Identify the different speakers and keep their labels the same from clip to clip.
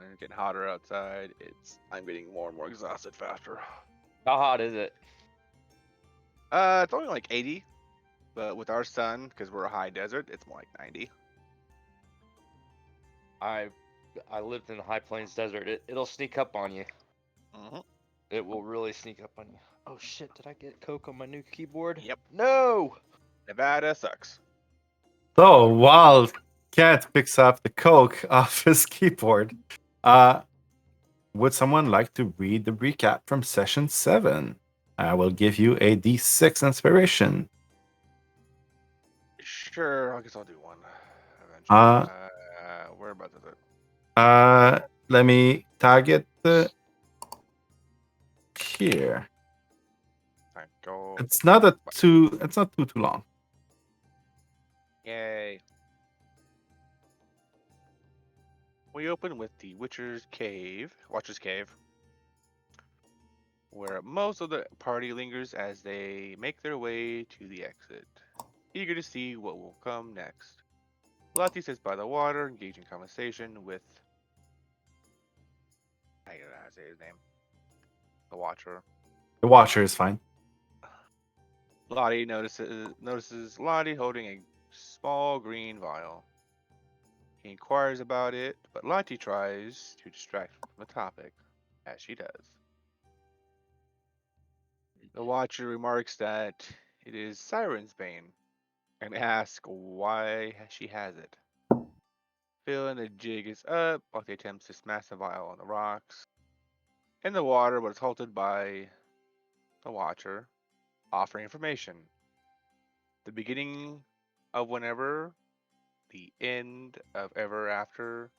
Speaker 1: and it's getting hotter outside. I'm getting more and more exhausted faster.
Speaker 2: How hot is it?
Speaker 1: It's only like 80, but with our sun, because we're a high desert, it's more like 90.
Speaker 2: I lived in the High Plains desert. It'll sneak up on you.
Speaker 1: Mm-hmm.
Speaker 2: It will really sneak up on you. Oh shit! Did I get coke on my new keyboard?
Speaker 1: Yep.
Speaker 2: No.
Speaker 1: Nevada sucks.
Speaker 3: So while Cat picks up the coke off his keyboard, would someone like to read the recap from session 7? I will give you a D6 inspiration.
Speaker 1: Sure, I guess I'll do one eventually.
Speaker 3: Uh,
Speaker 1: Whereabouts is it?
Speaker 3: Let me tag it here.
Speaker 1: Alright, go.
Speaker 3: It's not too long.
Speaker 1: Yay. We open with the Watcher's Cave, where most of the party lingers as they make their way to the exit, eager to see what will come next. Lotte sits by the water, engaging conversation with, I don't know how to say his name, the Watcher.
Speaker 3: The Watcher is fine.
Speaker 1: Lotte notices Lotte holding a small green vial. He inquires about it, but Lotte tries to distract him from the topic, as she does. The Watcher remarks that it is Siren's Bane, and asks why she has it. Feeling the jig is up, Lotte attempts to smash the vial on the rocks in the water, but is halted by the Watcher, offering information. The beginning of whenever, the end of ever after,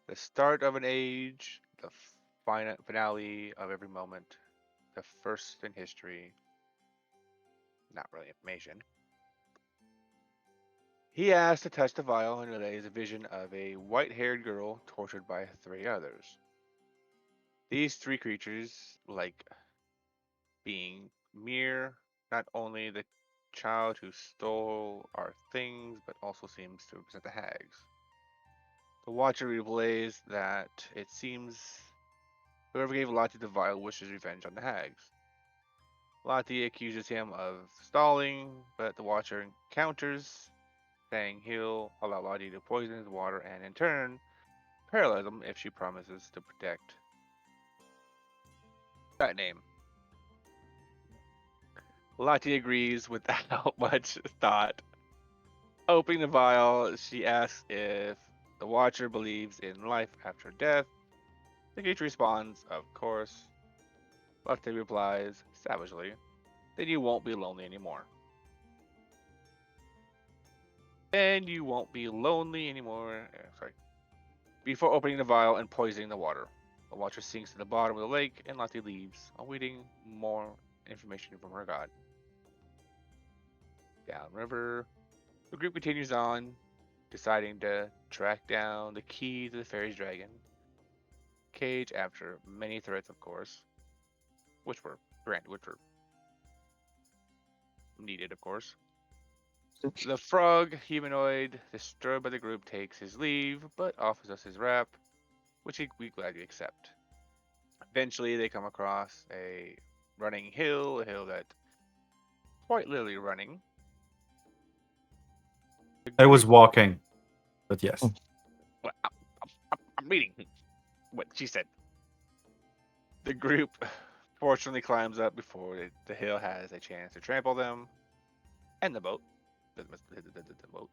Speaker 1: the start of an age, the finale of every moment, the first in history. Not really information. He asks to touch the vial and relays a vision of a white-haired girl tortured by 3 others. These 3 creatures, like being mere, not only the child who stole our things, but also seems to represent the hags. The Watcher relays that it seems whoever gave Lotte the vial wishes revenge on the hags. Lotte accuses him of stalling, but the Watcher counters, saying he'll allow Lotte to poison his water and, in turn, paralyze him if she promises to protect that name. Lotte agrees without much thought. Opening the vial, she asks if the Watcher believes in life after death. The creature responds, of course. Lotte replies, savagely, then you won't be lonely anymore. And you won't be lonely anymore. Sorry. Before opening the vial and poisoning the water. The Watcher sinks to the bottom of the lake, and Lotte leaves, awaiting more information from her god. Downriver, the group continues on, deciding to track down the key to the fairy's dragon cage after many threats, of course, which were needed, of course. The frog humanoid, disturbed by the group, takes his leave, but offers us his wrap, which we gladly accept. Eventually, they come across a running hill, a hill that quite literally running.
Speaker 3: I was walking, but yes.
Speaker 1: Well, I'm reading what she said. The group fortunately climbs up before the hill has a chance to trample them and the boat. The boat.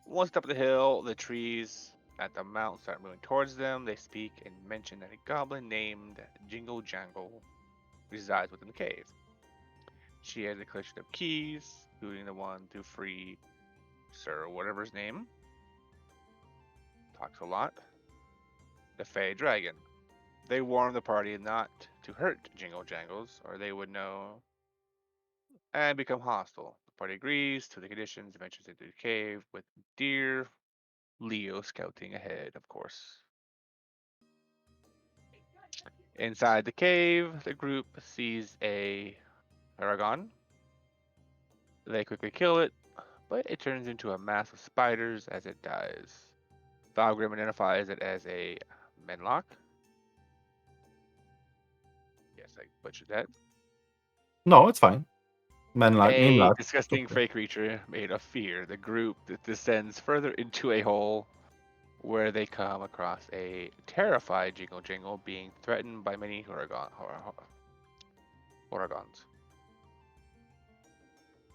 Speaker 1: Once up the hill, the trees at the mount start moving towards them. They speak and mention that a goblin named Jingle Jangle resides within the cave. She has a collection of keys, including the one to free Sir whatever his name. Talks a lot. The Fey Dragon. They warn the party not to hurt Jingle Jangles, or they would know and become hostile. The party agrees to the conditions and ventures into the cave with dear Leo scouting ahead, of course. Inside the cave, the group sees a paragon. They quickly kill it, but it turns into a mass of spiders as it dies. Valgrim identifies it as a Menlock. Yes, I butchered that.
Speaker 3: No, it's fine. Menlock,
Speaker 1: A
Speaker 3: Menlock.
Speaker 1: disgusting fey creature made of fear. The group that descends further into a hole where they come across a terrified Jingle Jingle being threatened by many Horagons.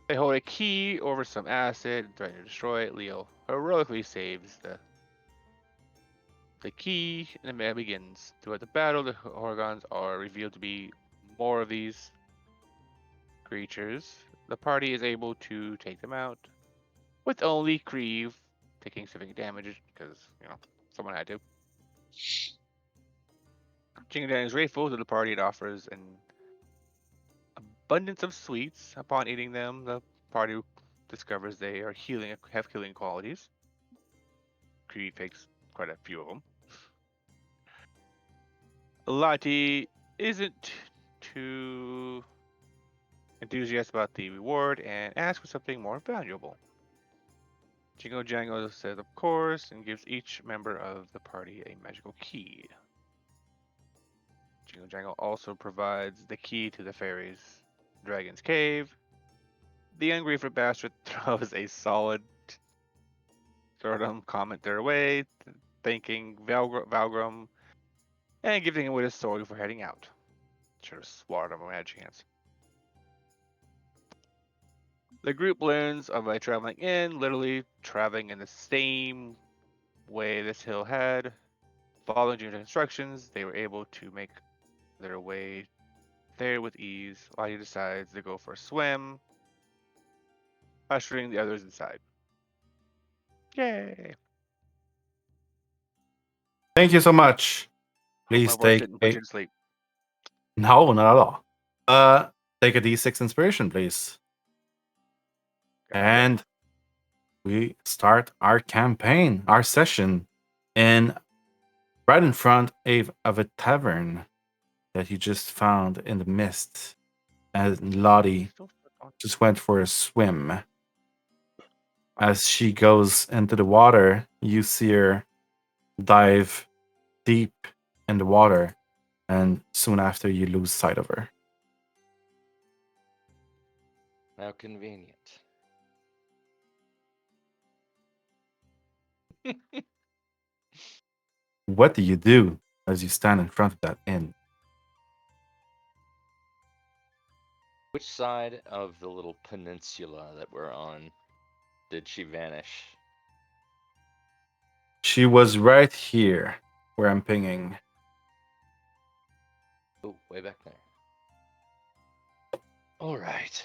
Speaker 1: They hold a key over some acid and threaten to destroy it. Leo heroically saves the key, and the battle begins. Throughout the battle, the Horagons are revealed to be more of these creatures. The party is able to take them out, with only Kriv taking significant damage because, someone had to. Jingle is grateful to the party. It offers an abundance of sweets. Upon eating them, the party discovers they are have healing qualities. Kriv takes quite a few of them. Lotte isn't too enthusiastic about the reward and asks for something more valuable. Jingo Jango says of course and gives each member of the party a magical key. Jingo Jango also provides the key to the fairies' dragon's cave. The ungrateful bastard throws a solid comment their way, thanking Valgrim and giving him with his sword for heading out. Should have swatted him when I had a chance. The group learns by traveling in, literally traveling in the same way this hill had. Following June's instructions, they were able to make their way there with ease. Lotte decides to go for a swim, ushering the others inside. Yay!
Speaker 3: Thank you so much. Please
Speaker 1: My voice
Speaker 3: take
Speaker 1: didn't put
Speaker 3: a
Speaker 1: you to sleep.
Speaker 3: no, not at all. Take a D6 inspiration, please.
Speaker 1: Got it.
Speaker 3: And we start our campaign, our session, in right in front of a tavern that you just found in the mist. And Lotte just went for a swim. As she goes into the water, you see her dive deep in the water, and soon after you lose sight of her.
Speaker 2: How convenient.
Speaker 3: What do you do as you stand in front of that inn?
Speaker 2: Which side of the little peninsula that we're on did she vanish?
Speaker 3: She was right here where I'm pinging.
Speaker 2: Oh, way back there. All right.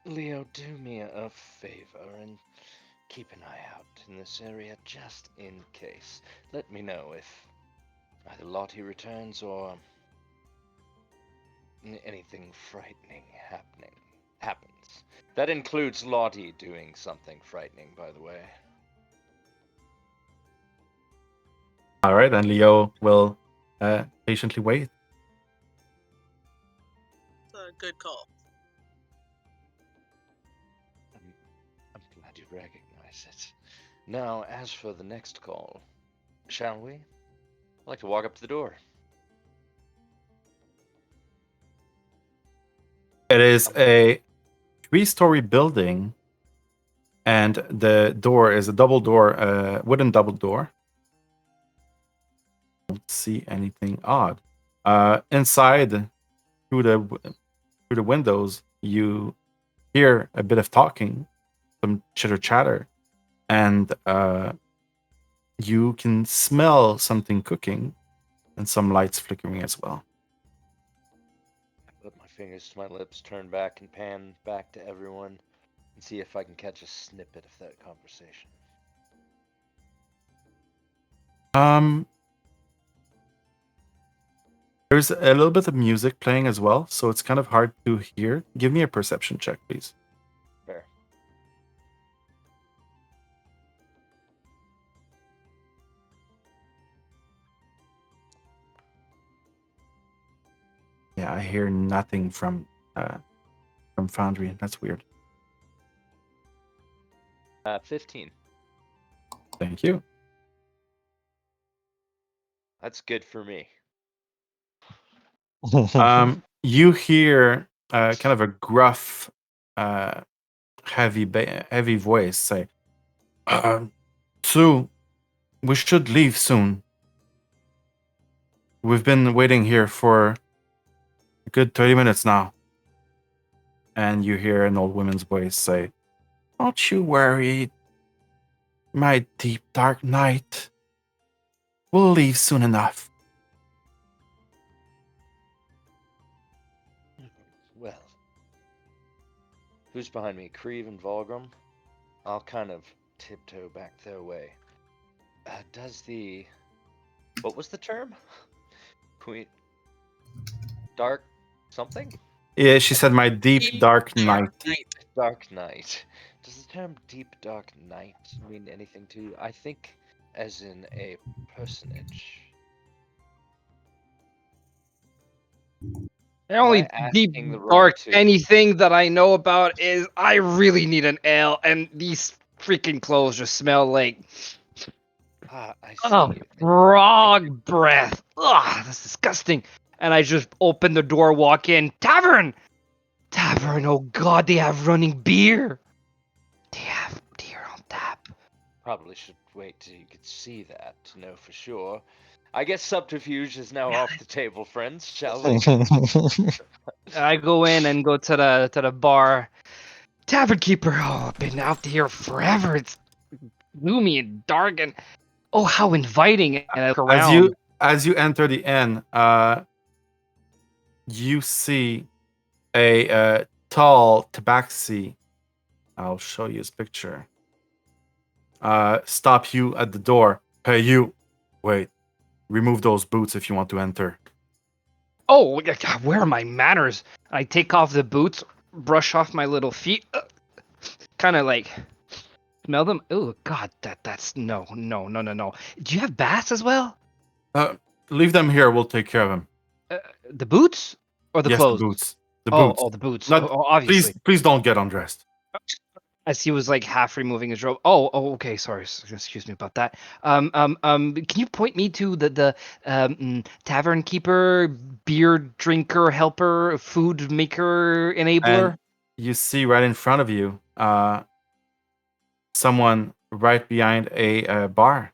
Speaker 2: Leo, do me a favor and keep an eye out in this area just in case. Let me know if either Lotte returns or anything frightening happens. That includes Lotte doing something frightening, by the way.
Speaker 3: All right, and Leo will patiently wait.
Speaker 4: It's a good call.
Speaker 2: I'm glad you recognize it. Now, as for the next call, shall we? I'd like to walk up to the door.
Speaker 3: It is a 3-story building, and the door is a double door, wooden double door. Don't see anything odd. Inside, through the windows, you hear a bit of talking, some chitter chatter, and you can smell something cooking and some lights flickering as well.
Speaker 2: I put my fingers to my lips, turn back and pan back to everyone, and see if I can catch a snippet of that conversation.
Speaker 3: There's a little bit of music playing as well, so it's kind of hard to hear. Give me a perception check, please.
Speaker 2: Fair.
Speaker 3: Yeah, I hear nothing from Foundry. That's weird.
Speaker 2: 15.
Speaker 3: Thank you.
Speaker 2: That's good for me.
Speaker 3: You hear kind of a gruff, heavy voice say, "Sue, we should leave soon. We've been waiting here for a good 30 minutes now." And you hear an old woman's voice say, "Don't you worry, my deep dark night. We'll leave soon enough."
Speaker 2: Well, who's behind me? Kriv and Valgrim? I'll kind of tiptoe back their way. Does the... What was the term? Queen... Dark something?
Speaker 3: Yeah, she said, "My deep dark night."
Speaker 2: Dark night. Does the term deep dark night mean anything to you? I think as in a personage.
Speaker 4: The
Speaker 2: Am
Speaker 4: only
Speaker 2: I
Speaker 4: deep
Speaker 2: asking the wrong
Speaker 4: dark
Speaker 2: two?
Speaker 4: anything that I know about is I really need an ale, and these freaking clothes just smell like
Speaker 2: I see.
Speaker 4: oh, frog breath. Ugh, that's disgusting. And I just open the door, walk in. Tavern! Oh god, they have running beer. They have beer on tap.
Speaker 2: Probably should wait till you could see that to know for sure. I guess subterfuge is now off the table, friends, shall we?
Speaker 4: I go in and go to the bar. Tavern keeper, oh, I've been out here forever. It's gloomy and dark, and oh, how inviting! And I look around.
Speaker 3: As you enter the inn, you see a tall tabaxi. I'll show you his picture. Stop you at the door. "Hey, you! Wait. Remove those boots if you want to enter."
Speaker 4: Oh, where are my manners? I take off the boots, brush off my little feet, kind of like smell them. Oh god, that's no. Do you have baths as well?
Speaker 3: Leave them here. We'll take care of them.
Speaker 4: The boots or the
Speaker 3: Yes,
Speaker 4: clothes?
Speaker 3: the boots. The
Speaker 4: Oh,
Speaker 3: boots.
Speaker 4: the boots.
Speaker 3: Not-
Speaker 4: Oh, obviously.
Speaker 3: Please don't get undressed.
Speaker 4: As he was like half removing his robe. Oh, okay. Sorry. Excuse me about that. Can you point me to the tavern keeper, beer drinker, helper, food maker, enabler?
Speaker 3: And you see right in front of you, someone right behind a bar,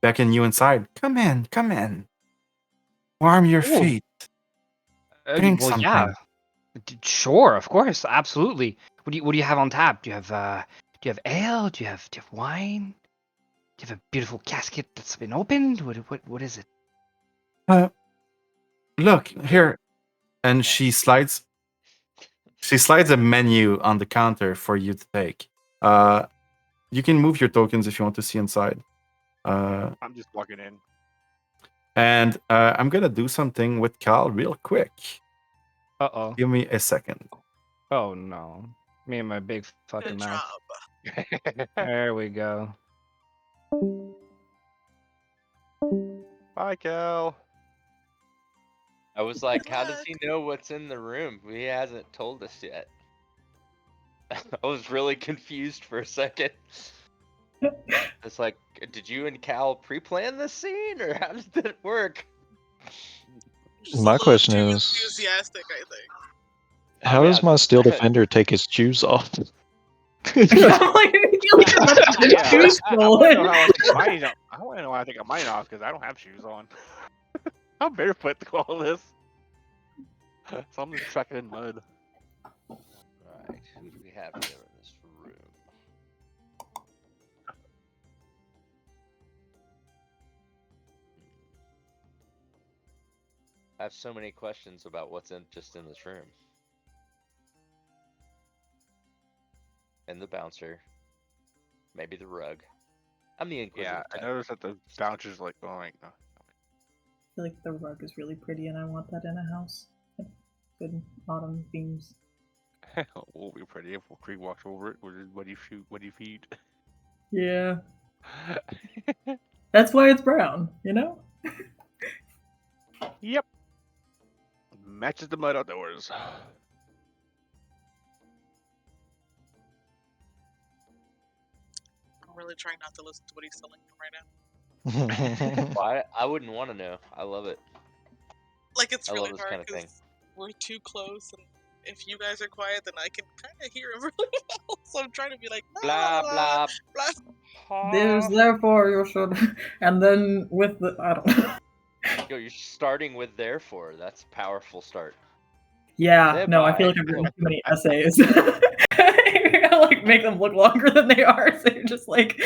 Speaker 3: beckon you inside. Come in. Warm your
Speaker 4: Oh,
Speaker 3: feet. Drink
Speaker 4: well,
Speaker 3: something.
Speaker 4: yeah. Sure, of course, absolutely. What do you have on tap? Do you have ale? Do you have wine? Do you have a beautiful casket that's been opened? What is it?
Speaker 3: Look here, and she slides a menu on the counter for you to take. You can move your tokens if you want to see inside.
Speaker 1: I'm just walking in.
Speaker 3: And I'm gonna do something with Cal real quick.
Speaker 4: Uh-oh.
Speaker 3: Give me a second.
Speaker 4: Oh no. Me and my big fucking
Speaker 5: Good
Speaker 4: mouth.
Speaker 5: job.
Speaker 4: There we go.
Speaker 1: Bye, Cal.
Speaker 2: I was like, how does he know what's in the room? He hasn't told us yet. I was really confused for a second. It's like, did you and Cal pre-plan this scene, or how did that work?
Speaker 5: Just
Speaker 6: My
Speaker 5: a little
Speaker 6: question
Speaker 5: too
Speaker 6: is-
Speaker 5: enthusiastic, I think.
Speaker 6: How does my steel defender take his shoes off?
Speaker 7: I'm like,
Speaker 1: Yeah,
Speaker 7: shoes
Speaker 1: I want to know
Speaker 7: stolen.
Speaker 1: how I take mine off. I want to know how I take mine off because I don't have shoes on. I'm barefoot through all this. So I'm just tracking in mud.
Speaker 2: Right, who do we have here in this room? I have so many questions about what's just in this room. And the bouncer. Maybe the rug. I'm the Inquisitor.
Speaker 1: Yeah, I
Speaker 2: type.
Speaker 1: noticed that the bouncer's like going.
Speaker 7: I feel like the rug is really pretty and I want that in a house. Like, good autumn themes.
Speaker 1: We'll be pretty if Krieg walks over it. What do you shoot? What do you feed?
Speaker 7: Yeah. That's why it's brown, you know?
Speaker 1: Yep. Matches the mud outdoors.
Speaker 5: I'm really trying not to listen to what he's telling him right now.
Speaker 2: Well, I wouldn't want to know. I love it.
Speaker 5: Like, it's
Speaker 2: I
Speaker 5: really
Speaker 2: love this
Speaker 5: hard
Speaker 2: kind of thing.
Speaker 5: because we're too close, and if you guys are quiet, then I can kind of hear him really well. So I'm trying to be like,
Speaker 2: Blah blah.
Speaker 7: There's therefore you should, and then with the I don't know.
Speaker 2: Yo, you're starting with therefore. That's a powerful start.
Speaker 7: Yeah, no, I feel like
Speaker 2: Thereby.
Speaker 7: I've written too many essays. I gotta like make them look longer than they are, so you're just like,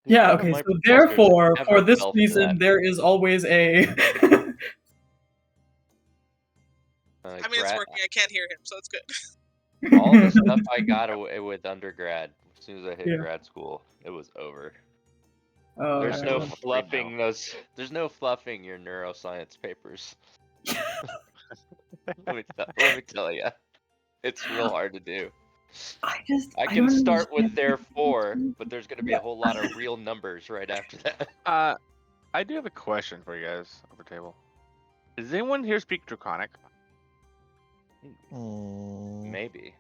Speaker 7: yeah,
Speaker 2: None of
Speaker 7: okay.
Speaker 2: my
Speaker 7: So
Speaker 2: professors
Speaker 7: therefore,
Speaker 2: ever
Speaker 7: for this
Speaker 2: fell for
Speaker 7: reason,
Speaker 2: that.
Speaker 7: there is always a.
Speaker 5: I mean, it's working. I can't hear him, so it's good.
Speaker 2: All the stuff I got away with undergrad, as soon as I hit
Speaker 7: Yeah.
Speaker 2: grad school, it was over.
Speaker 7: Oh,
Speaker 2: There's
Speaker 1: I
Speaker 2: no
Speaker 1: feel free
Speaker 2: fluffing
Speaker 1: now.
Speaker 2: There's no fluffing your neuroscience papers. let me tell you, it's real hard to do. I
Speaker 7: I
Speaker 2: can
Speaker 7: don't
Speaker 2: start with
Speaker 7: understand.
Speaker 2: therefore, but there's gonna be
Speaker 7: Yeah.
Speaker 2: a whole lot of real numbers right after that.
Speaker 1: I do have a question for you guys over the table. Does anyone here speak Draconic?
Speaker 2: Maybe.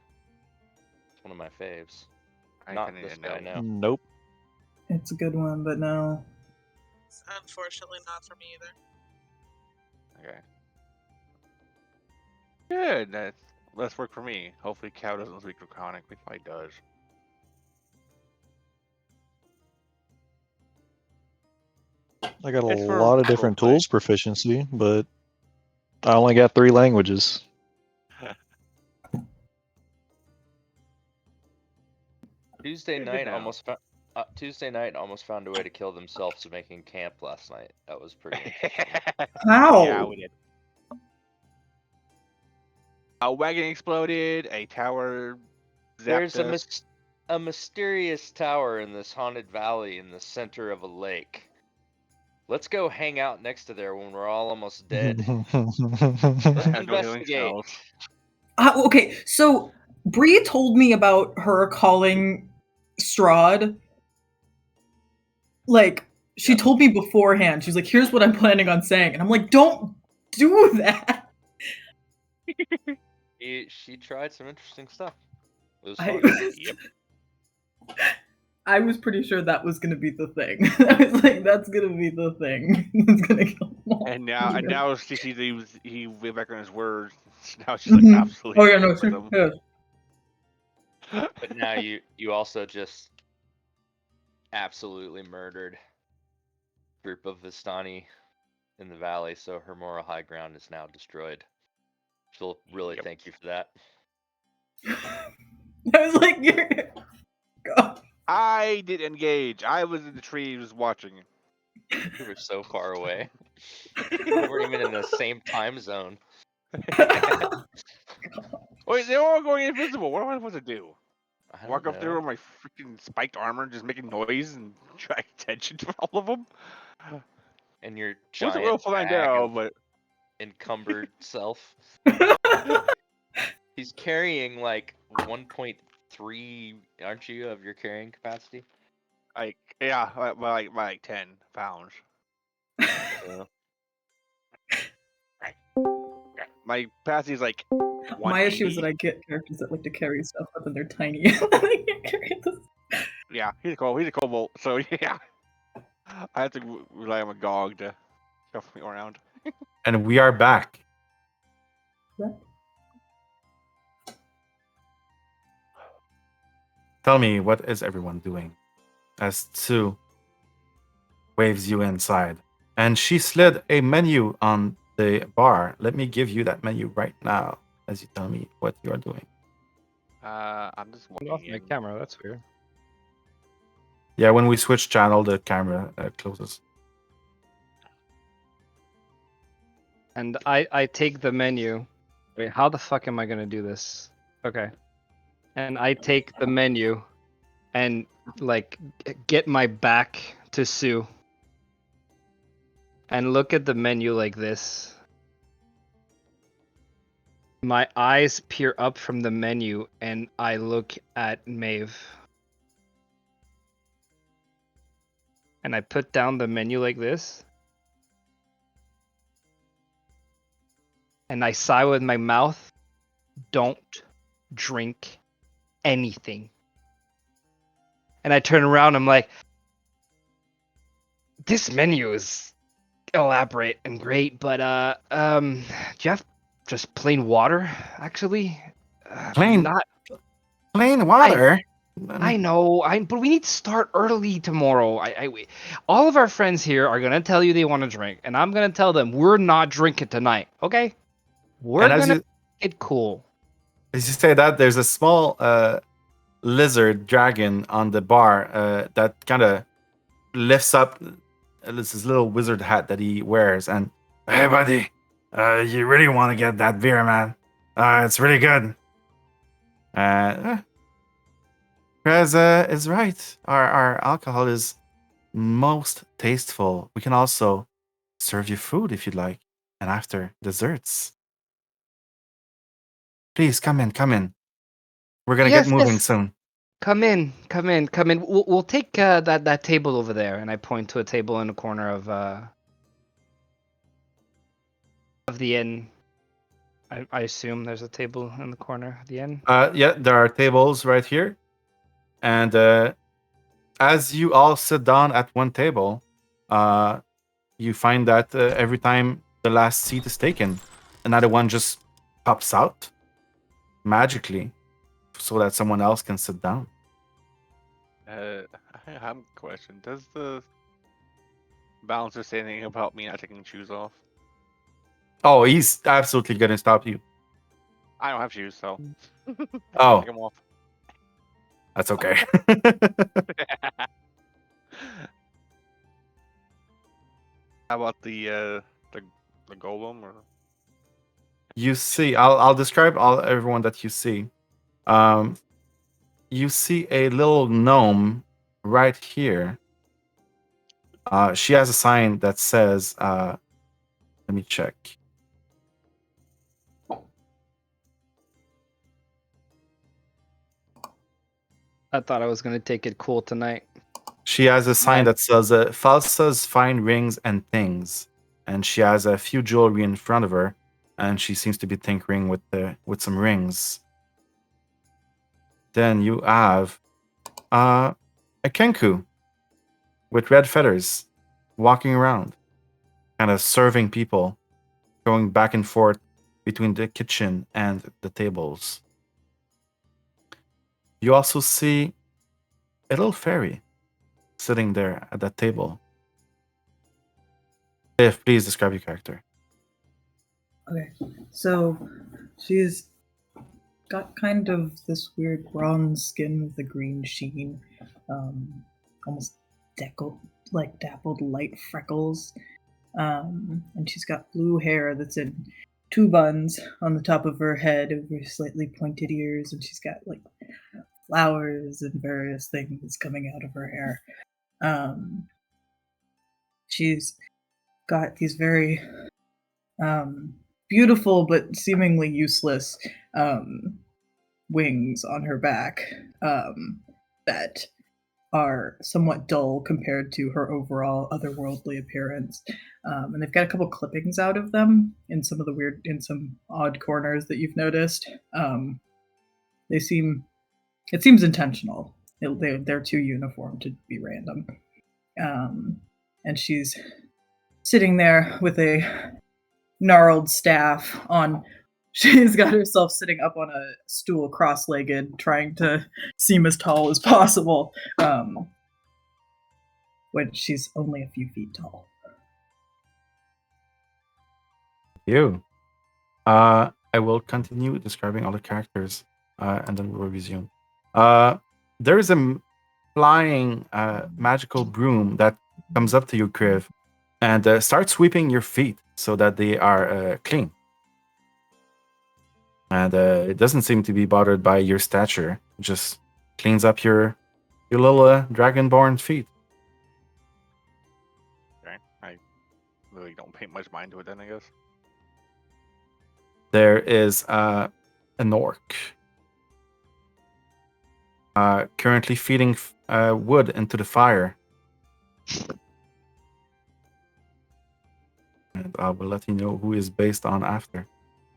Speaker 2: It's one of my faves.
Speaker 1: I
Speaker 2: Not
Speaker 1: kinda
Speaker 2: this
Speaker 1: know.
Speaker 2: guy, no.
Speaker 6: Nope.
Speaker 7: It's a good one, but no.
Speaker 5: It's unfortunately not for me either.
Speaker 1: Okay. Good. That's work for me. Hopefully, Cow doesn't speak Draconic. He probably does.
Speaker 6: I got a
Speaker 1: It's for
Speaker 6: lot of different
Speaker 1: roleplay.
Speaker 6: tools proficiency, but I only got 3 languages.
Speaker 2: Tuesday
Speaker 1: Good to
Speaker 2: night
Speaker 1: know.
Speaker 2: almost found a way to kill themselves making camp last night. That was pretty interesting.
Speaker 7: How?
Speaker 1: Yeah, we did. A wagon exploded. A tower zapped
Speaker 2: There's
Speaker 1: us.
Speaker 2: a mysterious tower in this haunted valley in the center of a lake. Let's go hang out next to there when we're all almost dead. Let's
Speaker 1: Have no healing
Speaker 2: investigate.
Speaker 1: spells.
Speaker 7: Okay, so Brie told me about her calling Strahd. Like, she told me beforehand. She's like, here's what I'm planning on saying. And I'm like, don't do that.
Speaker 2: She tried some interesting stuff. It was
Speaker 7: I,
Speaker 2: fun.
Speaker 7: I was pretty sure that was gonna be the thing. I was like, that's gonna be the thing. It's gonna kill them all.
Speaker 1: And now she sees he went back on his words. Now she's like
Speaker 7: Mhm.
Speaker 1: absolutely.
Speaker 7: Oh yeah, no,
Speaker 1: with him.
Speaker 7: yeah.
Speaker 2: But now you also just absolutely murdered a group of Vistani in the valley, so her moral high ground is now destroyed. She'll really thank you for that.
Speaker 7: I was like, you're... God.
Speaker 1: I did engage. I was in the trees watching.
Speaker 2: You were so far away. You weren't even in the same time zone.
Speaker 1: Wait, they're all going invisible. What am I supposed to do?
Speaker 2: I
Speaker 1: Walk
Speaker 2: don't
Speaker 1: up there
Speaker 2: know.
Speaker 1: with my freaking spiked armor, just making noise and try attention to all of them?
Speaker 2: And your
Speaker 1: Wasn't real
Speaker 2: giant
Speaker 1: fun
Speaker 2: bag
Speaker 1: now,
Speaker 2: of
Speaker 1: but
Speaker 2: encumbered self. He's carrying like 1.3, aren't you, of your carrying capacity?
Speaker 1: like yeah, by like 10 pounds.
Speaker 2: Yeah.
Speaker 1: My capacity is like
Speaker 7: My issue is
Speaker 1: 180.
Speaker 7: that I get characters that like to carry stuff up and they're tiny. They can't carry this.
Speaker 1: Yeah, he's a kobold, so yeah. I have to rely on a gog to shuffle me around.
Speaker 3: And we are back. Tell me, what is everyone doing? As Sue waves you inside. And she slid a menu on the bar. Let me give you that menu right now as you tell me what you are doing.
Speaker 1: I'm just
Speaker 4: Turned off
Speaker 1: walking
Speaker 4: my
Speaker 1: in.
Speaker 4: camera. That's weird.
Speaker 3: Yeah, when we switch channel, the camera closes.
Speaker 4: And I take the menu. Wait, how the fuck am I gonna do this? Okay. And I take the menu and like get my back to Sue and look at the menu like this. My eyes peer up from the menu and I look at Maeve. And I put down the menu like this. And I sigh with my mouth. Don't drink anything. And I turn around, I'm like, this menu is elaborate and great, but do you have just plain water? Actually,
Speaker 3: Plain
Speaker 4: not.
Speaker 3: plain water.
Speaker 4: I know, but we need to start early tomorrow. All of our friends here are gonna tell you they want to drink, and I'm gonna tell them we're not drinking tonight. Okay, we're
Speaker 3: And
Speaker 4: gonna get cool.
Speaker 3: as you say that, there's a small lizard dragon on the bar that kind of lifts up this little wizard hat that he wears, and hey, buddy, you really want to get that beer, man? It's really good. Krez is right. Our alcohol is most tasteful. We can also serve you food if you'd like, and after desserts. Please come in, come in. We're gonna
Speaker 4: Yes,
Speaker 3: get moving
Speaker 4: yes.
Speaker 3: soon.
Speaker 4: Come in, come in, come in. We'll take that table over there, and I point to a table in the corner of the inn. I assume there's a table in the corner of the inn.
Speaker 3: Yeah, there are tables right here, and as you all sit down at one table, you find that every time the last seat is taken, another one just pops out magically, so that someone else can sit down.
Speaker 1: I have a question. Does the balancer say anything about me not taking shoes off?
Speaker 3: Oh, he's absolutely gonna stop you.
Speaker 1: I don't have shoes, so
Speaker 3: Oh,
Speaker 1: take them off.
Speaker 3: that's okay.
Speaker 1: How about the golem? Or
Speaker 3: You see, I'll describe everyone that you see. You see a little gnome right here. She has a sign that says, let me check.
Speaker 4: I thought I was gonna take it cool tonight.
Speaker 3: She has a sign that says, Falsa's fine rings and things. And she has a few jewelry in front of her, and she seems to be tinkering with some rings. Then you have a kenku with red feathers walking around, kind of serving people, going back and forth between the kitchen and the tables. You also see a little fairy sitting there at that table. If please describe your character.
Speaker 7: Okay, so she's got kind of this weird bronze skin with a green sheen, almost dappled light freckles, and she's got blue hair that's in two buns on the top of her head over slightly pointed ears, and she's got like flowers and various things coming out of her hair. She's got these very beautiful but seemingly useless wings on her back that are somewhat dull compared to her overall otherworldly appearance. And they've got a couple clippings out of them in some odd corners that you've noticed. It seems intentional. They're too uniform to be random. And she's sitting there with a gnarled staff on. She's got herself sitting up on a stool cross-legged, trying to seem as tall as possible, when she's only a few feet tall.
Speaker 3: You. I will continue describing all the characters, and then we'll resume. There is a flying magical broom that comes up to you, Kriv, and starts sweeping your feet so that they are clean. And it doesn't seem to be bothered by your stature. It just cleans up your little dragonborn feet.
Speaker 1: okay, I really don't pay much mind to it then, I guess.
Speaker 3: There is an orc currently feeding wood into the fire. And I will let you know who is based on after.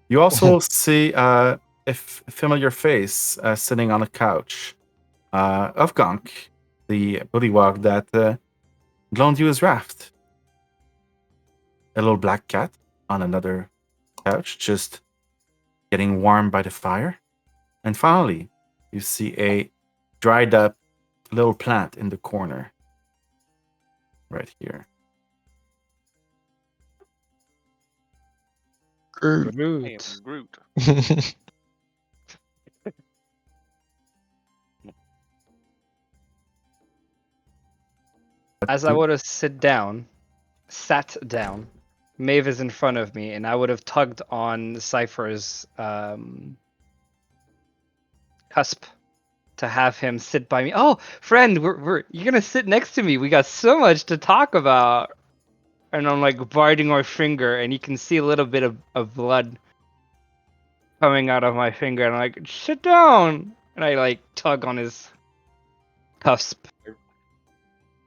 Speaker 3: You also see a familiar face sitting on a couch of Gonk, the bullywog that Glondiu's raft. A little black cat on another couch, just getting warm by the fire. And finally, you see a dried up little plant in the corner. Right here.
Speaker 1: I am
Speaker 2: Groot.
Speaker 1: Groot.
Speaker 4: As I would have sat down, Maeve is in front of me, and I would have tugged on Cypher's cusp to have him sit by me. Oh, friend, you're gonna sit next to me. We got so much to talk about. And I'm like biting my finger, and you can see a little bit of blood coming out of my finger. And I'm like, sit down. And I like tug on his cusp.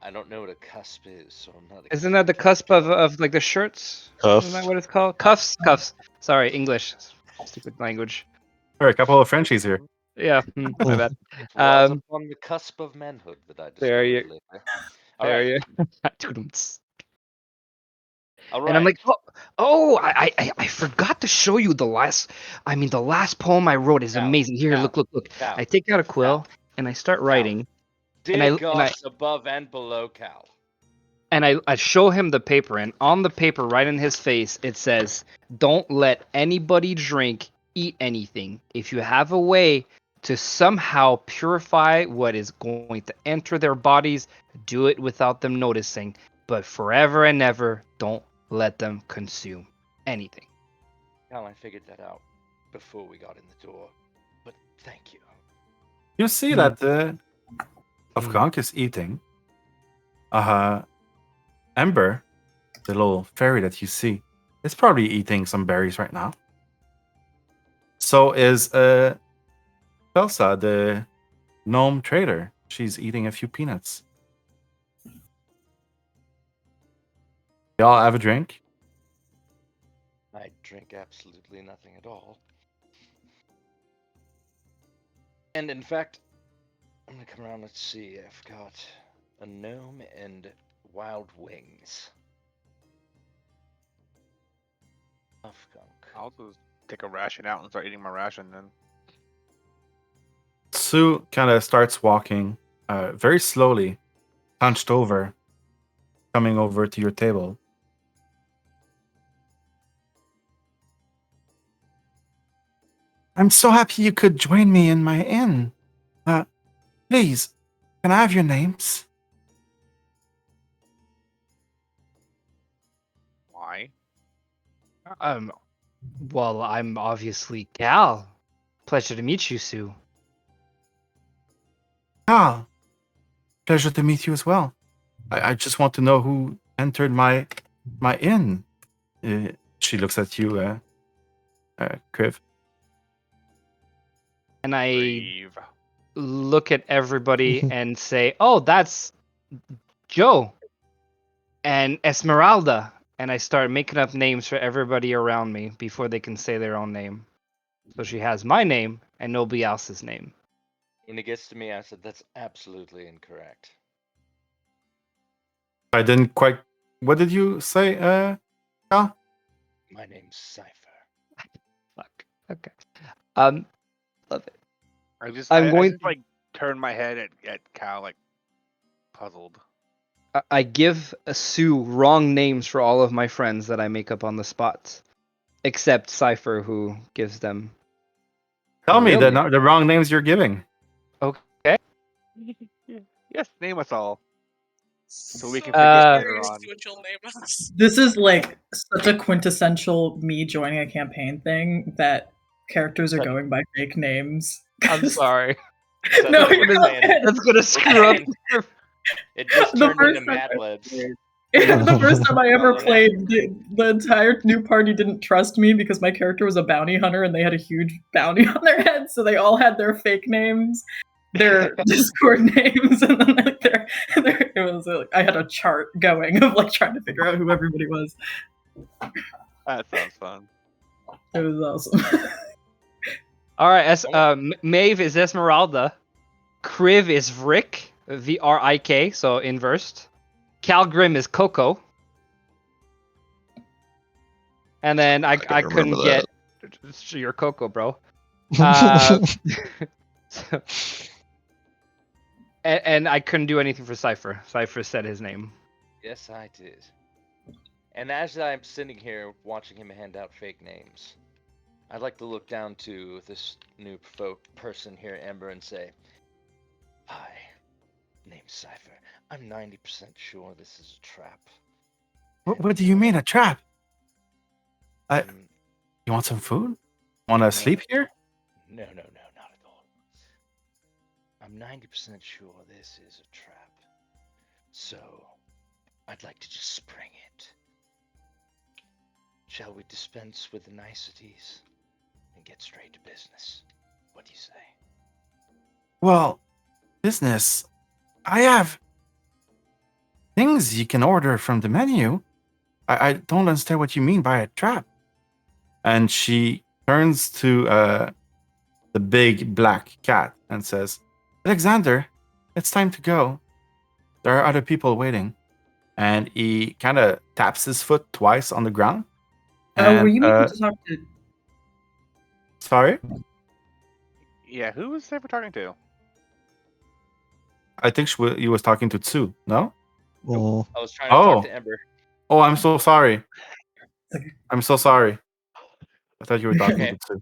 Speaker 2: I don't know what a cusp is, so I'm not.
Speaker 4: Isn't that the cusp of like the shirts?
Speaker 6: Cuff.
Speaker 4: Isn't that what it's called? Cuffs. Sorry, English. Stupid language.
Speaker 3: All right, a couple of Frenchies here.
Speaker 4: Yeah, my bad.
Speaker 2: It was
Speaker 4: Um,
Speaker 2: upon the cusp of manhood that I
Speaker 4: There
Speaker 2: discovered
Speaker 4: you-
Speaker 2: later.
Speaker 4: There
Speaker 2: Alright,
Speaker 4: you.
Speaker 2: alright.
Speaker 4: And I'm like, oh, I forgot to show you the last. I mean, the last poem I wrote is
Speaker 2: Cal,
Speaker 4: amazing. Here,
Speaker 2: Cal,
Speaker 4: look.
Speaker 2: Cal,
Speaker 4: I take out a quill and I start writing,
Speaker 2: dig
Speaker 4: and I-
Speaker 2: us above and below Cal.
Speaker 4: and I show him the paper, and on the paper, right in his face, it says, "Don't let anybody drink, eat anything. If you have a way to somehow purify what is going to enter their bodies, do it without them noticing. But forever and ever, don't let them consume anything."
Speaker 2: Cal, I figured that out before we got in the door. But thank you.
Speaker 3: You see that Afghank is eating. Ember, the little fairy that you see, is probably eating some berries right now. So is Belsa, the gnome trader. She's eating a few peanuts. Y'all have a drink?
Speaker 2: I drink absolutely nothing at all. And in fact, I'm gonna come around. Let's see. I've got a gnome and wild wings.
Speaker 1: I'll just take a ration out and start eating my ration then.
Speaker 3: Sue kind of starts walking very slowly, hunched over, coming over to your table. I'm so happy you could join me in my inn. Please, can I have your names?
Speaker 1: Why?
Speaker 4: Well, I'm obviously Cal. Pleasure to meet you, Sue.
Speaker 3: Ah, pleasure to meet you as well. I just want to know who entered my inn. She looks at you, Kriv.
Speaker 4: And I
Speaker 1: Brave.
Speaker 4: look at everybody and say, "Oh, that's Joe and Esmeralda." And I start making up names for everybody around me before they can say their own name. So she has my name and nobody else's name.
Speaker 2: When it gets to me, I said that's absolutely incorrect.
Speaker 3: I didn't quite. What did you say, Cal?
Speaker 2: My name's Cypher.
Speaker 4: Fuck. Okay. Love it.
Speaker 1: I just
Speaker 4: I'm
Speaker 1: I
Speaker 4: going
Speaker 1: just, like turn my head at Cal like puzzled.
Speaker 4: I give Sue wrong names for all of my friends that I make up on the spot, except Cypher, who gives them.
Speaker 3: Tell me
Speaker 4: Really?
Speaker 3: the wrong names you're giving.
Speaker 4: Okay.
Speaker 1: Yes, name us all. So we can
Speaker 4: Uh,
Speaker 1: forget later
Speaker 5: Curious
Speaker 1: on.
Speaker 5: to what you'll name us.
Speaker 7: This is like such a quintessential me joining a campaign thing that characters are going by fake names.
Speaker 4: I'm sorry.
Speaker 7: No,
Speaker 2: That's
Speaker 7: you're
Speaker 2: what I'm
Speaker 7: not.
Speaker 2: saying.
Speaker 4: That's gonna screw up.
Speaker 2: It just
Speaker 7: The
Speaker 2: turned
Speaker 7: first
Speaker 2: into
Speaker 7: time-
Speaker 2: Mad Libs.
Speaker 7: The first time I ever
Speaker 2: Oh, yeah.
Speaker 7: played, the entire new party didn't trust me because my character was a bounty hunter and they had a huge bounty on their head, so they all had their fake names, their Discord names, and then like it was like I had a chart going of like trying to figure out who everybody was.
Speaker 1: That sounds fun.
Speaker 7: It was awesome.
Speaker 4: All right. Maeve is Esmeralda. Kriv is Rick, Vrik, so inversed. Calgrim is Coco. And then I
Speaker 6: gotta
Speaker 4: couldn't
Speaker 6: remember
Speaker 4: get your Coco, bro. Uh, so- and I couldn't do anything for Cypher. Cypher said his name.
Speaker 2: Yes, I did. And as I'm sitting here watching him hand out fake names, I'd like to look down to this new person here, Ember, and say, "Hi, name's Cypher. I'm 90% sure this is a trap."
Speaker 3: What do you mean a trap?
Speaker 2: Um,
Speaker 3: You want some food? Want to sleep here?
Speaker 2: No, not at all. I'm 90% sure this is a trap. So, I'd like to just spring it. Shall we dispense with the niceties and get straight to business? What do you say?
Speaker 3: Well, business. I have things you can order from the menu. I don't understand what you mean by a trap. And she turns to the big black cat and says, Alexander, it's time to go. There are other people waiting. And he kind of taps his foot twice on the ground.
Speaker 7: Were
Speaker 3: And,
Speaker 7: you able to talk to?
Speaker 3: sorry?
Speaker 1: Yeah, who was Cypher talking to?
Speaker 3: I think he was talking to Tsu, no?
Speaker 6: Mm.
Speaker 2: I was trying to talk
Speaker 3: Oh.
Speaker 2: to Ember.
Speaker 3: Oh, I'm so sorry.
Speaker 7: Okay.
Speaker 3: I'm so sorry. I thought you were talking
Speaker 2: Okay.
Speaker 3: to Tsu.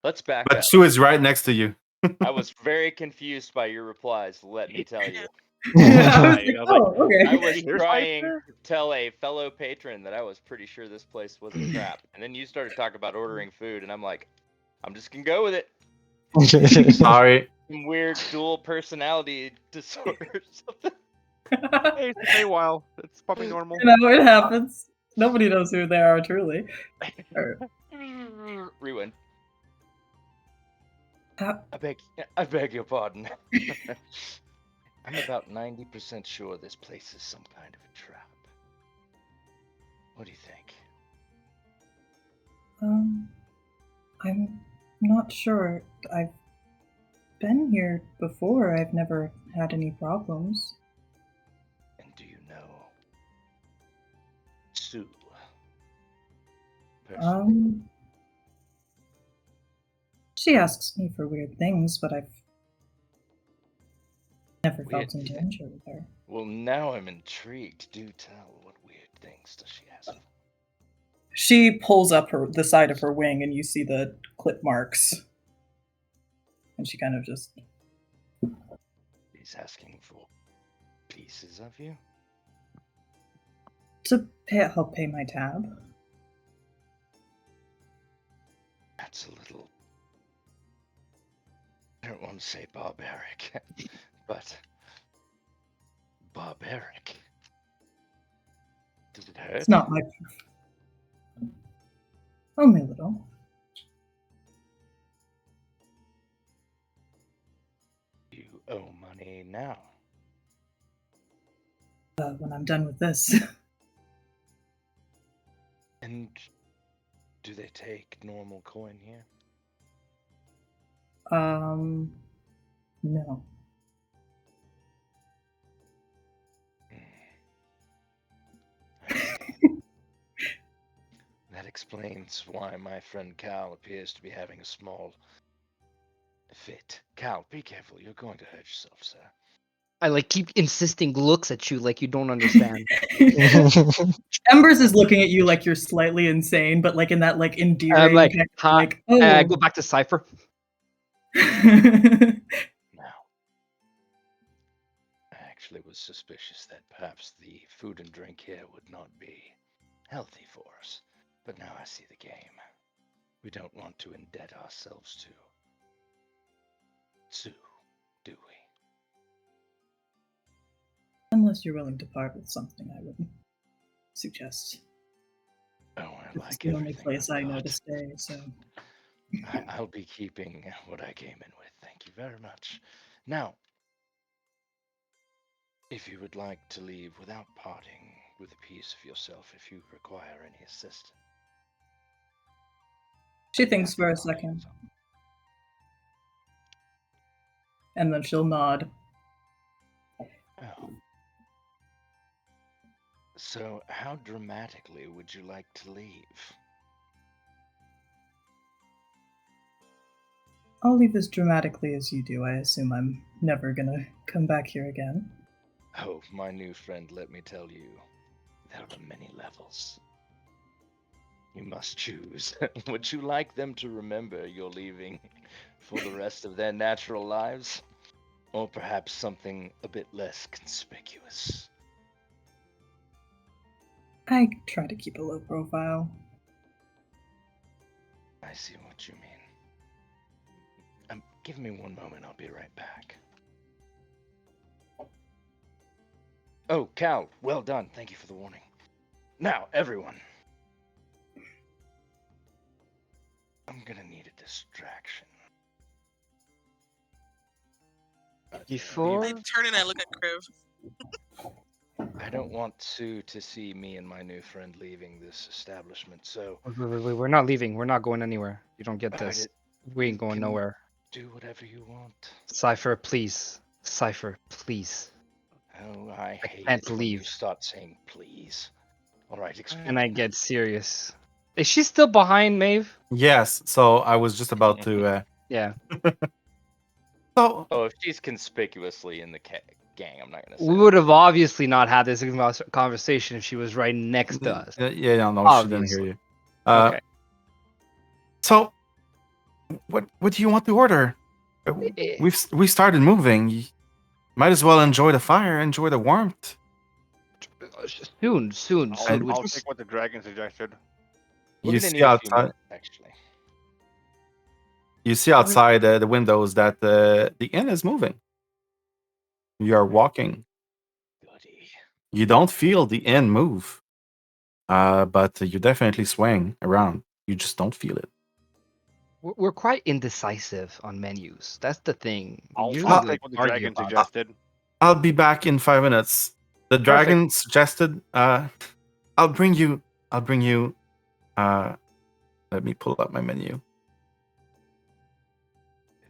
Speaker 2: Let's back
Speaker 3: But
Speaker 2: up.
Speaker 3: Tsu is right next to you.
Speaker 2: I was very confused by your replies, let me tell you.
Speaker 7: I was
Speaker 1: Right,
Speaker 7: like,
Speaker 1: I was like,
Speaker 7: oh, okay.
Speaker 2: I was
Speaker 1: Here's
Speaker 2: trying
Speaker 1: Cypher?
Speaker 2: to tell a fellow patron that I was pretty sure this place was a trap. And then you started talking about ordering food, and I'm like, I'm just gonna go with it.
Speaker 3: Sorry.
Speaker 2: Some weird dual personality disorder or something.
Speaker 1: Hey, it's the Feywild. It's probably normal.
Speaker 7: You know, it happens. Nobody knows who they are, truly. Or,
Speaker 2: Rewind.
Speaker 7: how-
Speaker 2: I beg your pardon. I'm about 90% sure this place is some kind of a trap. What do you think?
Speaker 7: I'm not sure. I've been here before. I've never had any problems.
Speaker 2: And do you know Sue? Personally?
Speaker 7: She asks me for weird things, but I've never
Speaker 2: Weird
Speaker 7: felt in
Speaker 2: things?
Speaker 7: danger with her.
Speaker 2: Well, now I'm intrigued. Do tell. What weird things does she ask?
Speaker 7: She pulls up the side of her wing, and you see the clip marks. And she kind of just.
Speaker 2: She's asking for pieces of you?
Speaker 7: To help pay my tab.
Speaker 2: That's a little. I don't want to say barbaric, but barbaric. Does it hurt?
Speaker 7: It's not my. Only a little.
Speaker 2: You owe money now.
Speaker 7: When I'm done with this.
Speaker 2: And do they take normal coin here?
Speaker 7: No.
Speaker 2: That explains why my friend Cal appears to be having a small fit. Cal, be careful. You're going to hurt yourself, sir.
Speaker 4: I keep insisting looks at you like you don't understand.
Speaker 7: Embers is looking at you like you're slightly insane, but in that endearing
Speaker 4: I'm like,
Speaker 7: kind of,
Speaker 4: hi.
Speaker 7: oh.
Speaker 4: I go back to Cypher.
Speaker 2: Now, I actually was suspicious that perhaps the food and drink here would not be healthy for us. But now I see the game. We don't want to indebt ourselves to Sue, do we?
Speaker 7: Unless you're willing to part with something, I wouldn't suggest.
Speaker 2: Oh, I
Speaker 7: It's
Speaker 2: like
Speaker 7: the only
Speaker 2: everything
Speaker 7: place I know
Speaker 2: got.
Speaker 7: to stay, so.
Speaker 2: I'll be keeping what I came in with. Thank you very much. Now, if you would like to leave without parting with a piece of yourself, if you require any assistance.
Speaker 7: She thinks for a second, and then she'll nod.
Speaker 2: Oh. So, how dramatically would you like to leave?
Speaker 7: I'll leave as dramatically as you do. I assume I'm never gonna come back here again.
Speaker 2: Oh, my new friend, let me tell you, there are many levels. You must choose. Would you like them to remember you're leaving for the rest of their natural lives? Or perhaps something a bit less conspicuous?
Speaker 7: I try to keep a low profile.
Speaker 2: I see what you mean. Give me one moment, I'll be right back. Oh, Cal, well done. Thank you for the warning. Now, everyone. I'm gonna need a distraction.
Speaker 4: Before
Speaker 5: I turn and I look at Kriv.
Speaker 2: I don't want Sue to see me and my new friend leaving this establishment, so
Speaker 4: wait, we're not leaving. We're not going anywhere. You don't get this. We ain't going
Speaker 2: can
Speaker 4: nowhere.
Speaker 2: do whatever you want.
Speaker 4: Cypher, please. Cypher, please.
Speaker 2: Oh, I hate
Speaker 4: can't
Speaker 2: it when you
Speaker 4: leave.
Speaker 2: start saying please. All right, explain.
Speaker 4: And I get serious. Is she still behind Maeve?
Speaker 3: Yes. So I was just about to.
Speaker 4: Yeah.
Speaker 3: So
Speaker 2: Oh, if she's conspicuously in the gang, I'm not gonna say.
Speaker 4: We would have obviously not had this conversation if she was right next to us.
Speaker 3: yeah, no, she didn't hear
Speaker 4: Obviously.
Speaker 3: you.
Speaker 4: Okay.
Speaker 3: So, what do you want to order? We started moving. You might as well enjoy the fire, enjoy the warmth.
Speaker 4: Soon.
Speaker 1: I'll take what the dragon suggested.
Speaker 2: We're
Speaker 3: You
Speaker 2: gonna
Speaker 3: see
Speaker 2: need a few
Speaker 3: outside.
Speaker 2: minutes, actually.
Speaker 3: You see outside the windows that the inn is moving. You are walking.
Speaker 2: Goody.
Speaker 3: You don't feel the inn move, but you definitely swaying around. You just don't feel it.
Speaker 4: We're quite indecisive on menus. That's the thing.
Speaker 1: I'll
Speaker 4: Usually
Speaker 1: take
Speaker 4: like,
Speaker 1: what the
Speaker 4: argue
Speaker 1: dragon
Speaker 4: about it.
Speaker 1: suggested.
Speaker 3: I'll be back in 5 minutes. The dragon suggested. I'll bring you. Let me pull up my menu.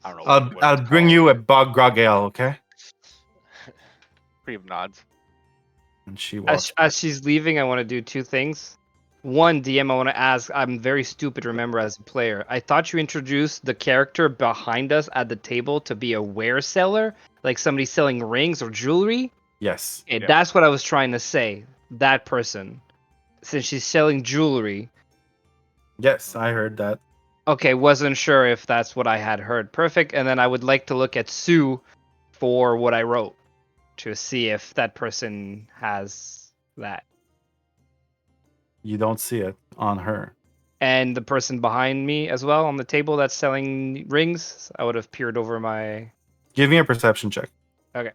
Speaker 1: I don't know. what
Speaker 3: I'll
Speaker 1: it's
Speaker 3: bring
Speaker 1: called.
Speaker 3: you a bog grog ale, okay?
Speaker 1: Kriv nods.
Speaker 3: And she walks.
Speaker 4: As she's leaving, I want to do two things. One, DM, I want to ask. I'm very stupid. Remember, as a player, I thought you introduced the character behind us at the table to be a ware seller, like somebody selling rings or jewelry.
Speaker 3: Yes.
Speaker 4: Okay,
Speaker 1: Yeah.
Speaker 4: that's what I was trying to say. That person, since she's selling jewelry.
Speaker 3: Yes, I heard that.
Speaker 4: Okay, wasn't sure if that's what I had heard. Perfect. And then I would like to look at Sue for what I wrote to see if that person has that.
Speaker 3: You don't see it on her.
Speaker 4: And the person behind me as well on the table that's selling rings, I would have peered over my.
Speaker 3: Give me a perception check.
Speaker 4: Okay.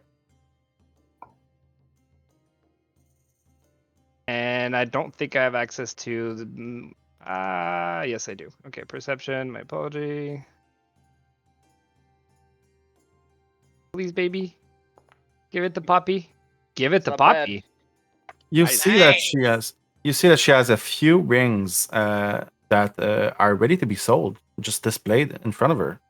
Speaker 4: And I don't think I have access to the. Yes, I do. Okay, perception. My apology. Please, baby. Give it to Poppy. Give it to
Speaker 2: not bad.
Speaker 4: Poppy.
Speaker 3: You
Speaker 1: Nice.
Speaker 3: see that she has. You see that she has a few rings that are ready to be sold, just displayed in front of her,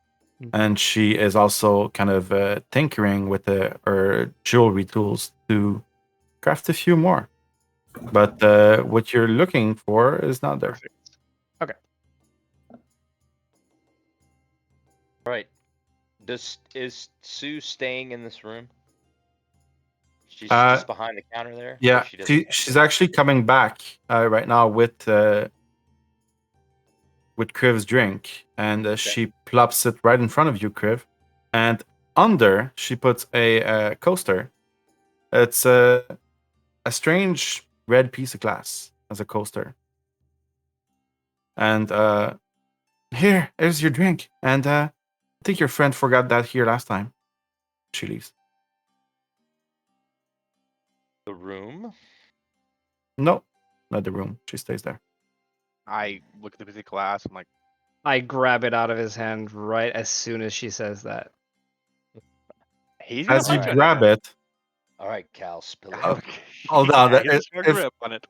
Speaker 3: and she is also kind of tinkering with her jewelry tools to craft a few more. But what you're looking for is not there.
Speaker 4: Okay.
Speaker 2: All right. Is Sue staying in this room? She's just behind the counter there.
Speaker 3: Yeah,
Speaker 2: She doesn't
Speaker 3: she's actually coming back right now with Kriv's drink, and she plops it right in front of you, Kriv. And under, she puts a coaster. It's a strange red piece of glass as a coaster. And here's your drink. And I think your friend forgot that here last time. She leaves.
Speaker 2: The room?
Speaker 3: No, not the room. She stays there.
Speaker 1: I look at the piece of glass. I'm like,
Speaker 4: I grab it out of his hand right as soon as she says that.
Speaker 1: he's gonna
Speaker 3: As you
Speaker 1: punch it.
Speaker 3: grab it,
Speaker 2: All right, Cal, spill it.
Speaker 1: Okay.
Speaker 3: hold on.
Speaker 1: Yeah, he's got a grip on it.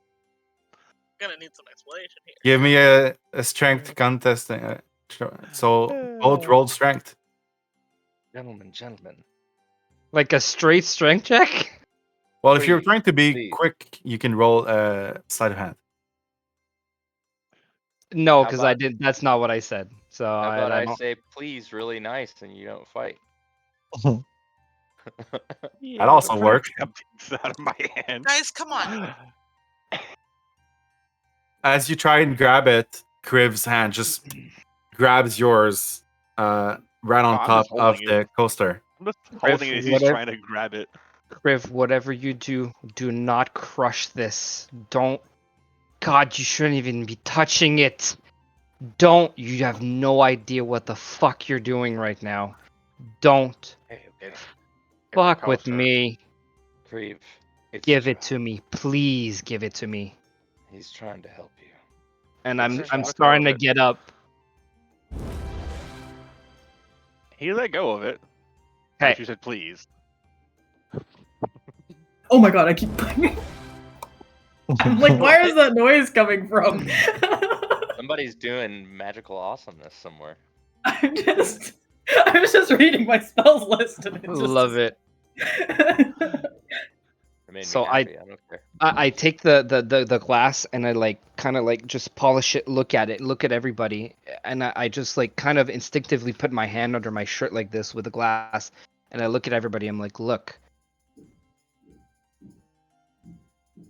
Speaker 5: Gonna need some explanation here.
Speaker 3: Give me a strength contest. So both rolled strength.
Speaker 2: Gentlemen.
Speaker 4: Like a straight strength check?
Speaker 3: Well, if you're
Speaker 2: Please,
Speaker 3: trying to be
Speaker 2: please.
Speaker 3: quick, you can roll sleight of hand.
Speaker 4: No,
Speaker 2: How
Speaker 4: because I
Speaker 2: about-
Speaker 4: did. That's not what I said. So
Speaker 2: How about I
Speaker 4: don't.
Speaker 2: say please really nice and you don't fight?
Speaker 1: Yeah,
Speaker 3: also
Speaker 1: I'm trying to
Speaker 3: works.
Speaker 1: grab things out of my hand.
Speaker 5: Guys, come on.
Speaker 3: As you try and grab it, Kriv's hand just grabs yours right on
Speaker 1: I'm
Speaker 3: top
Speaker 1: just
Speaker 3: of
Speaker 1: holding
Speaker 3: the
Speaker 1: it.
Speaker 3: coaster.
Speaker 1: I'm just holding it as he's
Speaker 4: whatever-
Speaker 1: trying to grab it.
Speaker 4: Kriv, whatever you do, do not crush this. Don't. God, you shouldn't even be touching it. Don't. You have no idea what the fuck you're doing right now. Don't
Speaker 2: Okay, okay.
Speaker 1: It's a
Speaker 4: fuck with
Speaker 1: coaster.
Speaker 4: me.
Speaker 2: Kriv, it's
Speaker 4: Give
Speaker 2: a
Speaker 4: it to me. Please give it to me.
Speaker 2: He's trying to help you.
Speaker 4: And
Speaker 1: It's
Speaker 4: I'm
Speaker 1: let go
Speaker 4: starting
Speaker 1: of
Speaker 4: to
Speaker 1: it.
Speaker 4: get up.
Speaker 1: He let go of it.
Speaker 4: Hey,
Speaker 1: But you said please.
Speaker 7: Oh my god, I keep banging. I'm like, where is that noise coming from?
Speaker 2: Somebody's doing magical awesomeness somewhere.
Speaker 7: I was just reading my spells list and it just
Speaker 4: love it.
Speaker 2: It made
Speaker 4: So
Speaker 2: me happy. I don't care.
Speaker 4: I take the glass and I like kind of like just polish it, look at it, look at everybody, and I just like kind of instinctively put my hand under my shirt like this with the glass, and I look at everybody. I'm like, look,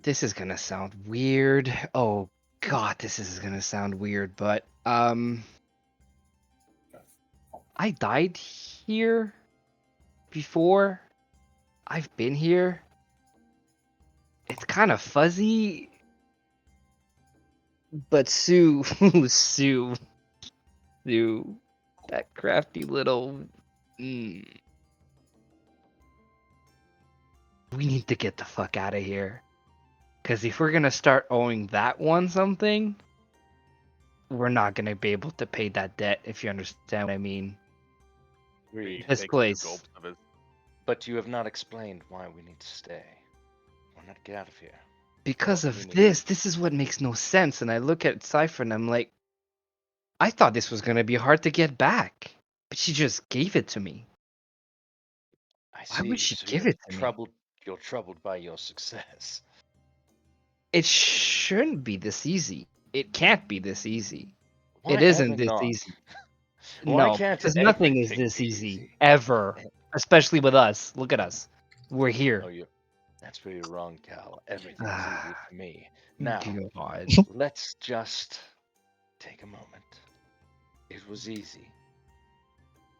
Speaker 4: this is gonna sound weird. Oh God, this is gonna sound weird, but I died here before. I've been here. It's kind of fuzzy. But Sue, Sue, that crafty little. We need to get the fuck out of here. Because if we're gonna start owing that one something, we're not gonna be able to pay that debt. If you understand what I mean.
Speaker 2: Agreed.
Speaker 4: This
Speaker 1: Take a few
Speaker 4: place.
Speaker 1: gulps of it.
Speaker 2: But you have not explained why we need to stay. Why not get out of here?
Speaker 4: Because
Speaker 2: What do
Speaker 4: of
Speaker 2: you need?
Speaker 4: this is what makes no sense. And I look at Cypher and I'm like, I thought this was gonna be hard to get back, but she just gave it to me.
Speaker 2: I
Speaker 4: Why
Speaker 2: see.
Speaker 4: would she
Speaker 2: So
Speaker 4: give
Speaker 2: you're
Speaker 4: it to me?
Speaker 2: troubled. You're troubled by your success.
Speaker 4: It shouldn't be this easy. It can't be this easy.
Speaker 2: Why
Speaker 4: It isn't
Speaker 2: ever
Speaker 4: this
Speaker 2: not?
Speaker 4: easy.
Speaker 2: Why
Speaker 4: No,
Speaker 2: can't
Speaker 4: because nothing is
Speaker 2: everything
Speaker 4: this
Speaker 2: be
Speaker 4: easy ever. Especially with us. Look at us. We're here.
Speaker 2: Oh, that's where you're wrong, Cal. Everything's easy for me. Now,
Speaker 4: God.
Speaker 2: let's just take a moment. It was easy.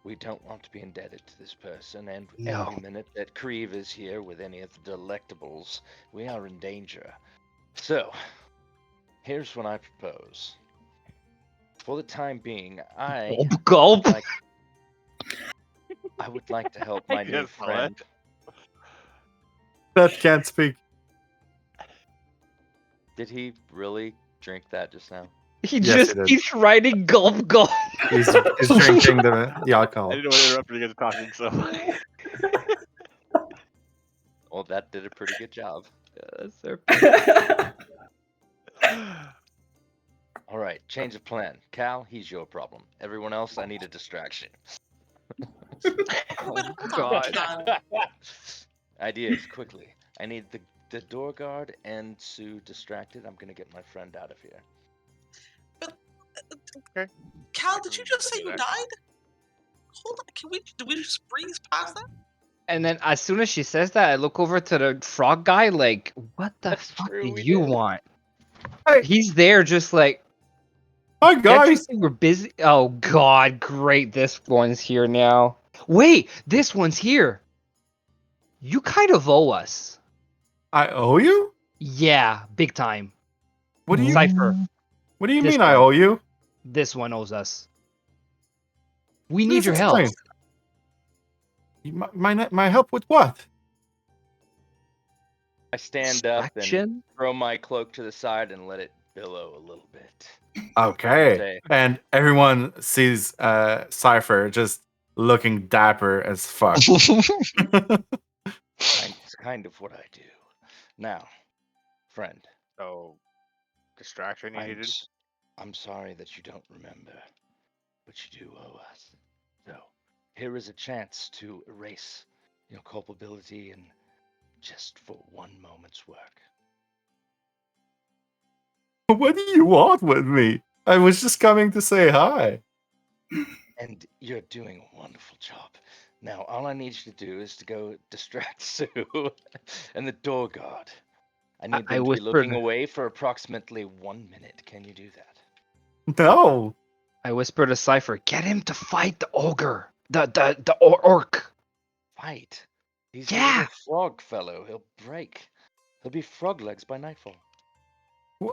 Speaker 2: We don't want to be indebted to this person, and
Speaker 4: No.
Speaker 2: every minute that Kriv is here with any of the delectables, we are in danger. So, here's what I propose. For the time being, I
Speaker 4: Gulp.
Speaker 2: would like to help
Speaker 1: I
Speaker 2: my new
Speaker 1: guess not.
Speaker 2: friend.
Speaker 3: That can't speak.
Speaker 2: Did he really drink that just now?
Speaker 4: He
Speaker 3: Yes,
Speaker 4: just
Speaker 3: it is.
Speaker 4: keeps writing gulp gulp.
Speaker 3: He's drinking the alcohol.
Speaker 1: I didn't want to interrupt you guys talking, so.
Speaker 2: Well, that did a pretty good job. All right, change of plan. Cal, he's your problem. Everyone else, I need a distraction.
Speaker 5: Hold on.
Speaker 2: Ideas, quickly. I need the door guard and Sue distracted. I'm gonna get my friend out of here.
Speaker 5: Cal, did you just say you died? Hold on, did we just breeze past that?
Speaker 4: And then as soon as she says that, I look over to the frog guy like, what the
Speaker 2: That's
Speaker 4: fuck
Speaker 2: true,
Speaker 4: do
Speaker 2: we
Speaker 4: you
Speaker 2: did.
Speaker 4: want?
Speaker 3: Hey.
Speaker 4: He's there just like,
Speaker 3: Hi
Speaker 4: can't you
Speaker 3: guys.
Speaker 4: see we're busy? Oh God, great. This one's here now. Wait, this one's here. You kind of owe us.
Speaker 3: I owe you?
Speaker 4: Yeah, big time.
Speaker 3: What do you
Speaker 4: Cypher.
Speaker 3: What do you
Speaker 4: This
Speaker 3: mean I
Speaker 4: one.
Speaker 3: owe you?
Speaker 4: This one owes us. We
Speaker 3: Please
Speaker 4: need your help.
Speaker 3: explain. My help with what?
Speaker 2: I stand up and
Speaker 4: Distraction?
Speaker 2: throw my cloak to the side and let it billow a little bit.
Speaker 3: Okay.
Speaker 2: Say,
Speaker 3: And everyone sees Cypher just looking dapper as fuck.
Speaker 2: it's kind of what I do. Now, friend,
Speaker 1: So, distraction you needed?
Speaker 2: I'm sorry that you don't remember, but you do owe us. So, here is a chance to erase your culpability and just for one moment's work.
Speaker 3: What do you want with me? I was just coming to say hi.
Speaker 2: And you're doing a wonderful job. Now, all I need you to do is to go distract Sue and the door guard. I need
Speaker 4: I
Speaker 2: them to be looking
Speaker 4: whispered-
Speaker 2: away for approximately 1 minute. Can you do that?
Speaker 3: No.
Speaker 4: I whispered to Cypher, "Get him to fight the ogre, the orc."
Speaker 2: Fight. He's a
Speaker 4: Yeah.
Speaker 2: little frog fellow. He'll break. He'll be frog legs by nightfall.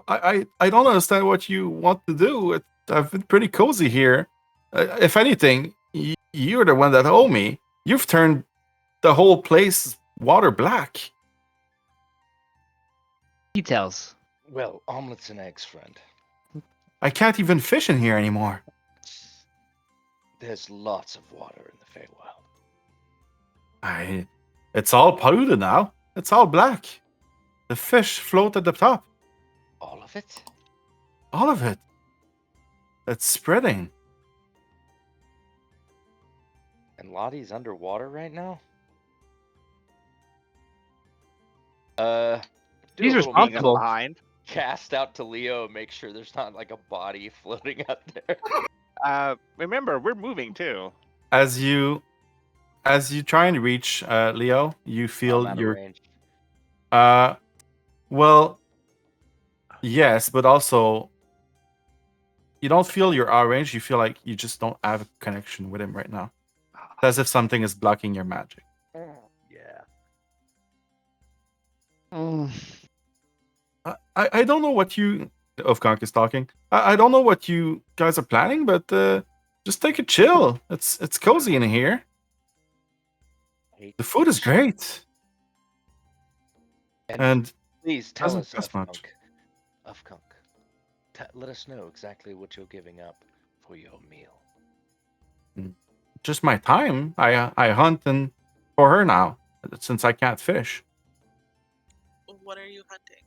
Speaker 3: I don't understand what you want to do. I've been pretty cozy here. If anything, you're the one that owe me. You've turned the whole place water black.
Speaker 4: Details.
Speaker 2: Well, omelets and eggs, friend.
Speaker 3: I can't even fish in here anymore.
Speaker 2: There's lots of water in the Feywild.
Speaker 3: It's all polluted now. It's all black. The fish float at the top.
Speaker 2: All of it?
Speaker 3: All of it. It's spreading.
Speaker 2: And Lottie's underwater right now? Do
Speaker 4: He's
Speaker 2: a little
Speaker 4: responsible.
Speaker 1: Behind.
Speaker 2: cast out to Leo, make sure there's not like a body floating out there.
Speaker 1: Remember, we're moving too.
Speaker 3: As you try and reach Leo, you feel
Speaker 2: I'm out of
Speaker 3: your
Speaker 2: range.
Speaker 3: well, yes, but also you don't feel your R range. You feel like you just don't have a connection with him right now. It's as if something is blocking your magic.
Speaker 2: Yeah.
Speaker 4: Mm.
Speaker 3: I don't know what you. Ofgonk is talking. I don't know what you guys are planning, but just take a chill. It's cozy in here. The food is great, and
Speaker 2: Please tell
Speaker 3: doesn't
Speaker 2: us,
Speaker 3: cost much.
Speaker 2: Ufkunk. Let us know exactly what you're giving up for your meal.
Speaker 3: just my time. I hunt and for her now since I can't fish.
Speaker 5: What are you hunting?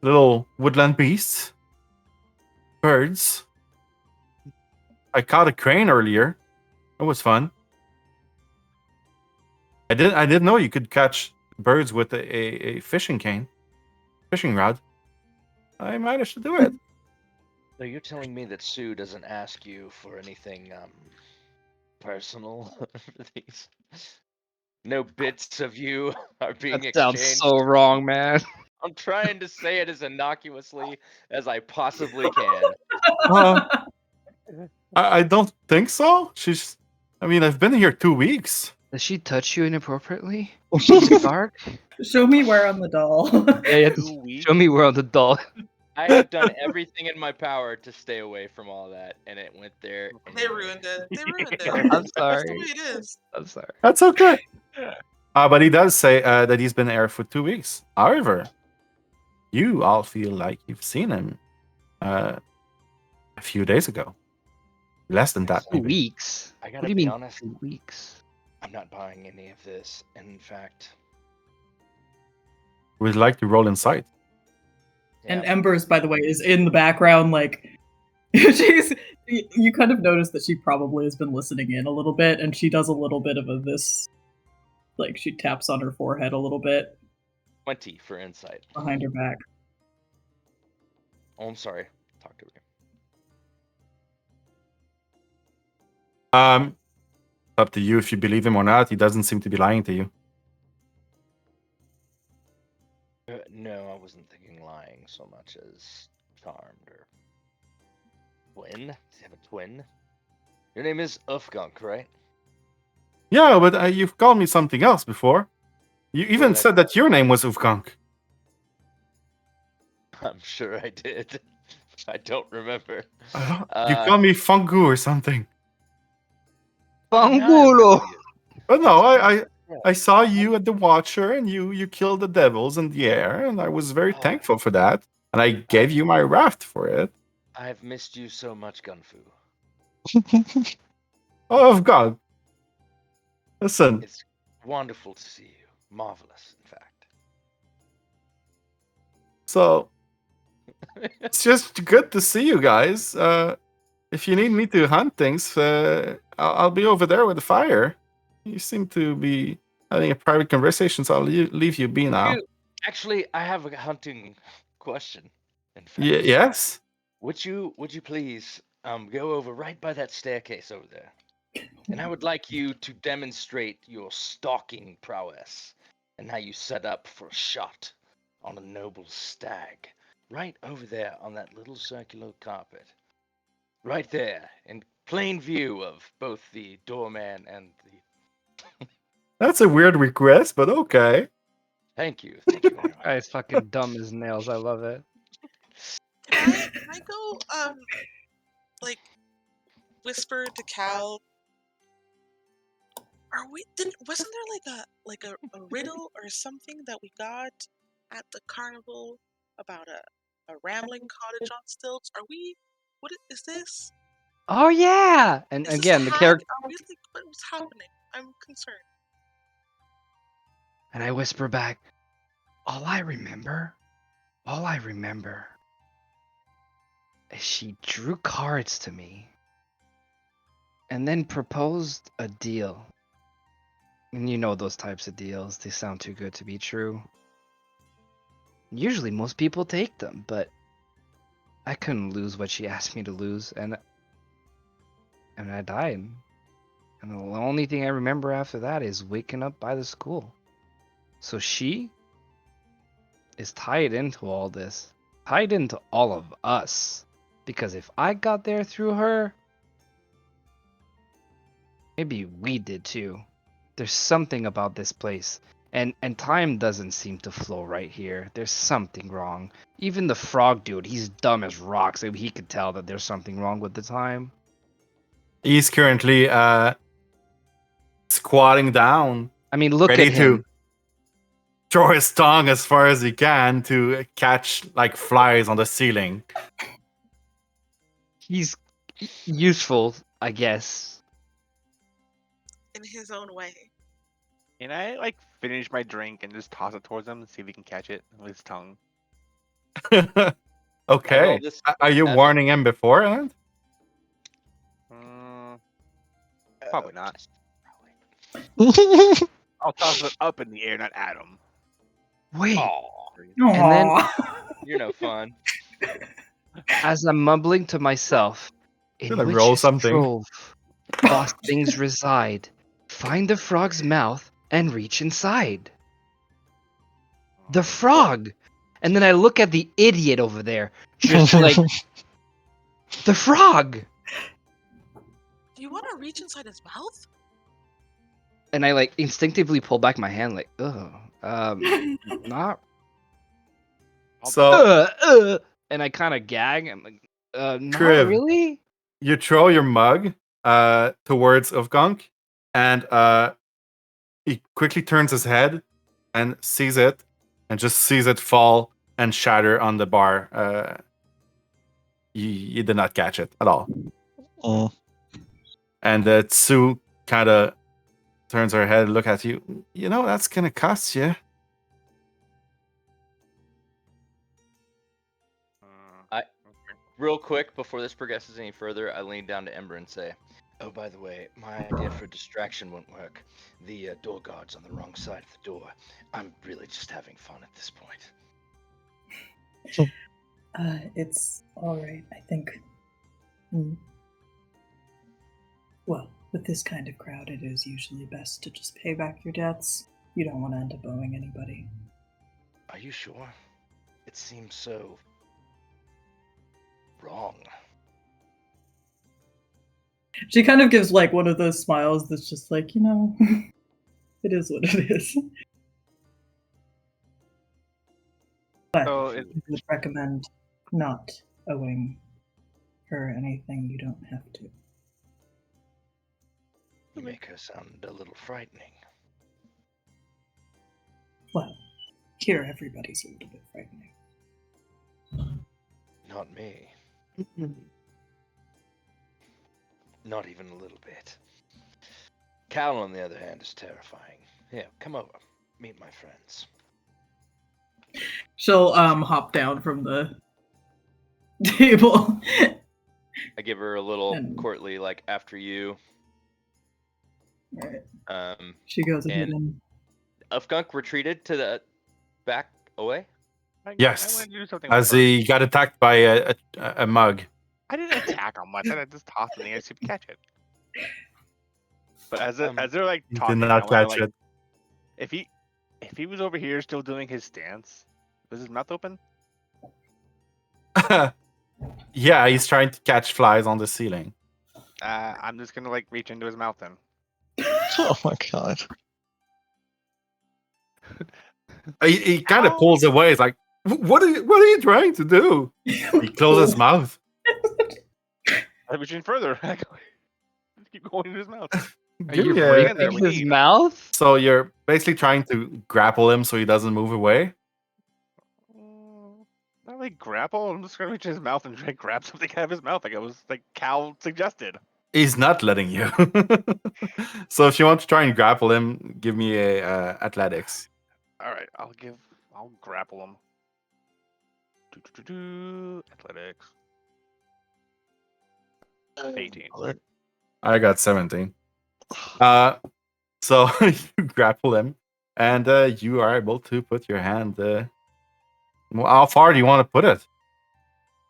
Speaker 3: Little woodland beasts, birds. I caught a crane earlier. That was fun. I didn't know you could catch birds with a fishing rod. I managed to do it.
Speaker 2: So you're telling me that Sue doesn't ask you for anything personal for these? No bits of you are being
Speaker 4: That sounds
Speaker 2: exchanged.
Speaker 4: so wrong, man.
Speaker 2: I'm trying to say it as innocuously as I possibly can.
Speaker 3: I don't think so. I mean, I've been here 2 weeks.
Speaker 4: Does she touch you inappropriately? In the dark?
Speaker 7: Show me where on the doll.
Speaker 4: Yeah,
Speaker 1: 2 weeks.
Speaker 4: show me where on the doll.
Speaker 2: I have done everything in my power to stay away from all that, and it went there.
Speaker 5: They
Speaker 2: anyway.
Speaker 5: ruined it. They ruined it.
Speaker 4: I'm
Speaker 5: That's the
Speaker 4: sorry.
Speaker 5: way it is.
Speaker 4: I'm sorry.
Speaker 3: That's okay. But he does say that he's been there for 2 weeks. However, you all feel like you've seen him a few days ago. Less than that,
Speaker 4: 2
Speaker 3: maybe.
Speaker 4: weeks.
Speaker 2: I
Speaker 4: What
Speaker 2: gotta
Speaker 4: do you
Speaker 2: be
Speaker 4: mean
Speaker 2: honest,
Speaker 4: 2 weeks?
Speaker 2: I'm not buying any of this. And in fact,
Speaker 3: We'd like to roll inside.
Speaker 7: And
Speaker 2: yeah,
Speaker 7: Embers, by the way, is in the background. Like, she's. You kind of notice that she probably has been listening in a little bit, and she does a little bit of this. Like, she taps on her forehead a little bit
Speaker 2: 20 for insight.
Speaker 7: behind her back.
Speaker 2: Oh, I'm sorry. Talk to me.
Speaker 3: Up to you if you believe him or not. He doesn't seem to be lying to you.
Speaker 2: No, I wasn't thinking lying so much as charmed or twin. Does he have a twin? Your name is Ufgunk, right?
Speaker 3: Yeah, but you've called me something else before. You even
Speaker 2: Well,
Speaker 3: said that your name was Ufkank.
Speaker 2: I'm sure I did. I don't remember.
Speaker 3: You call me Fungu or something.
Speaker 4: Pangulo!
Speaker 3: But no, I saw you at the Watcher, and you killed the devils in the air, and I was very thankful for that. And I gave you my raft for it.
Speaker 2: I've missed you so much, Gunfu.
Speaker 3: Oh God! Listen,
Speaker 2: It's wonderful to see you. Marvelous, in fact.
Speaker 3: so it's just good to see you guys. If you need me to hunt things, I'll be over there with the fire. You seem to be having a private conversation, so I'll leave you be now.
Speaker 2: Actually, I have a hunting question. In fact,
Speaker 3: Yes?
Speaker 2: would you please go over right by that staircase over there, and I would like you to demonstrate your stalking prowess and how you set up for a shot on a noble stag, right over there on that little circular carpet, right there in plain view of both the doorman and the.
Speaker 3: That's a weird request, but okay.
Speaker 2: Thank you very much.
Speaker 4: Guy's fucking dumb as nails. I love it.
Speaker 5: Can I go like whisper to Cal? Wasn't there like a riddle or something that we got at the carnival about a rambling cottage on stilts? What is this?
Speaker 4: Oh yeah. And
Speaker 5: Is
Speaker 4: again,
Speaker 5: this
Speaker 4: the
Speaker 5: a
Speaker 4: character.
Speaker 5: hag? What's happening? I'm concerned.
Speaker 4: And I whisper back, all I remember is she drew cards to me and then proposed a deal. And you know those types of deals, they sound too good to be true. Usually most people take them, but I couldn't lose what she asked me to lose, and I died. And the only thing I remember after that is waking up by the school. So she is tied into all this, tied into all of us. Because if I got there through her, maybe we did too. There's something about this place. And time doesn't seem to flow right here. There's something wrong. Even the frog dude, he's dumb as rocks. So he could tell that there's something wrong with the time.
Speaker 3: He's currently squatting down,
Speaker 4: I mean, look
Speaker 3: ready
Speaker 4: at him.
Speaker 3: to throw his tongue as far as he can to catch like flies on the ceiling.
Speaker 4: He's useful, I guess.
Speaker 5: In his own way.
Speaker 1: Can I like finish my drink and just toss it towards him and see if he can catch it with his tongue?
Speaker 3: Okay.
Speaker 2: this-
Speaker 3: Are you
Speaker 2: I roll-
Speaker 3: warning him beforehand?
Speaker 1: Probably not. I'll toss it up in the air, not at him.
Speaker 4: Wait.
Speaker 2: Aw,
Speaker 4: And then-
Speaker 7: Aw.
Speaker 2: you're no fun.
Speaker 4: As I'm mumbling to myself, in
Speaker 3: Gonna
Speaker 4: which
Speaker 3: roll something.
Speaker 4: trove lost things reside, find the frog's mouth and reach inside. The frog! And then I look at the idiot over there, just like, the frog!
Speaker 5: Do you want to reach inside his mouth?
Speaker 4: And I like instinctively pull back my hand, like, not.
Speaker 3: So
Speaker 4: And I kind of gag. I'm like, not
Speaker 3: Kriv.
Speaker 4: really?
Speaker 3: you throw your mug towards Ufgunk, and he quickly turns his head and sees it, and just sees it fall and shatter on the bar. You did not catch it at all.
Speaker 6: Mm.
Speaker 3: And Tsu kind of turns her head, look at you. You know, that's gonna cost you.
Speaker 2: Real quick, before this progresses any further, I lean down to Ember and say, "Oh, by the way, my idea for distraction won't work. The door guard's on the wrong side of the door. I'm really just having fun at this point."
Speaker 7: It's all right, I think. Well, with this kind of crowd, it is usually best to just pay back your debts. You don't want to end up owing anybody.
Speaker 2: Are you sure? It seems so wrong.
Speaker 7: She kind of gives like one of those smiles that's just like, it is what it is. But
Speaker 1: So
Speaker 7: I would recommend not owing her anything you don't have to.
Speaker 2: You make her sound a little frightening.
Speaker 7: Well, here everybody's a little bit frightening.
Speaker 2: Not me. Not even a little bit. Cal, on the other hand, is terrifying. Here, come over. Meet my friends.
Speaker 7: She'll hop down from the table.
Speaker 2: I give her a little
Speaker 7: And-
Speaker 2: courtly, like, after you.
Speaker 7: Right. She goes ahead and
Speaker 2: Ufgunk retreated to the back away.
Speaker 1: I
Speaker 3: Yes,
Speaker 1: wanted to do something
Speaker 3: as
Speaker 1: first.
Speaker 3: he got attacked by a mug.
Speaker 1: I didn't attack him much. I just tossed something. I just catch it. But as they're like
Speaker 3: He
Speaker 1: talking,
Speaker 3: did
Speaker 1: I
Speaker 3: not
Speaker 1: wanna,
Speaker 3: catch
Speaker 1: like,
Speaker 3: it.
Speaker 1: if he was over here still doing his stance, was his mouth open?
Speaker 3: Yeah, he's trying to catch flies on the ceiling.
Speaker 1: I'm just gonna like reach into his mouth then.
Speaker 6: Oh my god.
Speaker 3: He kind of
Speaker 1: Ow.
Speaker 3: pulls away. He's like, what are you trying to do?" He closes his mouth.
Speaker 1: I reach in further. I go, just keep going in his mouth.
Speaker 4: Are
Speaker 3: Give
Speaker 4: you
Speaker 3: me a-
Speaker 1: breaking there,
Speaker 4: breaking
Speaker 1: we
Speaker 4: his
Speaker 1: need.
Speaker 4: mouth?
Speaker 3: So you're basically trying to grapple him so he doesn't move away.
Speaker 1: Not like grapple. I'm just gonna reach in his mouth and try to grab something out of his mouth, like it was like Cal suggested.
Speaker 3: He's not letting you. So if you want to try and grapple him, give me a athletics.
Speaker 1: All right, I'll grapple him. Athletics. 18.
Speaker 3: I got 17. So you grapple him, and you are able to put your hand. How far do you want to put it?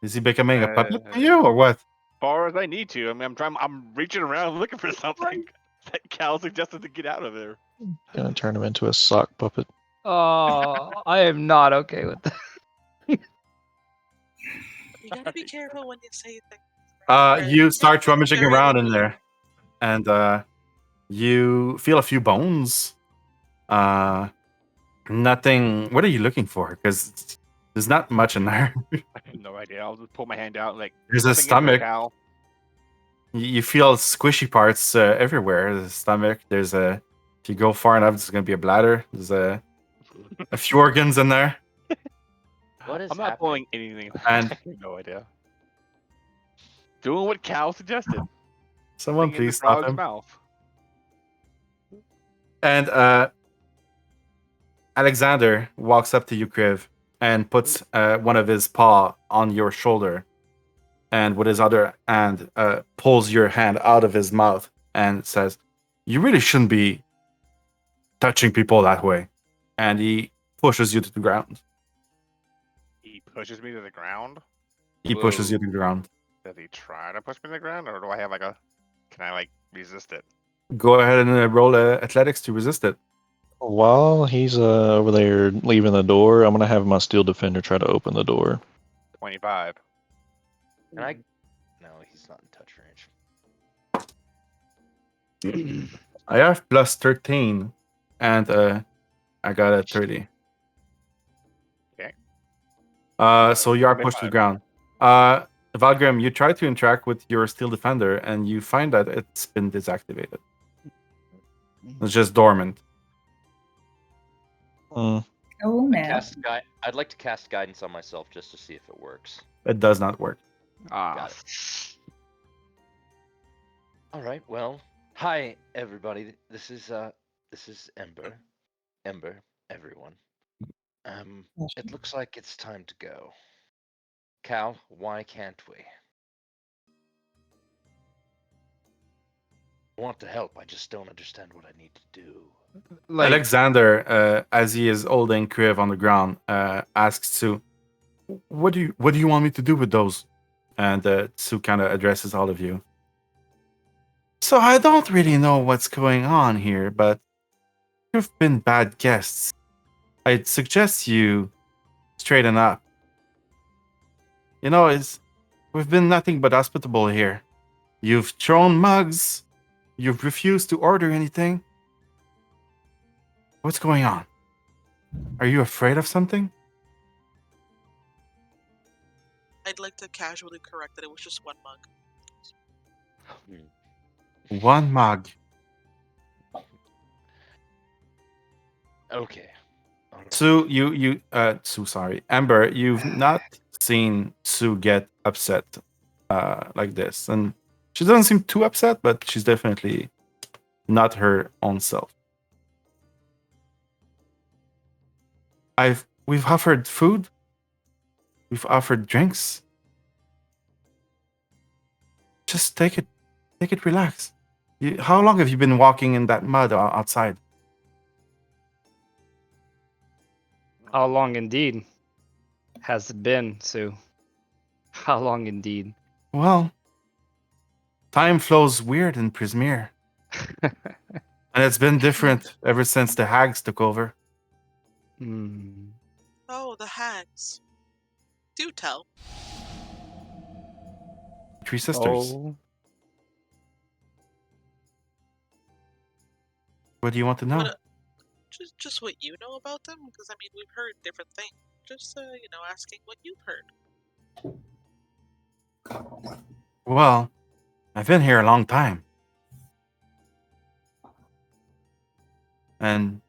Speaker 3: Is he becoming a puppet for you, or what?
Speaker 1: Far as I need to. I mean, I'm reaching around looking for something that Cal suggested to get out of there.
Speaker 6: Gonna turn him into a sock puppet.
Speaker 4: Oh, I am not okay with that.
Speaker 5: You gotta be careful when you say things.
Speaker 3: You start rummaging around in there, and you feel a few bones. Nothing. What are you looking for? Because there's not much in there.
Speaker 1: I have no idea. I'll just pull my hand out like.
Speaker 3: There's a
Speaker 1: nothing in
Speaker 3: stomach.
Speaker 1: there, Cal.
Speaker 3: You feel squishy parts everywhere. There's a stomach. There's a. If you go far enough, there's gonna be a bladder. There's a few organs in there.
Speaker 2: What is
Speaker 1: I'm not
Speaker 2: happening?
Speaker 1: pulling anything.
Speaker 3: And-
Speaker 1: I have no idea. Doing what Cal suggested.
Speaker 3: Someone
Speaker 1: Putting in the
Speaker 3: please stop
Speaker 1: frog's
Speaker 3: him.
Speaker 1: mouth.
Speaker 3: And Alexander walks up to you, Kriv, and puts one of his paw on your shoulder, and with his other hand pulls your hand out of his mouth and says, "You really shouldn't be touching people that way." And he pushes you to the ground.
Speaker 1: He pushes me to the ground.
Speaker 3: He pushes you to the ground.
Speaker 1: Does he try to push me to the ground, or do I have like a? Can I like resist it?
Speaker 3: Go ahead and roll athletics to resist it.
Speaker 6: While he's over there leaving the door, I'm gonna have my steel defender try to open the door.
Speaker 1: 25.
Speaker 2: And I. No, he's not in touch range.
Speaker 3: I have plus 13, and I got a 30.
Speaker 1: Okay.
Speaker 3: So you are pushed to the ground. Valgrim, you try to interact with your steel defender, and you find that it's been deactivated. It's just dormant.
Speaker 7: oh man.
Speaker 2: I'd like to cast guidance on myself just to see if it works.
Speaker 3: It does not work.
Speaker 2: Got it. All right. Well, hi everybody. This is Ember. Ember, everyone. It looks like it's time to go. Cal, why can't we? I want to help. I just don't understand what I need to do.
Speaker 4: Like,
Speaker 3: Alexander, as he is holding Kriv on the ground, asks Sue, "What do you want me to do with those?" And Sue kind of addresses all of you. So I don't really know what's going on here, but you've been bad guests. I'd suggest you straighten up. You know, we've been nothing but hospitable here. You've thrown mugs. You've refused to order anything. What's going on? Are you afraid of something?
Speaker 5: I'd like to casually correct that it was just one mug.
Speaker 3: One mug.
Speaker 2: Okay. All right.
Speaker 3: Sue, Sue, sorry. Ember, you've not seen Sue get upset like this. And she doesn't seem too upset, but she's definitely not her own self. We've offered food. We've offered drinks. Just take it relax. How long have you been walking in that mud outside?
Speaker 4: How long indeed has it been, Sue? How long indeed?
Speaker 3: Well, time flows weird in Prismere. And it's been different ever since the hags took over.
Speaker 4: Hmm.
Speaker 5: Oh, the hags. Do tell.
Speaker 3: 3 sisters.
Speaker 4: Oh.
Speaker 3: What do you want to know?
Speaker 5: What, just what you know about them? Because, I mean, we've heard different things. Just, asking what you've heard.
Speaker 3: Well, I've been here a long time. And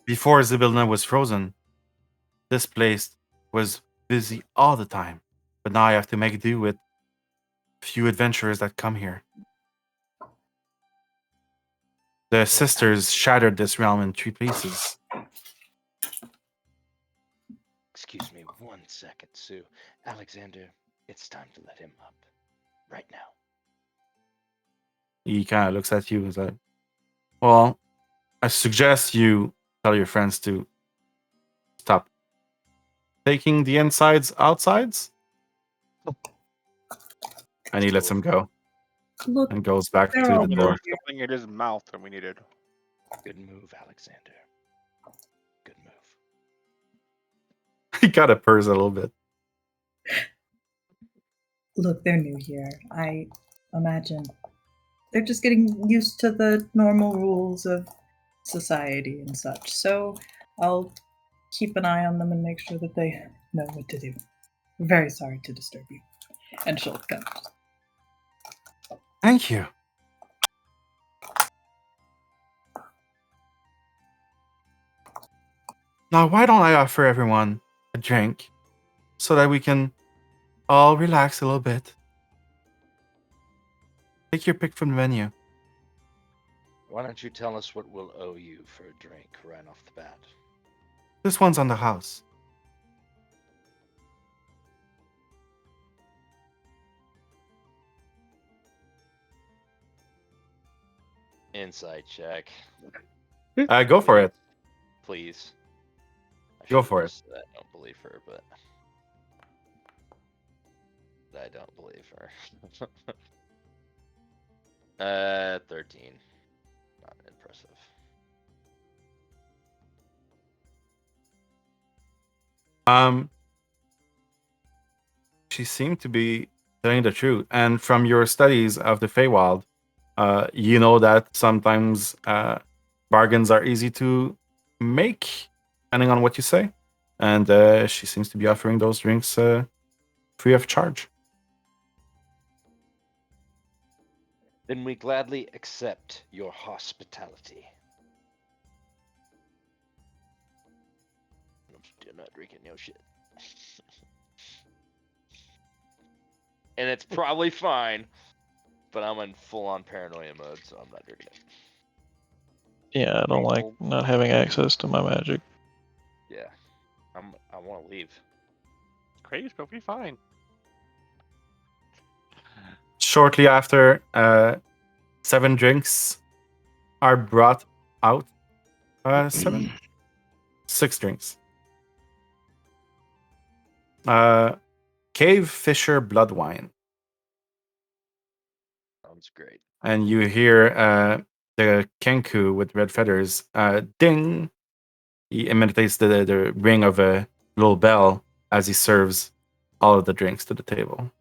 Speaker 3: before Zybilna was frozen, this place was busy all the time. But now I have to make do with few adventurers that come here. The sisters shattered this realm in 3 pieces.
Speaker 2: Excuse me 1 second, Sue. Alexander, it's time to let him up. Right now.
Speaker 3: He kind of looks at you and is like, well, I suggest you tell your friends to stop taking the insides outsides. And he lets him go
Speaker 7: Look,
Speaker 3: and goes back
Speaker 7: they're
Speaker 3: to
Speaker 7: all
Speaker 3: the
Speaker 1: There
Speaker 3: door.
Speaker 1: was something in his mouth that we needed.
Speaker 2: Good move, Alexander. Good move.
Speaker 3: He kind of purrs a little bit.
Speaker 7: look, they're new here. I imagine they're just getting used to the normal rules of society and such. So I'll keep an eye on them and make sure that they know what to do. Very sorry to disturb you. And she'll come.
Speaker 3: Thank you. Now, why don't I offer everyone a drink so that we can all relax a little bit? Take your pick from the menu.
Speaker 2: Why don't you tell us what we'll owe you for a drink right off the bat?
Speaker 3: This one's on the house.
Speaker 2: Insight check.
Speaker 3: Go for it.
Speaker 2: Please. I
Speaker 3: Go
Speaker 2: should've
Speaker 3: for it.
Speaker 2: just said I don't believe her, but I don't believe her. 13. Not impressive.
Speaker 3: She seemed to be telling the truth. And from your studies of the Feywild, you know that sometimes bargains are easy to make, depending on what you say. And she seems to be offering those drinks free of charge.
Speaker 2: Then we gladly accept your hospitality. I'm still not drinking no shit. And it's probably fine, but I'm in full-on paranoia mode, so I'm not drinking it.
Speaker 6: Yeah, I don't like not having access to my magic.
Speaker 2: Yeah, I want to leave.
Speaker 1: It's crazy, but we'll be fine.
Speaker 3: Shortly after, 7 drinks are brought out. 7? 6 drinks. Cave Fisher Blood Wine.
Speaker 2: Sounds great.
Speaker 3: And you hear the Kenku with red feathers ding. He imitates the ring of a little bell as he serves all of the drinks to the table.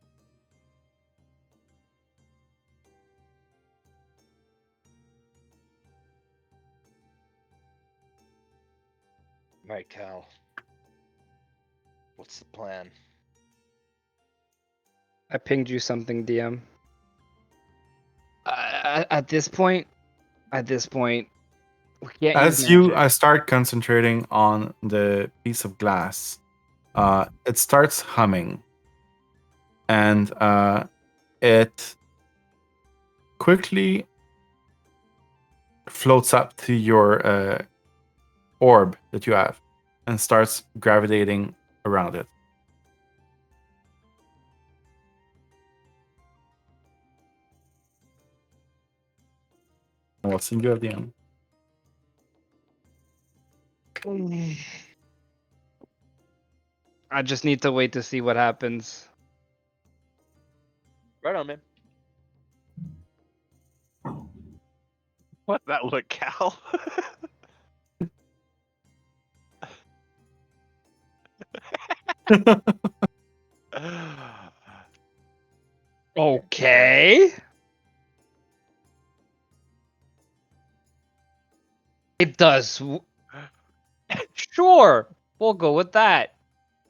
Speaker 2: Right, Cal. What's the plan?
Speaker 4: I pinged you something, DM. At this point, we can't
Speaker 3: As
Speaker 4: use
Speaker 3: you
Speaker 4: magic.
Speaker 3: start concentrating on the piece of glass, it starts humming. And it quickly floats up to your orb that you have and starts gravitating around it. we'll see you at the end.
Speaker 4: I just need to wait to see what happens.
Speaker 8: Right on, man.
Speaker 1: What that look, Cal?
Speaker 4: Okay. It does. Sure, we'll go with that.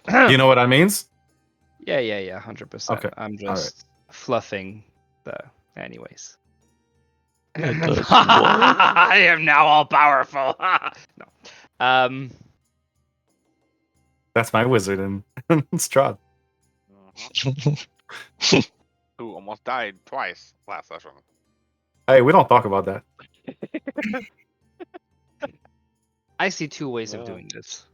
Speaker 3: Do you know what that means?
Speaker 4: Yeah, 100%.
Speaker 3: Okay,
Speaker 4: I'm
Speaker 3: all right.
Speaker 4: just fluffing the. Anyways.
Speaker 6: It does what?
Speaker 4: I am now all powerful. No.
Speaker 3: That's my wizard in Strahd.
Speaker 1: Who almost died twice last session.
Speaker 3: Hey, we don't talk about that.
Speaker 4: I see two ways of
Speaker 8: Yeah.
Speaker 4: doing this.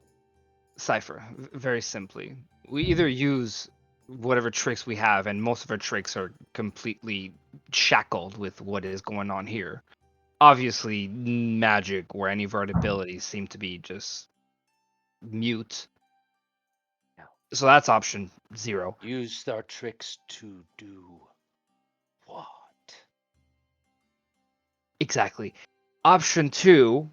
Speaker 4: Cypher, very simply. We either use whatever tricks we have, and most of our tricks are completely shackled with what is going on here. Obviously, magic or any of our abilities seem to be just mute.
Speaker 8: Yeah.
Speaker 4: So that's option 0.
Speaker 8: Use our tricks to do what?
Speaker 4: Exactly. Option 2.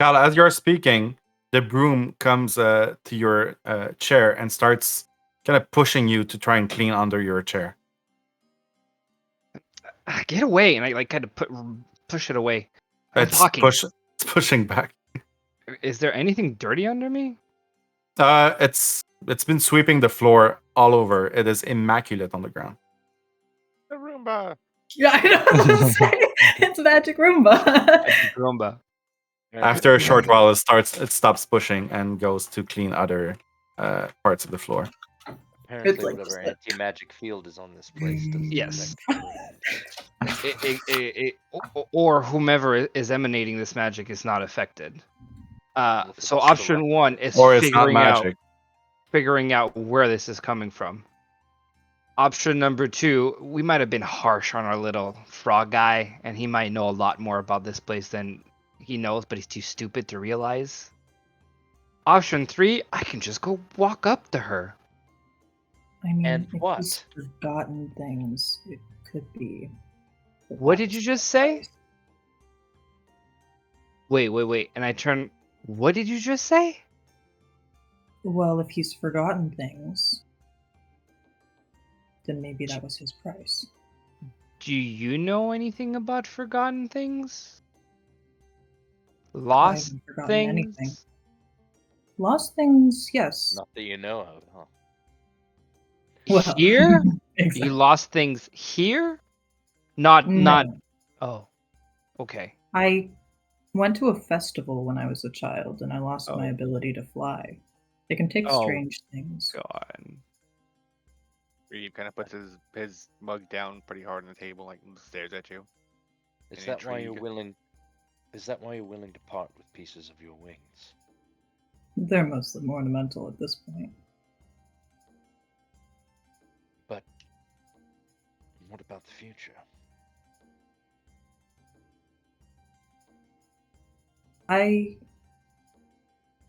Speaker 3: Cal, as you're speaking, the broom comes to your chair and starts kind of pushing you to try and clean under your chair.
Speaker 4: Get away, and I like kind of push it away. I'm talking.
Speaker 3: It's pushing back.
Speaker 4: Is there anything dirty under me?
Speaker 3: It's been sweeping the floor all over. It is immaculate on the ground.
Speaker 1: The Roomba.
Speaker 7: Yeah, I know what I'm saying. It's Magic Roomba.
Speaker 4: Roomba.
Speaker 3: After a short while, it stops pushing and goes to clean other parts of the floor.
Speaker 8: Apparently,
Speaker 7: like
Speaker 8: whatever
Speaker 7: just
Speaker 8: anti-magic field is on this place doesn't
Speaker 4: Yes.
Speaker 8: affect
Speaker 4: Or whomever is emanating this magic is not affected.
Speaker 8: Well, if
Speaker 4: So
Speaker 8: it's
Speaker 4: option
Speaker 8: selected.
Speaker 4: 1 is
Speaker 3: Or it's not magic.
Speaker 4: figuring out where this is coming from. Option number 2, we might have been harsh on our little frog guy, and he might know a lot more about this place than he knows, but he's too stupid to realize. Option 3, I can just go walk up to her.
Speaker 7: I mean,
Speaker 8: And
Speaker 7: if
Speaker 8: what?
Speaker 7: he's forgotten things, it could be. that
Speaker 4: What
Speaker 7: that
Speaker 4: did you
Speaker 7: was
Speaker 4: just
Speaker 7: the
Speaker 4: say?
Speaker 7: price.
Speaker 4: Wait. And I turn. What did you just say?
Speaker 7: Well, if he's forgotten things, then maybe that was his price.
Speaker 4: Do you know anything about forgotten things?
Speaker 7: I
Speaker 4: Lost
Speaker 7: haven't forgotten
Speaker 4: things?
Speaker 7: anything. Lost things, yes.
Speaker 8: Not that you know of, huh?
Speaker 7: Well,
Speaker 4: Here?
Speaker 7: exactly.
Speaker 4: You lost things here? Not.
Speaker 7: No.
Speaker 4: Oh. Okay.
Speaker 7: I went to a festival when I was a child, and I lost my
Speaker 4: Oh.
Speaker 7: ability to fly. They can take
Speaker 4: Oh,
Speaker 7: strange things.
Speaker 4: God.
Speaker 1: Reeve kind of puts his mug down pretty hard on the table, like stares at you.
Speaker 8: Is
Speaker 1: An
Speaker 8: that why you're
Speaker 1: intrigue.
Speaker 8: willing? Is that why you're willing to part with pieces of your wings?
Speaker 7: They're mostly ornamental at this point.
Speaker 8: But what about the future?
Speaker 7: I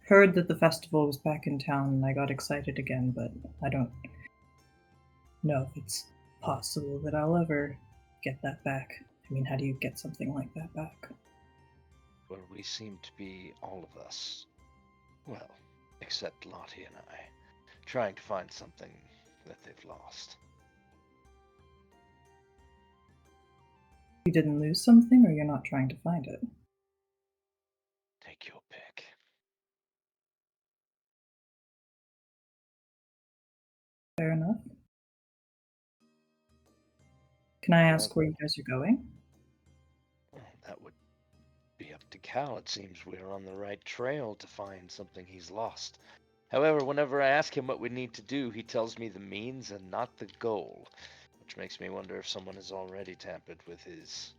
Speaker 7: heard that the festival was back in town, and I got excited again, but I don't know if it's possible that I'll ever get that back. I mean, how do you get something like that back?
Speaker 8: Well, we seem to be, all of us, well, except Lotte and I, trying to find something that they've lost.
Speaker 7: You didn't lose something, or you're not trying to find it?
Speaker 8: Take your pick.
Speaker 7: Fair enough. Can I ask
Speaker 8: Well,
Speaker 7: where you guys are going?
Speaker 8: Well, that would be up to Cal. It seems we're on the right trail to find something he's lost. However, whenever I ask him what we need to do, he tells me the means and not the goal, which makes me wonder if someone has already tampered with his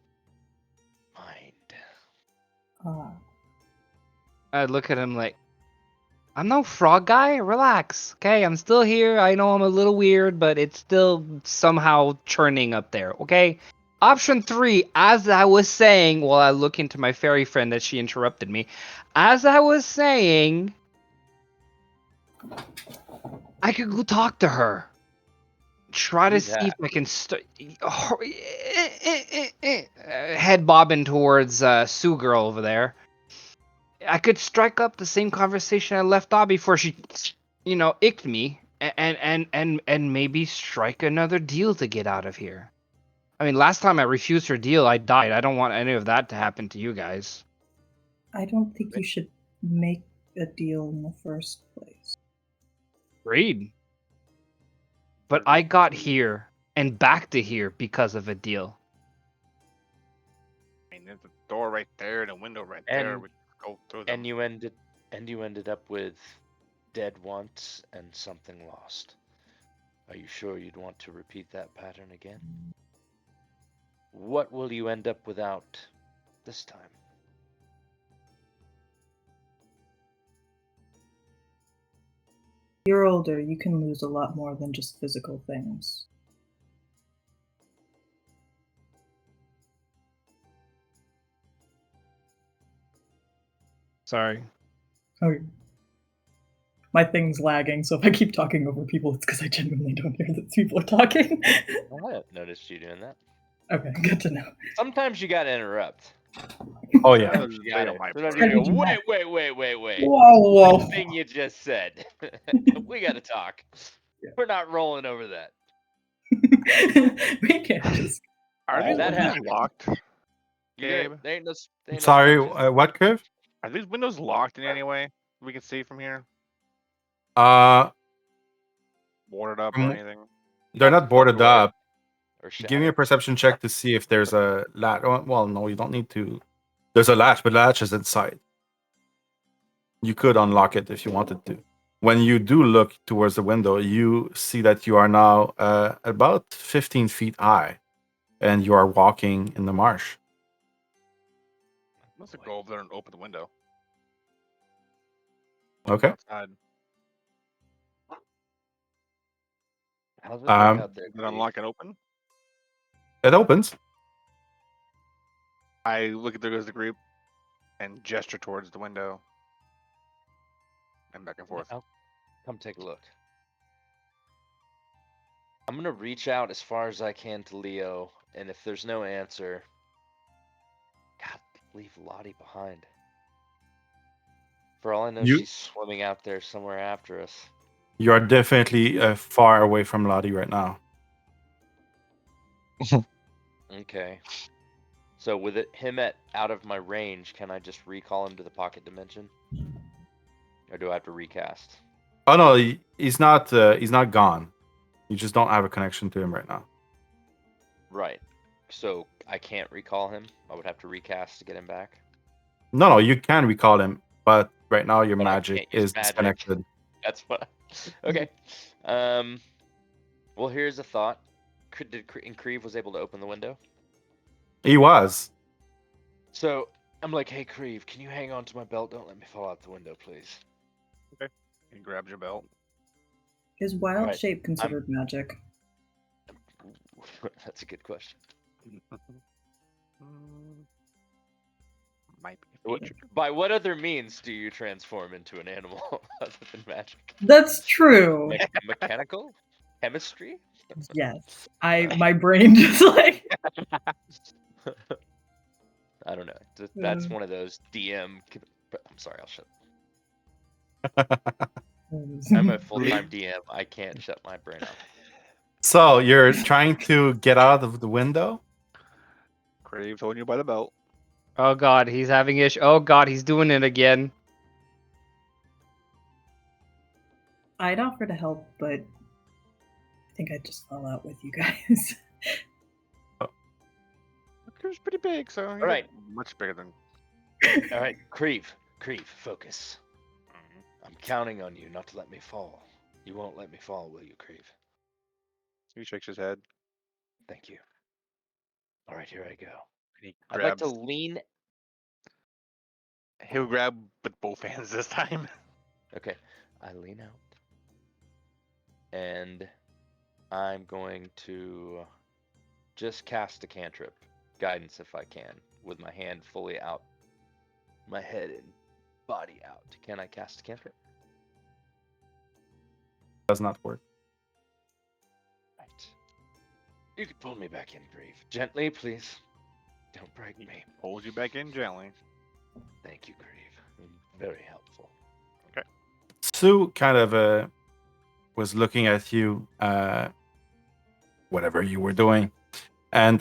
Speaker 8: mind.
Speaker 7: Ah,
Speaker 4: I look at him like, I'm no frog guy. Relax. Okay, I'm still here. I know I'm a little weird, but it's still somehow churning up there. Okay, Option 3, as I was saying, while I look into my fairy friend that she interrupted me, as I was saying, I could go talk to her. Try to
Speaker 8: Do
Speaker 4: see
Speaker 8: that.
Speaker 4: if I can head bobbing towards Sue girl over there. I could strike up the same conversation I left off before she, icked me, and maybe strike another deal to get out of here. I mean, last time I refused her deal, I died. I don't want any of that to happen to you guys.
Speaker 7: I don't think you should make a deal in the first place.
Speaker 4: Agreed. But I got here and back to here because of a deal.
Speaker 1: I mean, there's a door right there and a window right there.
Speaker 8: And-
Speaker 1: We go through them.
Speaker 8: And you ended up with dead once and something lost. Are you sure you'd want to repeat that pattern again? What will you end up without this time?
Speaker 7: You're older, you can lose a lot more than just physical things.
Speaker 4: Sorry.
Speaker 7: Oh, my thing's lagging, so if I keep talking over people, it's because I genuinely don't hear that people are talking.
Speaker 8: Oh, I haven't noticed you doing that.
Speaker 7: Okay, good to know.
Speaker 8: Sometimes you gotta interrupt.
Speaker 3: Oh yeah.
Speaker 1: That was
Speaker 8: You
Speaker 1: way
Speaker 8: gotta.
Speaker 1: on my
Speaker 8: Sometimes
Speaker 1: part.
Speaker 8: you go, wait.
Speaker 7: Whoa, whoa.
Speaker 8: The thing you just said. We gotta talk.
Speaker 7: Yeah.
Speaker 8: We're not rolling over that.
Speaker 7: We can't just.
Speaker 1: Are these
Speaker 8: That
Speaker 1: windows
Speaker 8: happened.
Speaker 1: locked?
Speaker 8: You're-
Speaker 1: Gabe?
Speaker 8: There ain't no. There ain't no
Speaker 3: Sorry,
Speaker 8: switches.
Speaker 3: what, Kriv?
Speaker 1: Are these windows locked in any way? We can see from here? Boarded up or
Speaker 3: Um,
Speaker 1: anything?
Speaker 3: They're not boarded
Speaker 8: door
Speaker 3: up.
Speaker 8: Or
Speaker 3: Give me a
Speaker 8: shattered.
Speaker 3: perception check to see if there's a latch. Well, no, you don't need to. There's a latch, but the latch is inside. You could unlock it if you wanted to. When you do look towards the window, you see that you are now about 15 feet high, and you are walking in the marsh.
Speaker 1: Let's go over there and open the window.
Speaker 3: Okay.
Speaker 1: Outside.
Speaker 8: How's it look
Speaker 3: Um,
Speaker 8: out there?
Speaker 1: Is it unlock and open?
Speaker 3: It opens.
Speaker 1: I look at there goes the group and gesture towards the window. And back and forth.
Speaker 8: Come take a look. I'm gonna reach out as far as I can to Leo, and if there's no answer, God, leave Lotte behind. For all I know,
Speaker 3: You-
Speaker 8: she's swimming out there somewhere after us.
Speaker 3: You are definitely far away from Lotte right now.
Speaker 8: Okay. So with him out of my range, can I just recall him to the pocket dimension, or do I have to recast?
Speaker 3: Oh no, he's not gone. You just don't have a connection to him right now.
Speaker 8: Right. So I can't recall him. I would have to recast to get him back.
Speaker 3: No, you can recall him, but right now your
Speaker 8: But I
Speaker 3: magic
Speaker 8: can't use
Speaker 3: is
Speaker 8: magic.
Speaker 3: disconnected.
Speaker 8: That's what. Okay. Well, here's a thought. Did Kriv was able to open the window?
Speaker 3: He was.
Speaker 8: So I'm like, hey, Kriv, can you hang on to my belt? Don't let me fall out the window, please.
Speaker 1: He grabs your belt.
Speaker 7: Is wild
Speaker 8: Right,
Speaker 7: shape considered magic?
Speaker 8: That's a good question.
Speaker 1: Might be a feature.
Speaker 8: By what other means do you transform into an animal other than magic?
Speaker 7: That's true.
Speaker 8: Mechanical? Chemistry?
Speaker 7: Yes. My brain just like.
Speaker 8: I don't know. That's one of those DM. I'm sorry, I'll shut. I'm a full-time DM. I can't shut my brain off.
Speaker 3: So you're trying to get out of the window?
Speaker 1: Krave's holding you by the belt.
Speaker 4: Oh god, he's having issue. Oh god, he's doing it again.
Speaker 7: I'd offer to help, but I think I'd just fall out with you guys.
Speaker 1: Krave's pretty big, so he's
Speaker 8: Right.
Speaker 1: much bigger than.
Speaker 8: All right, Kriv, focus. I'm counting on you not to let me fall. You won't let me fall, will you, Kriv?
Speaker 1: He shakes his head.
Speaker 8: Thank you. All right, here I go.
Speaker 1: And he
Speaker 8: I'd like
Speaker 1: grabs.
Speaker 8: to lean.
Speaker 1: He'll grab with both hands this time.
Speaker 8: Okay, I lean out. And I'm going to just cast a cantrip. Guidance if I can, with my hand fully out. My head and body out. Can I cast a cantrip?
Speaker 3: Does not work.
Speaker 8: Right. You can pull me back in, Brie. Gently, please. Don't break me.
Speaker 1: Pulls you back in gently.
Speaker 8: Thank you, Kriv. Very helpful.
Speaker 3: Sue kind of was looking at you, whatever you were doing, and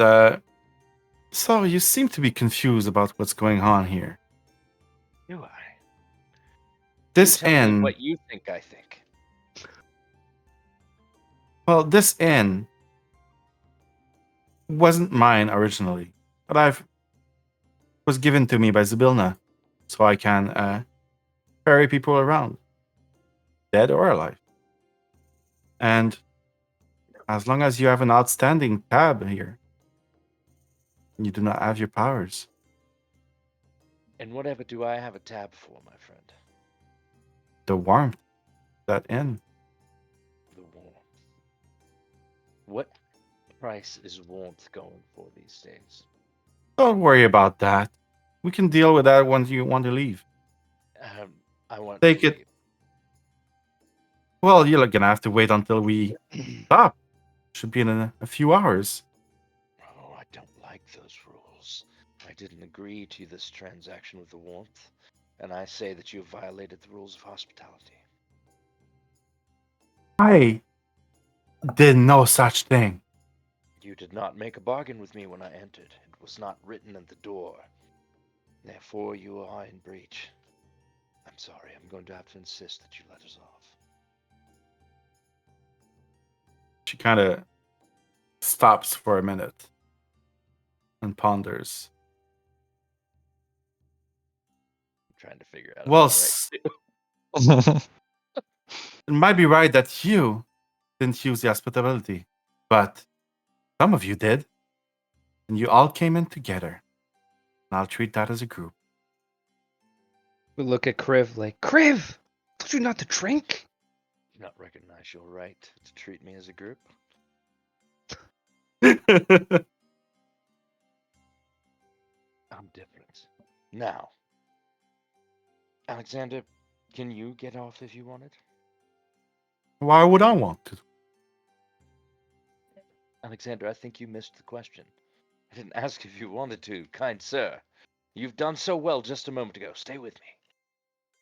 Speaker 3: so you seem to be confused about what's going on here.
Speaker 8: Do I?
Speaker 3: This
Speaker 8: Tell me
Speaker 3: inn,
Speaker 8: what you think I think.
Speaker 3: well, this inn wasn't mine originally, but was given to me by Zybilna, so I can ferry people around, dead or alive. And as long as you have an outstanding tab here, you do not have your powers.
Speaker 8: And whatever do I have a tab for, my friend?
Speaker 3: The warmth, that inn.
Speaker 8: The warmth. What price is warmth going for these days?
Speaker 3: Don't worry about that. We can deal with that once you want to leave.
Speaker 8: I want
Speaker 3: Take
Speaker 8: to
Speaker 3: it.
Speaker 8: leave.
Speaker 3: Well, you're gonna have to wait until we stop. Should be in a few hours.
Speaker 8: Oh, I don't like those rules. I didn't agree to this transaction with the warmth, and I say that you have violated the rules of hospitality.
Speaker 3: I did no such thing.
Speaker 8: You did not make a bargain with me when I entered. It was not written at the door. Therefore, you are in breach. I'm sorry, I'm going to have to insist that you let us off.
Speaker 3: She kind of stops for a minute and ponders.
Speaker 8: I'm trying to figure out.
Speaker 3: Well,
Speaker 8: Right.
Speaker 3: it might be right that you didn't use the hospitality, but some of you did, and you all came in together. And I'll treat that as a group.
Speaker 4: We look at Kriv like, Kriv, told you not to drink.
Speaker 8: Do not recognize your right to treat me as a group. I'm different. Now, Alexander, can you get off if you wanted?
Speaker 3: Why would I want to?
Speaker 8: Alexander, I think you missed the question. I didn't ask if you wanted to, kind sir. You've done so well just a moment ago. Stay with me.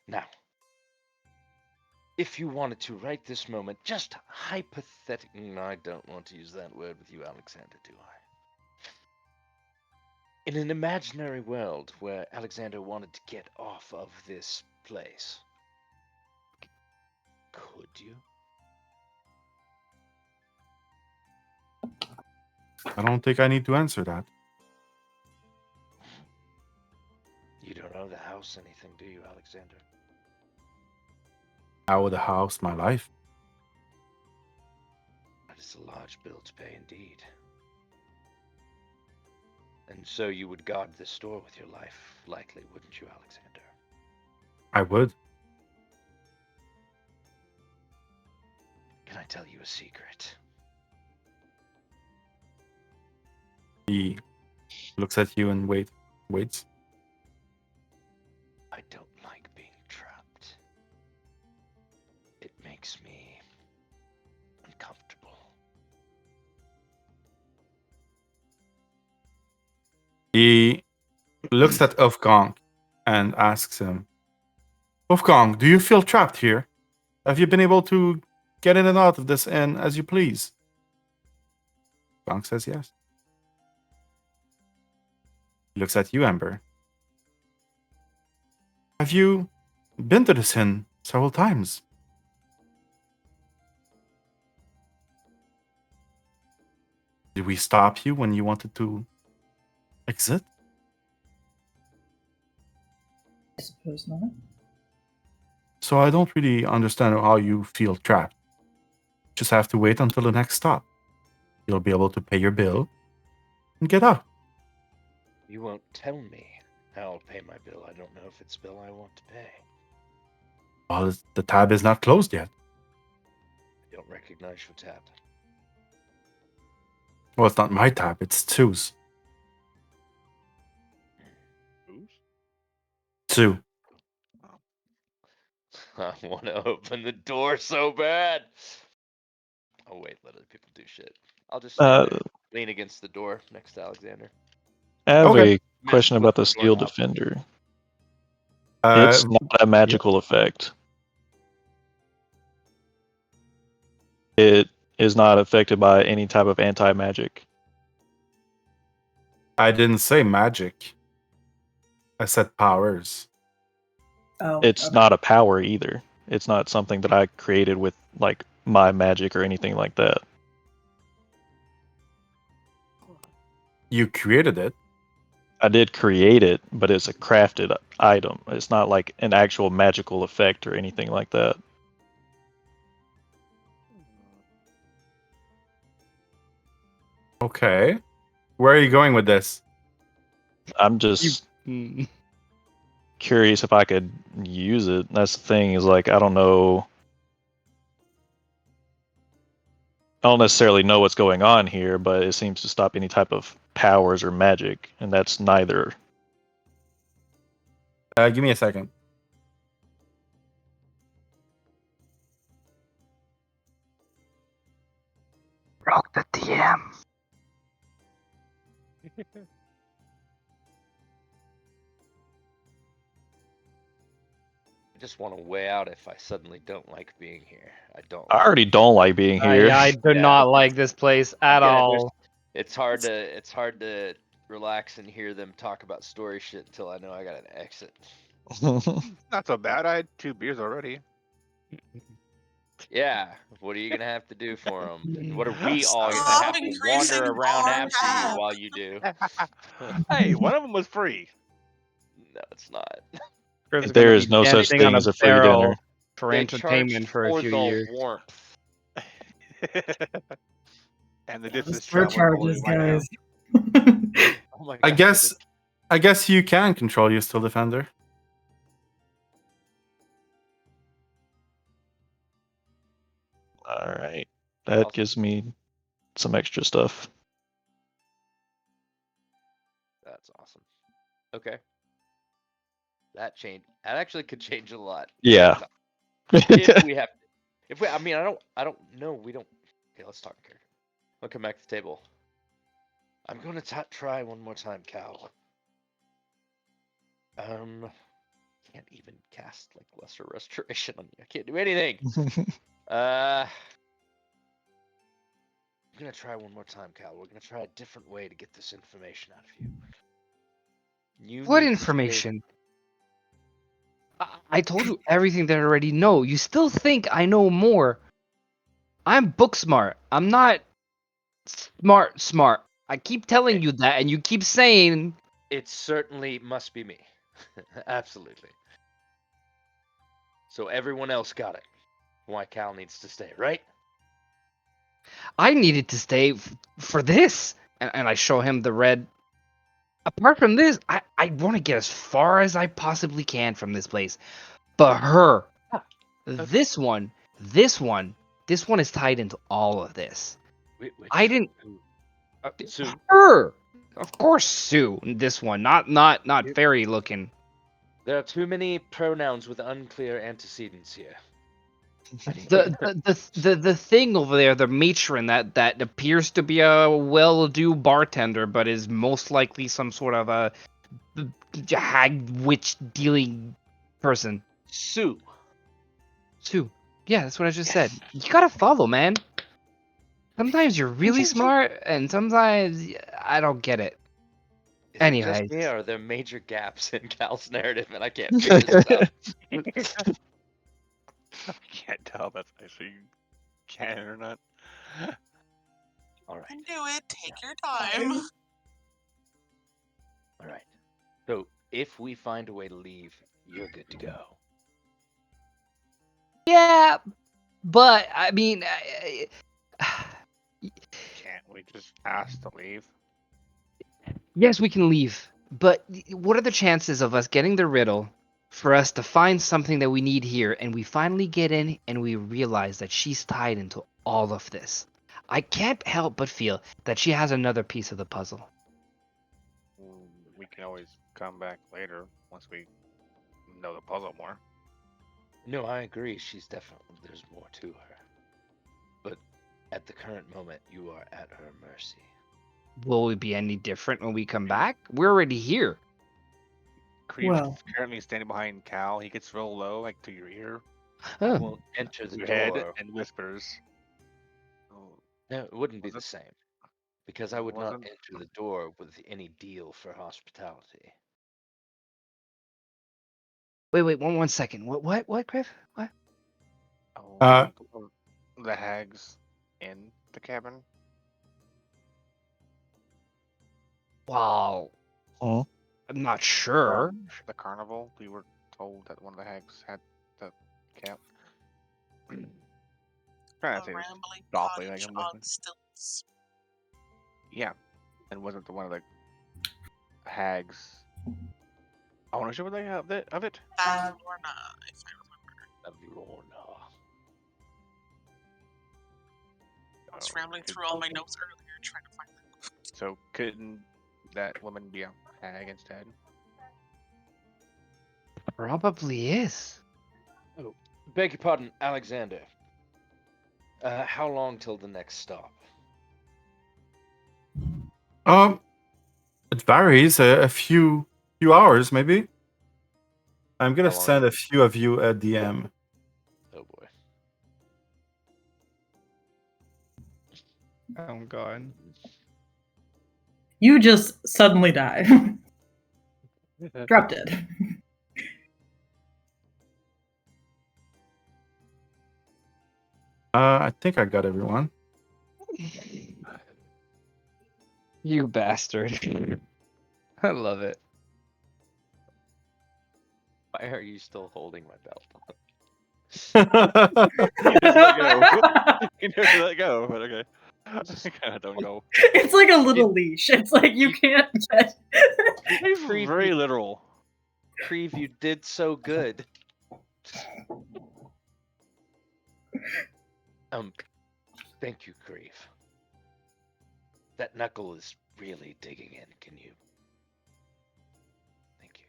Speaker 8: Now, if you wanted to right this moment, just hypothetically, no, I don't want to use that word with you, Alexander, do I? In an imaginary world where Alexander wanted to get off of this place, could you?
Speaker 3: I don't think I need to answer that.
Speaker 8: You don't owe the house anything, do you, Alexander?
Speaker 3: How would the house my life?
Speaker 8: That is a large bill to pay indeed. And so you would guard this store with your life, likely, wouldn't you, Alexander?
Speaker 3: I would.
Speaker 8: Can I tell you a secret?
Speaker 3: He looks at you and waits.
Speaker 8: I don't like being trapped. It makes me uncomfortable.
Speaker 3: He looks at Ufgong and asks him, Ufgong, do you feel trapped here? Have you been able to get in and out of this inn as you please? Ufgong says yes. He looks at you, Ember. Have you been to this inn several times? Did we stop you when you wanted to exit?
Speaker 7: I suppose not.
Speaker 3: So I don't really understand how you feel trapped. Just have to wait until the next stop. You'll be able to pay your bill and get out.
Speaker 8: You won't tell me how I'll pay my bill. I don't know if it's a bill I want to pay.
Speaker 3: Well, the tab is not closed yet.
Speaker 8: I don't recognize your tab.
Speaker 3: Well, it's not my type. It's Two's.
Speaker 1: Who's?
Speaker 3: Two.
Speaker 8: I want to open the door so bad. Oh wait, let other people do shit. I'll just stand there, lean against the door next to Alexander.
Speaker 6: I have
Speaker 3: Okay.
Speaker 6: a question about the
Speaker 8: Flip the
Speaker 6: Steel
Speaker 8: doorknob.
Speaker 6: Defender. It's not a magical effect. It is not affected by any type of anti-magic.
Speaker 3: I didn't say magic. I said powers.
Speaker 7: Oh,
Speaker 6: It's
Speaker 7: okay.
Speaker 6: not a power either. It's not something that I created with like my magic or anything like that.
Speaker 3: You created it.
Speaker 6: I did create it, but it's a crafted item. It's not like an actual magical effect or anything like that.
Speaker 3: Okay. Where are you going with this?
Speaker 6: I'm just curious if I could use it. That's the thing, is like I don't know. I don't necessarily know what's going on here, but it seems to stop any type of powers or magic, and that's neither.
Speaker 3: Give me a second.
Speaker 4: Rock the DM.
Speaker 8: I just want to weigh out if I suddenly don't like being here. I don't.
Speaker 6: I already don't like being here.
Speaker 4: Yeah, I do
Speaker 8: Yeah.
Speaker 4: not like this place at
Speaker 8: Yeah,
Speaker 4: all.
Speaker 8: It's hard to relax and hear them talk about story shit until I know I got an exit.
Speaker 1: Not so bad. I had 2 beers already.
Speaker 8: Yeah, what are you gonna have to do for them? What are we all gonna
Speaker 5: Stop
Speaker 8: have to
Speaker 5: increasing
Speaker 8: wander around
Speaker 5: our
Speaker 8: after you
Speaker 5: tab.
Speaker 8: while you do?
Speaker 1: Hey, one of them was free.
Speaker 8: No, it's not.
Speaker 4: Kriv's
Speaker 6: There
Speaker 4: gonna
Speaker 6: is
Speaker 4: be
Speaker 6: no such
Speaker 4: dancing
Speaker 6: thing
Speaker 4: on
Speaker 6: as a free
Speaker 4: barrel
Speaker 6: dinner.
Speaker 4: for
Speaker 8: They
Speaker 4: entertainment
Speaker 8: charged
Speaker 4: for a few
Speaker 8: the
Speaker 4: years.
Speaker 8: warmth.
Speaker 1: And the
Speaker 7: The
Speaker 1: distance traveled
Speaker 7: surcharges,
Speaker 1: holding my
Speaker 7: guys.
Speaker 8: Oh my god.
Speaker 3: I guess you can control your Steel Defender.
Speaker 6: All right, that gives me some extra stuff.
Speaker 8: That's awesome. Okay. That actually could change a lot.
Speaker 6: Yeah.
Speaker 8: If we have, I mean, I don't know. We don't. Okay, let's talk here. I'll come back to the table. I'm going to try one more time, Cal. Can't even cast like Lesser Restoration on you. I can't do anything. I'm gonna try one more time, Cal. We're gonna try a different way to get this information out of you.
Speaker 4: What
Speaker 8: need to stay-
Speaker 4: information? I told you everything that I already know. You still think I know more. I'm book smart. I'm not smart. I keep telling you that, and you keep saying
Speaker 8: It certainly must be me. Absolutely. So everyone else got it. Why Cal needs to stay, right?
Speaker 4: I needed to stay for this. And I show him the red. Apart from this, I want to get as far as I possibly can from this place. But her, this one is tied into all of this.
Speaker 8: Which,
Speaker 4: I didn't.
Speaker 8: Sue.
Speaker 4: Her, of course, Sue. This one, not fairy looking.
Speaker 8: There are too many pronouns with unclear antecedents here.
Speaker 4: The thing over there, the matron that appears to be a well-to-do bartender, but is most likely some sort of a hag witch dealing person.
Speaker 8: Sue.
Speaker 4: Yeah, that's what I just said. You gotta follow, man. Sometimes you're really smart, and sometimes I don't get it.
Speaker 8: Is
Speaker 4: Anyways.
Speaker 8: it just me, or are there major gaps in Cal's narrative and I can't figure this out?
Speaker 1: I can't tell if that's actually canon or not.
Speaker 8: All right.
Speaker 5: I knew it. Take your time.
Speaker 8: All right. So if we find a way to leave, you're good to go.
Speaker 4: Yeah, but I mean,
Speaker 1: Can't we just ask to leave?
Speaker 4: yes, we can leave. But what are the chances of us getting the riddle, for us to find something that we need here, and we finally get in and we realize that she's tied into all of this? I can't help but feel that she has another piece of the puzzle.
Speaker 1: We can always come back later once we know the puzzle more.
Speaker 8: No, I agree. There's more to her. But at the current moment, you are at her mercy.
Speaker 4: Will we be any different when we come back? We're already here.
Speaker 1: Kriev's
Speaker 7: Well.
Speaker 1: currently standing behind Cal. He gets real low, like to your ear,
Speaker 8: I
Speaker 4: Oh,
Speaker 8: won't enter the
Speaker 1: your head,
Speaker 8: door.
Speaker 1: and whispers. Oh,
Speaker 8: No, it wouldn't be
Speaker 1: Was
Speaker 8: the
Speaker 1: it-
Speaker 8: same. Because I would not
Speaker 1: wasn't-
Speaker 8: enter the door with any deal for hospitality.
Speaker 4: wait, one second. What, Kriv? What?
Speaker 3: Uh,
Speaker 1: the hags in the cabin.
Speaker 4: Well,
Speaker 6: Hmm?
Speaker 4: I'm not sure.
Speaker 1: The carnival. We were told that one of the hags had the camp. Trying
Speaker 5: A
Speaker 1: to say this
Speaker 5: rambling
Speaker 1: softly, like
Speaker 5: cottage
Speaker 1: I'm
Speaker 5: on
Speaker 1: listening.
Speaker 5: stilts.
Speaker 1: Yeah, and wasn't the one of the hags ownership of it?
Speaker 5: Valorna, if I remember.
Speaker 8: Valorna.
Speaker 5: I was
Speaker 1: Oh,
Speaker 5: rambling
Speaker 1: could-
Speaker 5: through all my notes earlier trying to find them.
Speaker 1: So couldn't that woman be a hag instead?
Speaker 4: Probably is.
Speaker 8: Beg your pardon, Alexander. How long till the next stop?
Speaker 3: It varies a few hours maybe. I'm gonna
Speaker 8: How long?
Speaker 3: send a few of you a DM.
Speaker 8: Oh boy.
Speaker 4: Oh god.
Speaker 7: You just suddenly die. Drop dead.
Speaker 3: I think I got everyone.
Speaker 4: You bastard. I love it.
Speaker 8: Why are you still holding my belt?
Speaker 1: You never let go, but okay. kind of don't go.
Speaker 7: It's like a little leash. It's like you can't get.
Speaker 1: He's
Speaker 8: Kriv,
Speaker 1: very
Speaker 8: you-
Speaker 1: literal.
Speaker 8: Kriv, you did so good. Thank you, Kriv. That knuckle is really digging in. Can you? Thank you.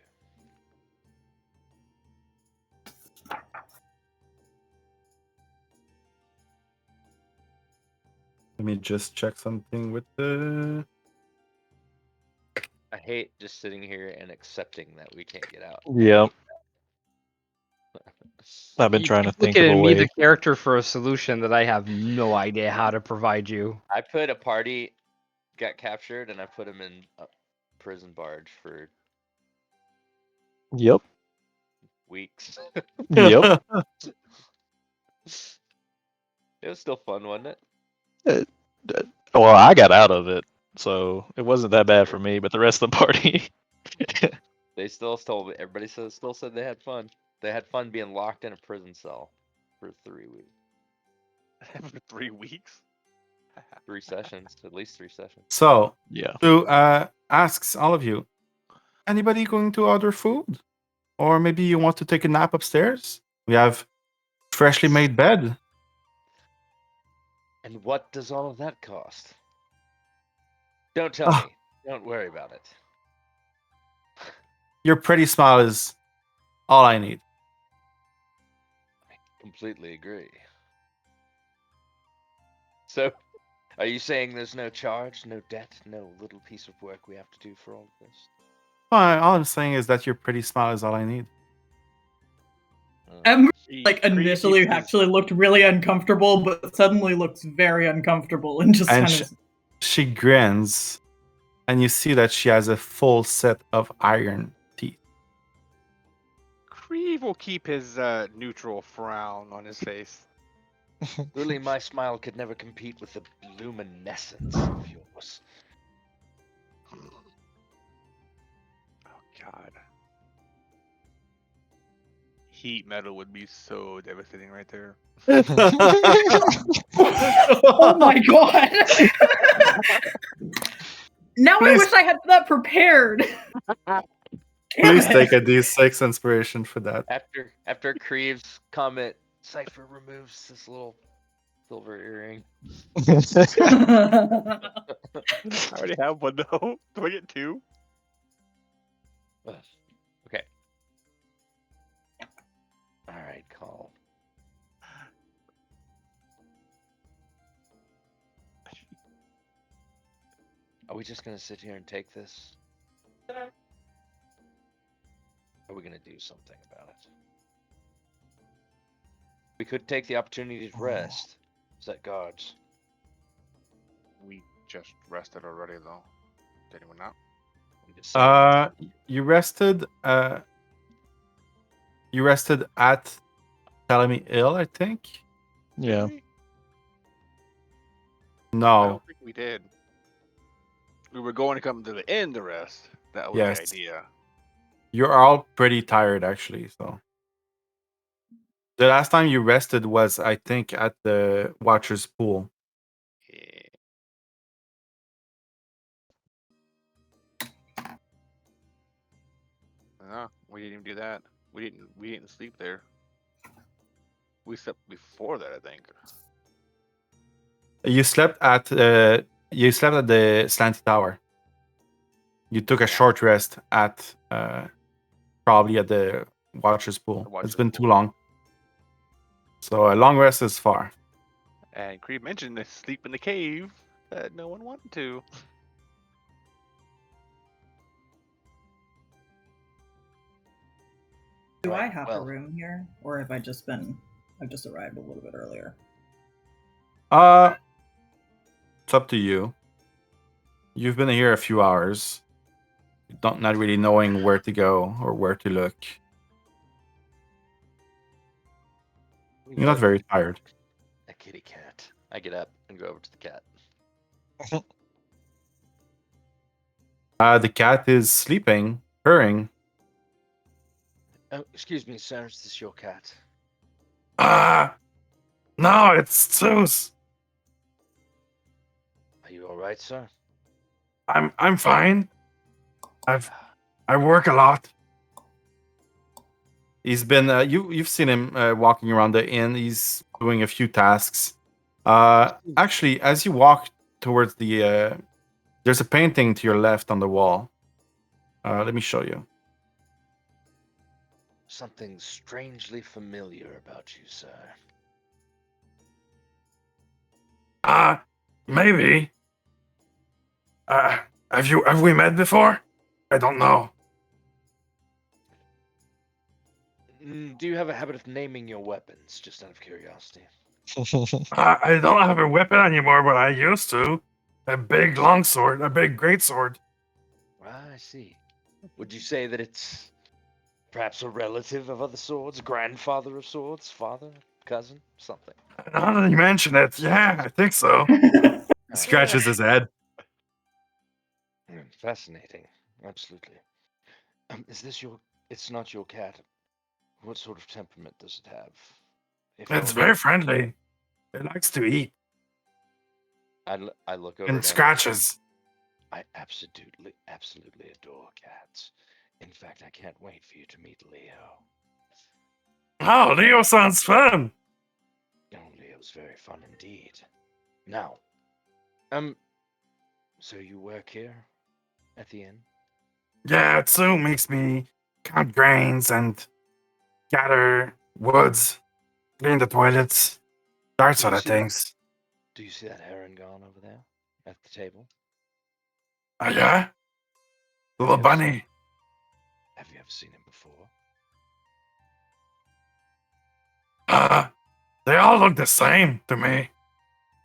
Speaker 3: Let me just check something with the.
Speaker 8: I hate just sitting here and accepting that we can't get out.
Speaker 6: Yep. I've been
Speaker 4: You
Speaker 6: trying to
Speaker 4: keep
Speaker 6: think of
Speaker 4: looking
Speaker 6: a
Speaker 4: at me,
Speaker 6: way.
Speaker 4: the character, for a solution that I have no idea how to provide you.
Speaker 8: I put a party got captured and I put him in a prison barge for
Speaker 6: Yep.
Speaker 8: weeks.
Speaker 6: Yep.
Speaker 8: It was still fun, wasn't it?
Speaker 6: Well, I got out of it, so it wasn't that bad for me. But the rest of the party,
Speaker 8: They still told me. Everybody still said they had fun. They had fun being locked in a prison cell for 3 weeks,
Speaker 1: For 3 weeks?
Speaker 8: 3 sessions, at least 3 sessions.
Speaker 3: So,
Speaker 6: yeah.
Speaker 3: to asks all of you, anybody going to order food, or maybe you want to take a nap upstairs? We have freshly made bed.
Speaker 8: And what does all of that cost? Don't tell
Speaker 3: Ah.
Speaker 8: me. Don't worry about it.
Speaker 3: Your pretty smile is all I need.
Speaker 8: I completely agree. So, are you saying there's no charge, no debt, no little piece of work we have to do for all of this?
Speaker 3: All I'm saying is that your pretty smile is all I need.
Speaker 7: Ember,
Speaker 1: He-
Speaker 7: like,
Speaker 1: Krieg
Speaker 7: initially
Speaker 1: keeps his-
Speaker 7: actually looked really uncomfortable, but suddenly looks very uncomfortable and just
Speaker 3: And
Speaker 7: kind of.
Speaker 3: She grins, and you see that she has a full set of iron teeth.
Speaker 1: Krieg will keep his neutral frown on his face.
Speaker 8: Really, my smile could never compete with the luminescence of yours.
Speaker 1: Oh god. Heat metal would be so devastating right there.
Speaker 7: Oh my god! Now
Speaker 3: Please-
Speaker 7: I wish I had that prepared. Damn
Speaker 3: Please
Speaker 7: it.
Speaker 3: take a D6 inspiration for that.
Speaker 8: After Kriv's comment, Cypher removes this little silver earring.
Speaker 1: I already have one though. Do I get two?
Speaker 8: Okay. All right, call. Are we just gonna sit here and take this? Are we gonna do something about it? We could take the opportunity to rest, set guards.
Speaker 1: We just rested already though. Did anyone not?
Speaker 8: I'm just saying,
Speaker 3: You rested. You rested at Telemi Ill, I think.
Speaker 6: Yeah.
Speaker 1: Did we? I
Speaker 3: No.
Speaker 1: don't think we did. We were going to come to the end to rest. That was
Speaker 3: Yes.
Speaker 1: the idea.
Speaker 3: You're all pretty tired, actually. So the last time you rested was, I think, at the Watcher's Pool.
Speaker 1: Yeah. No, we didn't even do that. We didn't sleep there. We slept before that, I think.
Speaker 3: You slept at the Slanty Tower. You took a short rest at probably at the Watcher's Pool. It's
Speaker 1: Watcher's
Speaker 3: been too
Speaker 1: Pool.
Speaker 3: long. So a long rest is far.
Speaker 1: And Kriv mentioned to sleep in the cave that no one wanted to.
Speaker 7: Do I
Speaker 8: Right,
Speaker 7: have
Speaker 8: well.
Speaker 7: a room here, or have I just been? I've just arrived a little bit earlier.
Speaker 3: It's up to you. You've been here a few hours. Not really knowing where to go or where to look. You're not very tired.
Speaker 8: A kitty cat. I get up and go over to the cat.
Speaker 3: The cat is sleeping, purring.
Speaker 8: Oh, excuse me, sir. Is this your cat?
Speaker 3: No, it's Zeus.
Speaker 8: Are you all right, sir?
Speaker 3: I'm fine. I work a lot. He's been you've seen him walking around the inn. He's doing a few tasks. Actually, as you walk towards the there's a painting to your left on the wall. Let me show you.
Speaker 8: Something strangely familiar about you, sir.
Speaker 3: Maybe. Have we met before? I don't know.
Speaker 8: Do you have a habit of naming your weapons, just out of curiosity?
Speaker 3: I don't have a weapon anymore, but I used to. A big longsword, a big greatsword.
Speaker 8: I see. Would you say that it's perhaps a relative of other swords, grandfather of swords, father, cousin, something?
Speaker 3: Now that you mention it, yeah, I think so. He scratches his head.
Speaker 8: Fascinating. Absolutely. Is this your... It's not your cat. What sort of temperament does it have?
Speaker 3: It's very friendly. It likes to eat
Speaker 8: I look over
Speaker 3: and
Speaker 8: at
Speaker 3: scratches.
Speaker 8: I absolutely adore cats. In fact, I can't wait for you to meet Leo.
Speaker 3: Oh, Leo sounds fun.
Speaker 8: Oh, Leo's very fun indeed. Now, so you work here at the inn?
Speaker 3: Yeah, Tsu makes me count grains and gather woods, clean the toilets, that sort of things.
Speaker 8: Do you see that heron gone over there at the table?
Speaker 3: Oh, yeah? Little
Speaker 8: Yes.
Speaker 3: bunny.
Speaker 8: Have you ever seen him before?
Speaker 3: They all look the same to me.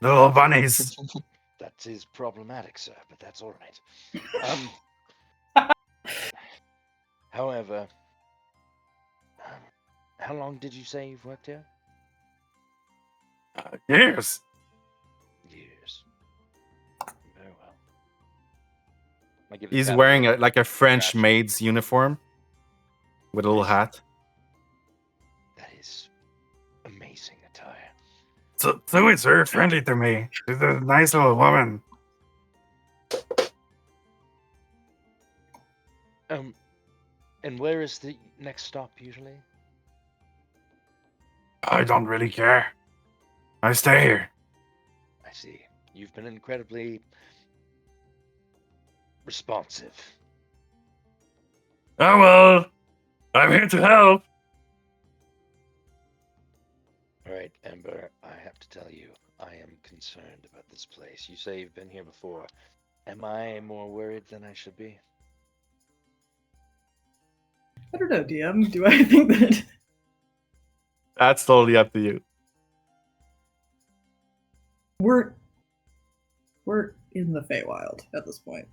Speaker 3: The little bunnies.
Speaker 8: That is problematic, sir, but that's all right. However, how long did you say you've worked here?
Speaker 3: Years.
Speaker 8: Years. Very well. I give the
Speaker 3: He's
Speaker 8: cat
Speaker 3: wearing
Speaker 8: little
Speaker 3: like a French
Speaker 8: scratch.
Speaker 3: maid's uniform with a little hat.
Speaker 8: That is amazing attire.
Speaker 3: So is very friendly to me. She's a nice little woman.
Speaker 8: And where is the next stop usually?
Speaker 3: I don't really care. I stay here.
Speaker 8: see. You've been incredibly responsive.
Speaker 3: Oh well, I'm here to help.
Speaker 8: All right, Ember, I have to tell you, I am concerned about this place. You say you've been here before. Am I more worried than I should be?
Speaker 7: I don't know, DM. Do I think that
Speaker 3: That's totally up to you.
Speaker 7: we're in the Feywild at this point?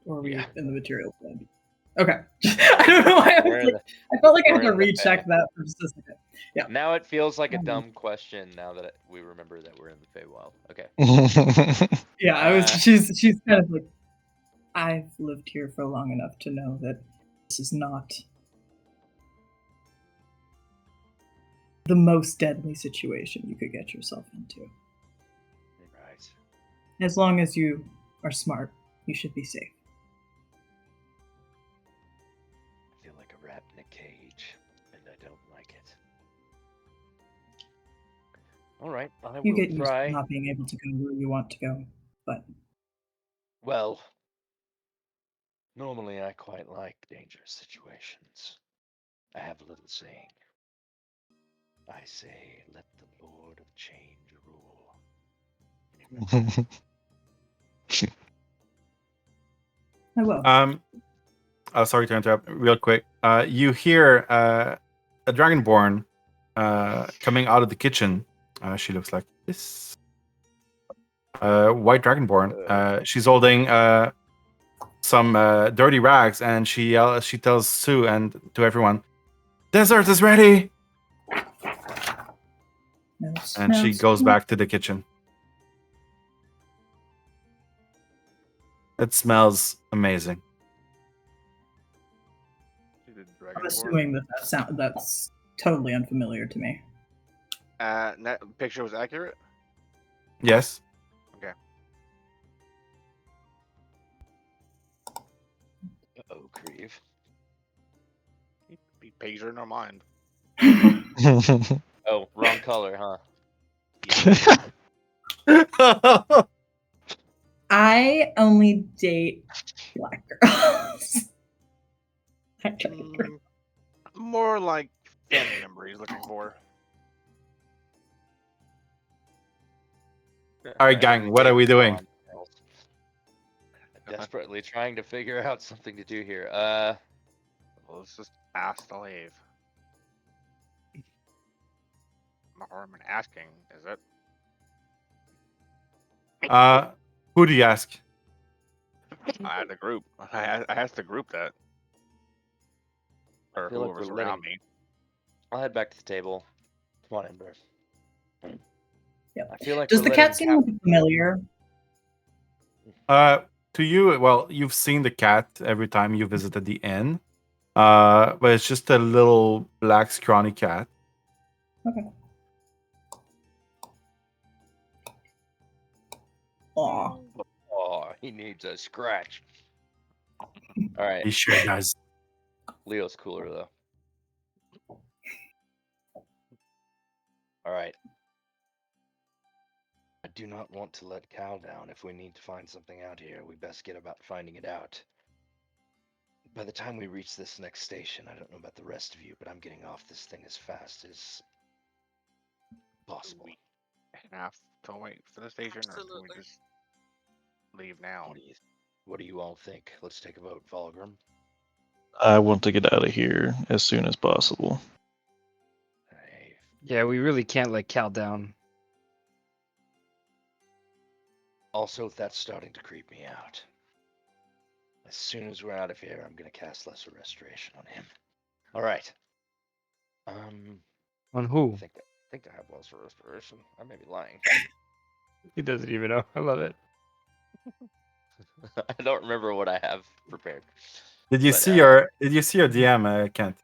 Speaker 7: Or are we
Speaker 8: Yeah.
Speaker 7: in the material plane? Okay. I don't know why I felt like I had to
Speaker 8: we're in the
Speaker 7: recheck
Speaker 8: Fey.
Speaker 7: that for just a second. Yeah.
Speaker 8: Now it feels like a
Speaker 7: Um,
Speaker 8: dumb question now that we remember that we're in the Feywild. Okay.
Speaker 7: Yeah, she's kind of like, I've lived here for long enough to know that this is not the most deadly situation you could get yourself into.
Speaker 8: Right.
Speaker 7: As long as you are smart, you should be safe.
Speaker 8: I feel like a rat in a cage, and I don't like it. All right, I
Speaker 7: You
Speaker 8: will
Speaker 7: get used
Speaker 8: try.
Speaker 7: to not being able to go where you want to go, but
Speaker 8: Well, normally I quite like dangerous situations. I have a little saying. I say, let the Lord of Change rule.
Speaker 7: I will.
Speaker 3: Sorry to interrupt. Real quick. You hear a dragonborn coming out of the kitchen. She looks like this. White dragonborn. She's holding some dirty rags, and she tells Sue and to everyone, "Dessert is ready." And she goes back to the kitchen. It smells amazing.
Speaker 7: I'm assuming that's totally unfamiliar to me.
Speaker 1: That picture was accurate?
Speaker 3: Yes.
Speaker 1: Okay.
Speaker 8: Uh-oh, Kriv.
Speaker 1: Be pager in our mind.
Speaker 8: Oh, wrong color, huh?
Speaker 7: I only date black girls.
Speaker 1: More like family member he's looking for.
Speaker 3: All right, gang, what are we doing?
Speaker 8: Desperately trying to figure out something to do here.
Speaker 1: Well, let's just ask the lave. No harm in asking, is it?
Speaker 3: Who do you ask?
Speaker 1: I had the group. I asked the group that. Or
Speaker 8: feel like
Speaker 1: whoever's
Speaker 8: we're
Speaker 1: around me.
Speaker 8: I'll head back to the table. Come on, Ember.
Speaker 7: Yep.
Speaker 8: I feel like
Speaker 7: Does
Speaker 8: we're
Speaker 7: the cat
Speaker 8: letting
Speaker 7: seem familiar?
Speaker 3: To you, well, you've seen the cat every time you visited the inn. But it's just a little black scrawny cat.
Speaker 7: Okay. Aw.
Speaker 8: Oh, he needs a scratch. All right.
Speaker 3: He sure does.
Speaker 8: Leo's cooler though. All right. I do not want to let Cal down. If we need to find something out here, we best get about finding it out. By the time we reach this next station, I don't know about the rest of you, but I'm getting off this thing as fast as possible.
Speaker 1: We have to wait for the station, or can
Speaker 5: Absolutely.
Speaker 1: we just leave now?
Speaker 8: What do you all think? Let's take a vote, Valgrim.
Speaker 6: I want to get out of here as soon as possible.
Speaker 8: Maeve.
Speaker 4: Yeah, we really can't let Cal down.
Speaker 8: Also, that's starting to creep me out. As soon as we're out of here, I'm gonna cast Lesser Restoration on him. All right.
Speaker 4: On who?
Speaker 8: I think I have Lesser Restoration. I may be lying.
Speaker 4: He doesn't even know. I love it.
Speaker 8: I don't remember what I have prepared.
Speaker 3: Did you
Speaker 8: But,
Speaker 3: see your DM, Kent?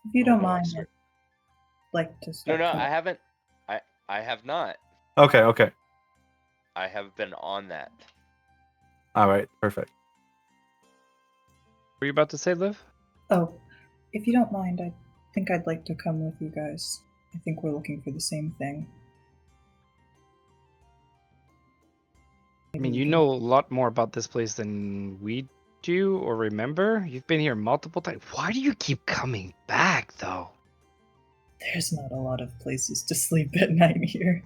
Speaker 7: If you don't
Speaker 8: no,
Speaker 7: mind,
Speaker 8: sir.
Speaker 7: I'd like to
Speaker 8: No,
Speaker 7: start.
Speaker 8: I haven't. I have not.
Speaker 3: Okay.
Speaker 8: I have been on that.
Speaker 3: All right, perfect.
Speaker 4: Were you about to say, Liv?
Speaker 7: Oh, if you don't mind, I think I'd like to come with you guys. I think we're looking for the same thing.
Speaker 4: I mean, you know a lot more about this place than we do or remember. You've been here multiple times. Why do you keep coming back, though?
Speaker 7: There's not a lot of places to sleep at night here.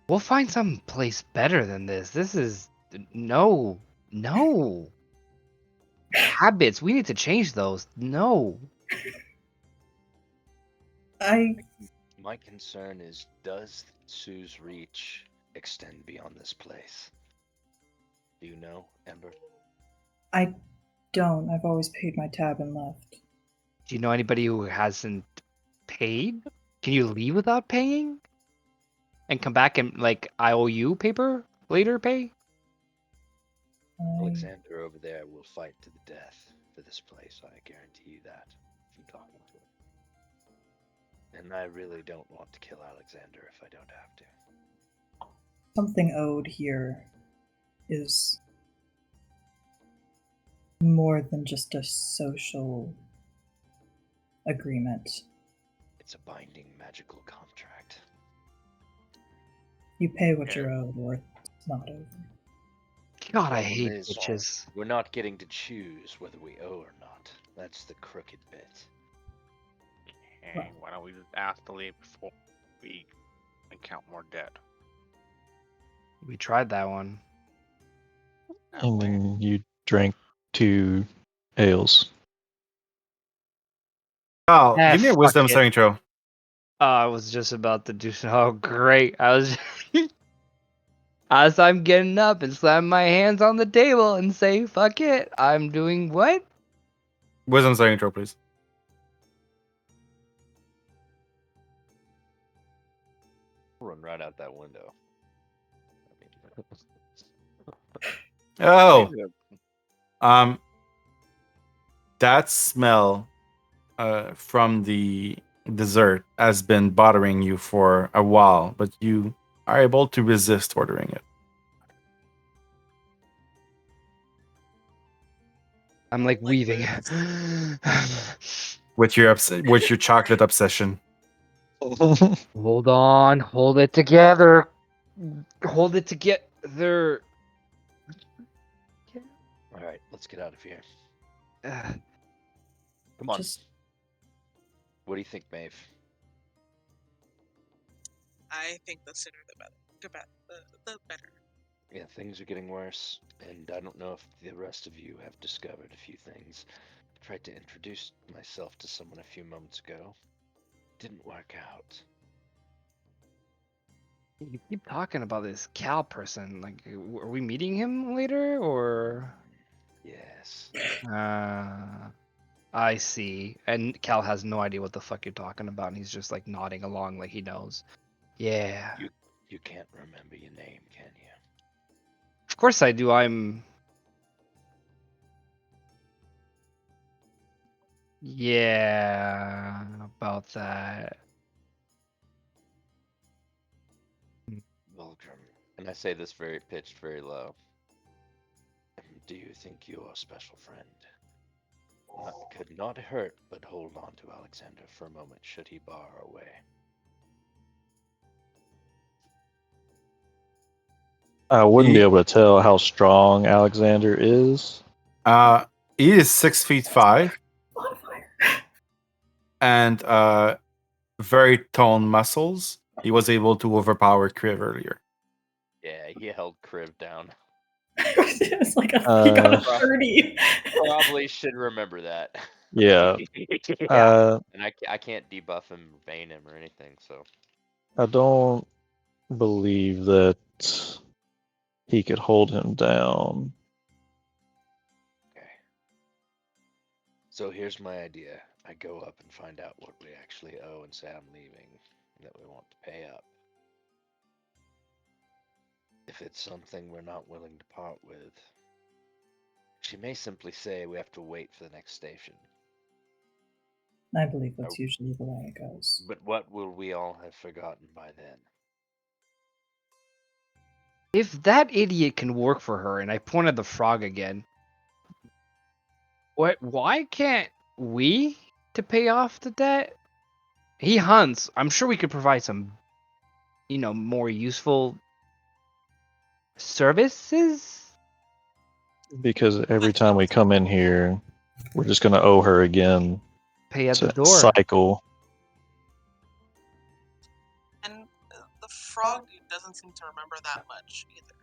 Speaker 4: We'll find some place better than this. This is no. Habits. We need to change those. No.
Speaker 8: My concern is, does Sue's reach extend beyond this place? Do you know, Ember?
Speaker 7: I don't. I've always paid my tab and left.
Speaker 4: Do you know anybody who hasn't paid? Can you leave without paying? And come back and like IOU paper later pay?
Speaker 8: Alexander over there will fight to the death for this place. I guarantee you that from talking to him. And I really don't want to kill Alexander if I don't have to.
Speaker 7: Something owed here is more than just a social agreement.
Speaker 8: It's a binding magical contract.
Speaker 7: You pay what you're owed, or it's not over.
Speaker 4: God, I
Speaker 8: Problem
Speaker 4: hate
Speaker 8: is,
Speaker 4: bitches.
Speaker 8: We're not getting to choose whether we owe or not. That's the crooked bit.
Speaker 1: Okay, why don't we just ask to leave before we account more debt?
Speaker 4: We tried that one.
Speaker 6: And then you drank 2 ales.
Speaker 3: Cal,
Speaker 4: Ah,
Speaker 3: give me a
Speaker 4: fuck
Speaker 3: wisdom
Speaker 4: it.
Speaker 3: saving throw.
Speaker 4: I was just about to do so. Oh, great. I was. As I'm getting up and slam my hands on the table and say, fuck it. I'm doing what?
Speaker 3: Wisdom saving throw, please.
Speaker 8: Run right out that window.
Speaker 3: Oh, that smell from the dessert has been bothering you for a while, but you are able to resist ordering it.
Speaker 4: I'm like weaving.
Speaker 3: With your chocolate obsession.
Speaker 4: Hold on. Hold it together. Hold it together.
Speaker 8: All right, let's get out of here.
Speaker 4: Uh,
Speaker 8: Come on.
Speaker 7: Just
Speaker 8: What do you think, Maeve?
Speaker 5: I think the sooner the better. The better.
Speaker 8: Yeah, things are getting worse, and I don't know if the rest of you have discovered a few things. I tried to introduce myself to someone a few moments ago. Didn't work out.
Speaker 4: you keep talking about this Cal person. Like, are we meeting him later or?
Speaker 8: Yes.
Speaker 4: I see. And Cal has no idea what the fuck you're talking about, and he's just like nodding along like he knows. Yeah.
Speaker 8: You can't remember your name, can you?
Speaker 4: Of course I do. Yeah, about that.
Speaker 8: Valgrim. And I say this very pitched, very low. Do you think you're a special friend? Could not hurt but hold on to Alexander for a moment should he bar our way.
Speaker 6: I wouldn't be able to tell how strong Alexander is.
Speaker 3: He is 6'5" and very toned muscles. He was able to overpower Kriv earlier.
Speaker 8: Yeah, he held Kriv down.
Speaker 7: it's like he got a 30.
Speaker 8: Probably should remember that.
Speaker 6: Yeah.
Speaker 8: And I can't debuff him, bane him, or anything, so.
Speaker 6: I don't believe that he could hold him down.
Speaker 8: Okay. So here's my idea. I go up and find out what we actually owe and say I'm leaving, and that we want to pay up. If it's something we're not willing to part with, she may simply say we have to wait for the next station.
Speaker 7: I believe that's usually the way it goes.
Speaker 8: But what will we all have forgotten by then?
Speaker 4: If that idiot can work for her, and I pointed the frog again, why can't we to pay off the debt? He hunts. I'm sure we could provide some more useful services?
Speaker 6: Because every time we come in here, we're just gonna owe her again.
Speaker 4: Pay at the
Speaker 6: It's a
Speaker 4: door.
Speaker 6: cycle.
Speaker 5: And the frog doesn't seem to remember that much either.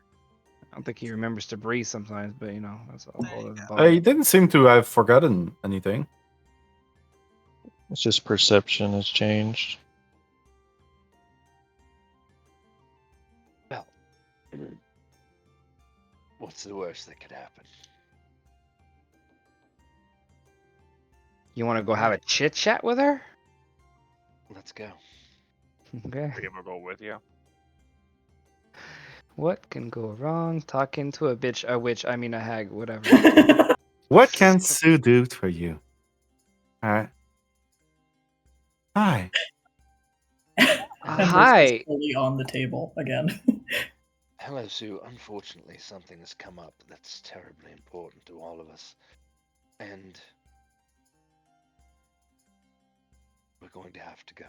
Speaker 4: I don't think he remembers to breathe sometimes, but that's a
Speaker 5: There
Speaker 4: whole
Speaker 5: you
Speaker 4: other
Speaker 5: go.
Speaker 4: ball.
Speaker 3: He didn't seem to have forgotten anything.
Speaker 6: It's just perception has changed.
Speaker 8: Well, what's the worst that could happen?
Speaker 4: You want to go have a chit chat with her?
Speaker 8: Let's go.
Speaker 4: Okay.
Speaker 1: Brie will go with you.
Speaker 4: What can go wrong? Talking to a bitch, a witch, I mean a hag, whatever.
Speaker 3: What can Sue do for you? Hi.
Speaker 7: Ember's
Speaker 4: Hi.
Speaker 7: just fully on the table again.
Speaker 8: Hello, Sue. Unfortunately, something has come up that's terribly important to all of us. And we're going to have to go.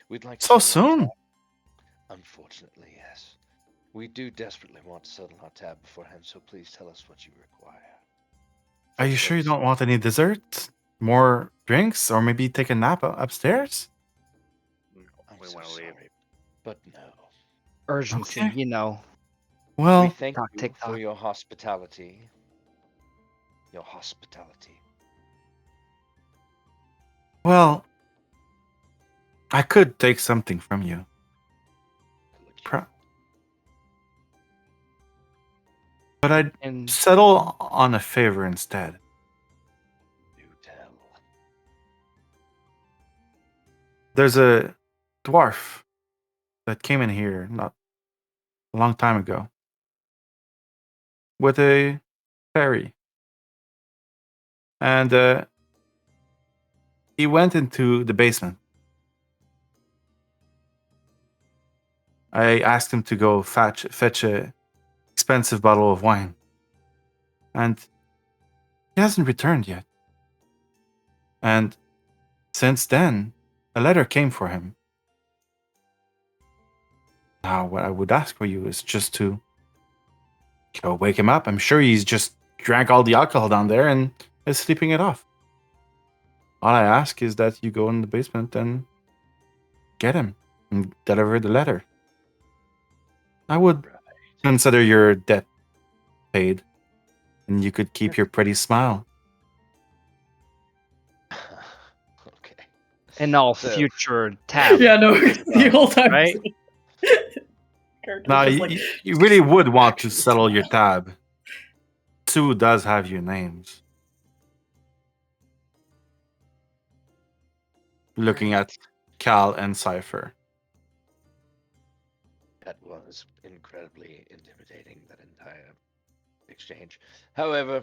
Speaker 8: We'd like to
Speaker 3: So
Speaker 8: settle our
Speaker 3: soon?
Speaker 8: tab. Unfortunately, yes. We do desperately want to settle our tab beforehand, so please tell us what you require.
Speaker 3: Are you sure you don't want any dessert? More drinks? Or maybe take a nap upstairs?
Speaker 1: No,
Speaker 8: I'm
Speaker 1: we
Speaker 8: so
Speaker 1: want to leave.
Speaker 8: sorry, but no.
Speaker 4: Urgency,
Speaker 3: Okay.
Speaker 8: We
Speaker 3: Well,
Speaker 8: thank
Speaker 4: Talk,
Speaker 8: you
Speaker 4: tick,
Speaker 8: for
Speaker 4: tock.
Speaker 8: your hospitality. Your hospitality.
Speaker 3: well, I could take something from you.
Speaker 8: Could you?
Speaker 3: Pro- But I'd
Speaker 4: And
Speaker 3: settle on a favor instead.
Speaker 8: Do tell.
Speaker 3: There's a dwarf that came in here not a long time ago with a fairy. And he went into the basement. I asked him to go fetch a expensive bottle of wine. And he hasn't returned yet. And since then, a letter came for him. Now, what I would ask for you is just to go wake him up. I'm sure he's just drank all the alcohol down there and is sleeping it off. All I ask is that you go in the basement and get him and deliver the letter. I would consider your debt paid, and you could keep your pretty smile.
Speaker 8: Okay.
Speaker 4: in all
Speaker 8: So-
Speaker 4: future tabs.
Speaker 7: Yeah, no, the whole time.
Speaker 4: Right?
Speaker 7: Character's
Speaker 3: Now,
Speaker 7: just
Speaker 3: you,
Speaker 7: like,
Speaker 3: you really would want to
Speaker 7: actually
Speaker 3: settle your
Speaker 7: smile.
Speaker 3: tab. Sue does have your names. Looking at Cal and Cypher.
Speaker 8: That was incredibly intimidating, that entire exchange. However,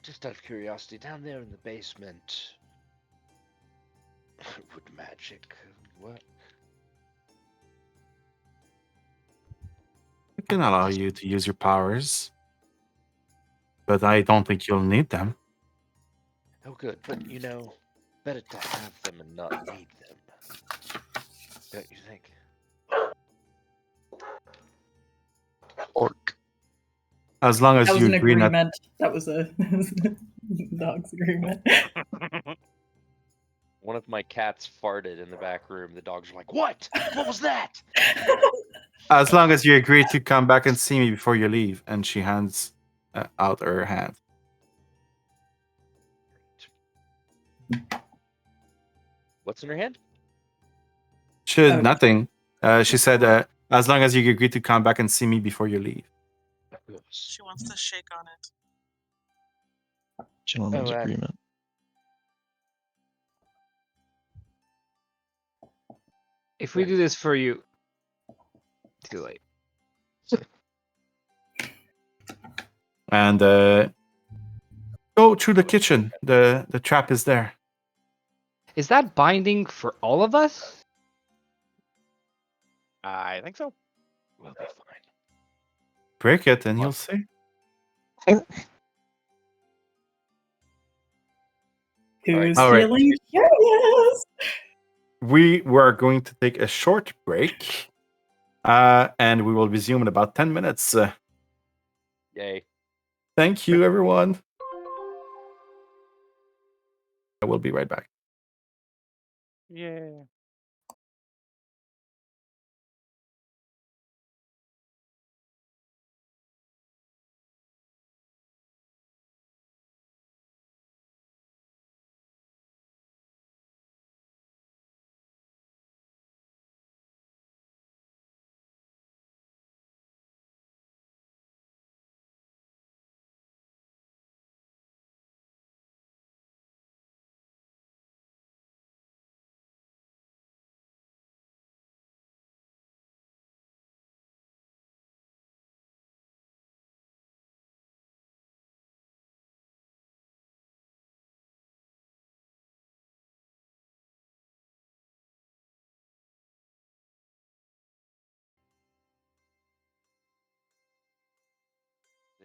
Speaker 8: just out of curiosity, down there in the basement, would magic work?
Speaker 3: I can allow you to use your powers, but I don't think you'll need them.
Speaker 8: Oh, good. But, better to have them and not need them. Don't you think?
Speaker 6: Orc.
Speaker 3: As long as
Speaker 7: That was
Speaker 3: you
Speaker 7: an
Speaker 3: agree not.
Speaker 7: agreement. That was a dog's agreement.
Speaker 8: One of my cats farted in the back room. The dogs were like, "What? What was that?"
Speaker 3: As long as you agree to come back and see me before you leave, and she hands out her hand.
Speaker 8: What's in her hand?
Speaker 3: She did
Speaker 7: Oh.
Speaker 3: nothing. She said, as long as you agree to come back and see me before you leave.
Speaker 5: She wants to shake on it.
Speaker 6: Gentleman's
Speaker 8: Oh,
Speaker 6: agreement.
Speaker 4: If we do this for you, too late.
Speaker 3: And go through the kitchen. The trap is there.
Speaker 4: Is that binding for all of us?
Speaker 1: I think so.
Speaker 8: We'll be fine.
Speaker 3: Break it and you'll see.
Speaker 7: Who's
Speaker 3: All right.
Speaker 7: feeling curious?
Speaker 3: we were going to take a short break, and we will resume in about 10 minutes.
Speaker 8: Yay.
Speaker 3: Thank you, everyone. I will be right back.
Speaker 1: Yeah.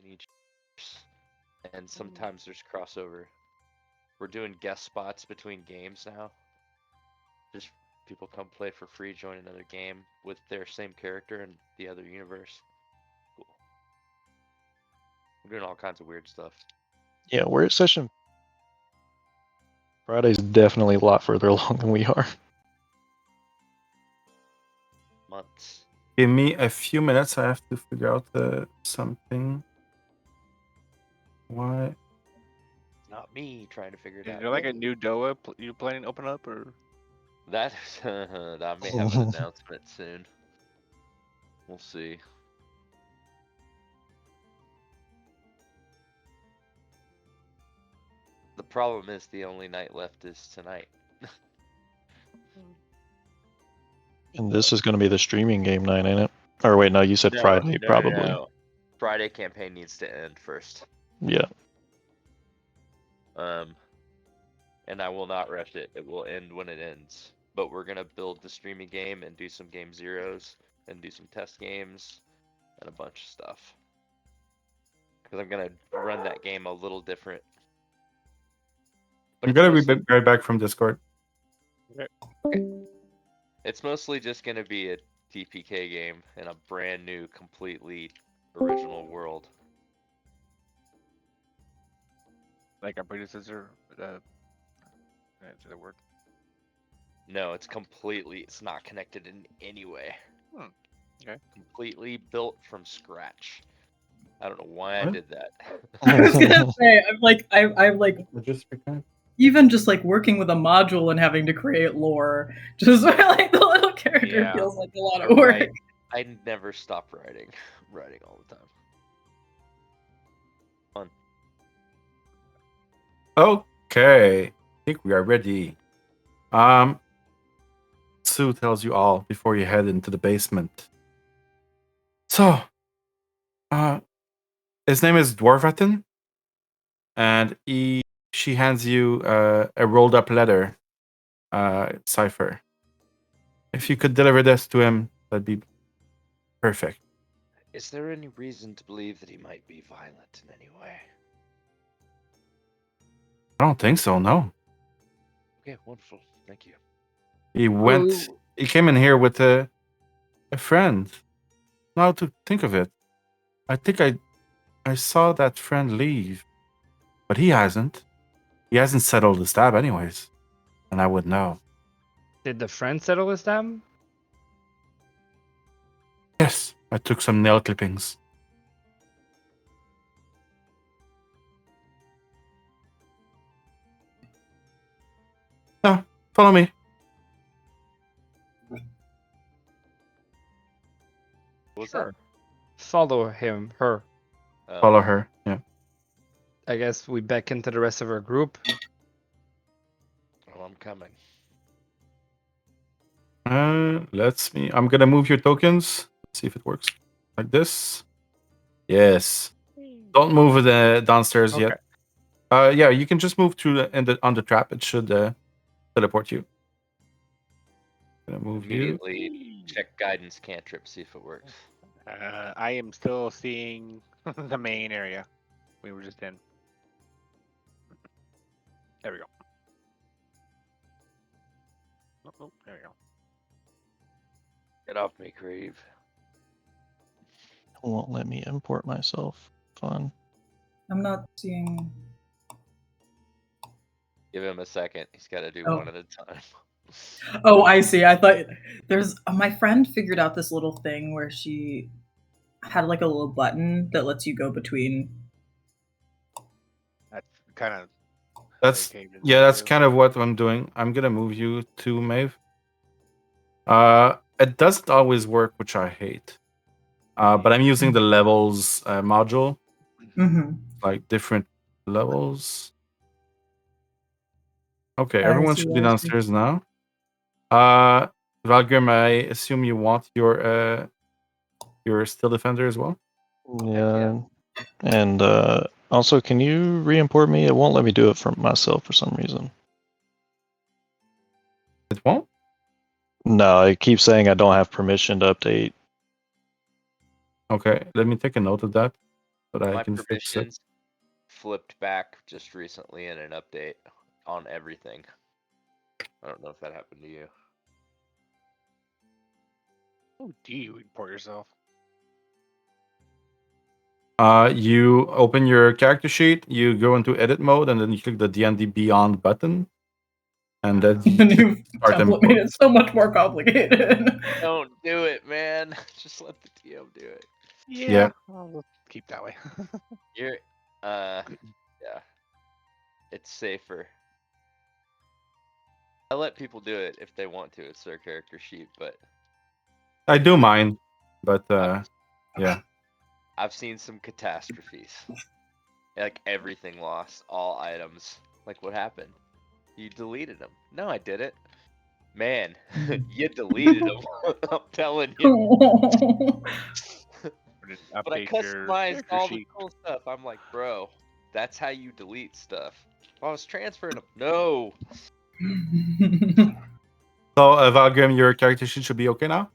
Speaker 8: In each, and sometimes there's crossover. We're doing guest spots between games now. Just people come play for free, join another game with their same character in the other universe. Cool. We're doing all kinds of weird stuff.
Speaker 6: Yeah, we're at session. Friday's definitely a lot further along than we are.
Speaker 8: Months.
Speaker 3: Give me a few minutes. I have to figure out something. Why?
Speaker 8: Not me trying to figure it
Speaker 1: Is
Speaker 8: out.
Speaker 1: there like a new DOA you planning to open up, or?
Speaker 8: That I may have an announcement soon. We'll see. The problem is the only night left is tonight.
Speaker 6: And this is going to be the streaming game night, ain't it? Or wait, no, you said Friday, probably.
Speaker 8: No. Friday campaign needs to end first.
Speaker 6: Yeah.
Speaker 8: And I will not rush it. It will end when it ends. But we're gonna build the streaming game and do some game zeros and do some test games and a bunch of stuff. Because I'm gonna run that game a little different. But
Speaker 3: I'm gonna be right back from Discord.
Speaker 8: it's mostly just gonna be a TPK game in a brand new, completely original world.
Speaker 1: Like our predecessor, that's the word.
Speaker 8: No, it's not connected in any way.
Speaker 1: Okay.
Speaker 8: Completely built from scratch. I don't know why I
Speaker 3: What?
Speaker 8: did that.
Speaker 7: I was gonna say, I'm like,
Speaker 3: Just pretend.
Speaker 7: even just like working with a module and having to create lore, just like the little character
Speaker 1: Yeah.
Speaker 7: feels like a lot of work.
Speaker 8: I never stop writing. I'm writing all the time. Fun.
Speaker 3: Okay, I think we are ready. Sue tells you all before you head into the basement. So, his name is Dwarvatin, and she hands you a rolled up letter, Cypher. If you could deliver this to him, that'd be perfect.
Speaker 8: Is there any reason to believe that he might be violent in any way?
Speaker 3: I don't think so, no.
Speaker 8: Okay, wonderful. Thank you.
Speaker 3: He came in here with a friend. Now to think of it, I think I saw that friend leave, but he hasn't. He hasn't settled the stab anyways, and I would know.
Speaker 4: Did the friend settle this down?
Speaker 3: Yes, I took some nail clippings. No, follow me.
Speaker 8: What's
Speaker 4: Sure. Follow him, her.
Speaker 8: that?
Speaker 3: Follow her. Yeah.
Speaker 4: I guess we beckon to the rest of our group.
Speaker 8: Well, I'm coming.
Speaker 3: I'm gonna move your tokens. Let's see if it works. Like this. Yes. Don't move it downstairs yet. Yeah, you can just move through on the trap. It should teleport you. Gonna move
Speaker 8: Immediately check guidance cantrip, see if it works.
Speaker 1: I am still seeing the main area we were just in. There we go. Oh, there we go.
Speaker 8: Get off me, Kriv.
Speaker 6: It won't let me import myself. Fun.
Speaker 7: I'm not seeing.
Speaker 8: Give him a second. He's got to do
Speaker 7: Oh.
Speaker 8: one at a time.
Speaker 7: Oh, I see. I thought there's my friend figured out this little thing where she had like a little button that lets you go between.
Speaker 1: That's kind of.
Speaker 3: That's kind of what I'm doing. I'm gonna move you to Maeve. It doesn't always work, which I hate. But I'm using the levels module,
Speaker 7: Mm-hmm.
Speaker 3: like different levels. Okay,
Speaker 7: I
Speaker 3: everyone
Speaker 7: see,
Speaker 3: should be
Speaker 7: I see.
Speaker 3: downstairs now. Valgrim, I assume you want your still defender as well.
Speaker 6: Yeah. And also, can you re-import me? It won't let me do it for myself for some reason.
Speaker 3: It won't.
Speaker 6: No, it keeps saying I don't have permission to update.
Speaker 3: Okay, let me take a note of that, but I
Speaker 8: My
Speaker 3: can fix it.
Speaker 8: permissions flipped back just recently in an update on everything. I don't know if that happened to you.
Speaker 1: Oh, do you import yourself?
Speaker 3: You open your character sheet, you go into edit mode, and then you click the D&D Beyond button, and then
Speaker 7: The new
Speaker 3: start
Speaker 7: template made it so much more complicated.
Speaker 8: Don't do it, man. Just let the TM do it.
Speaker 3: Yeah.
Speaker 1: We'll keep that way.
Speaker 8: You're, yeah. It's safer. I let people do it if they want to. It's their character sheet, but
Speaker 3: I do mine, but yeah.
Speaker 8: I've seen some catastrophes. Like everything lost, all items. Like what happened? You deleted them. No, I didn't. Man, you deleted them. I'm telling you. But I
Speaker 1: Update your
Speaker 8: customized
Speaker 1: character
Speaker 8: all the
Speaker 1: sheet.
Speaker 8: cool stuff. I'm like, bro, that's how you delete stuff. Well, I was transferring them. No.
Speaker 3: So, Valgrim, your character sheet should be okay now?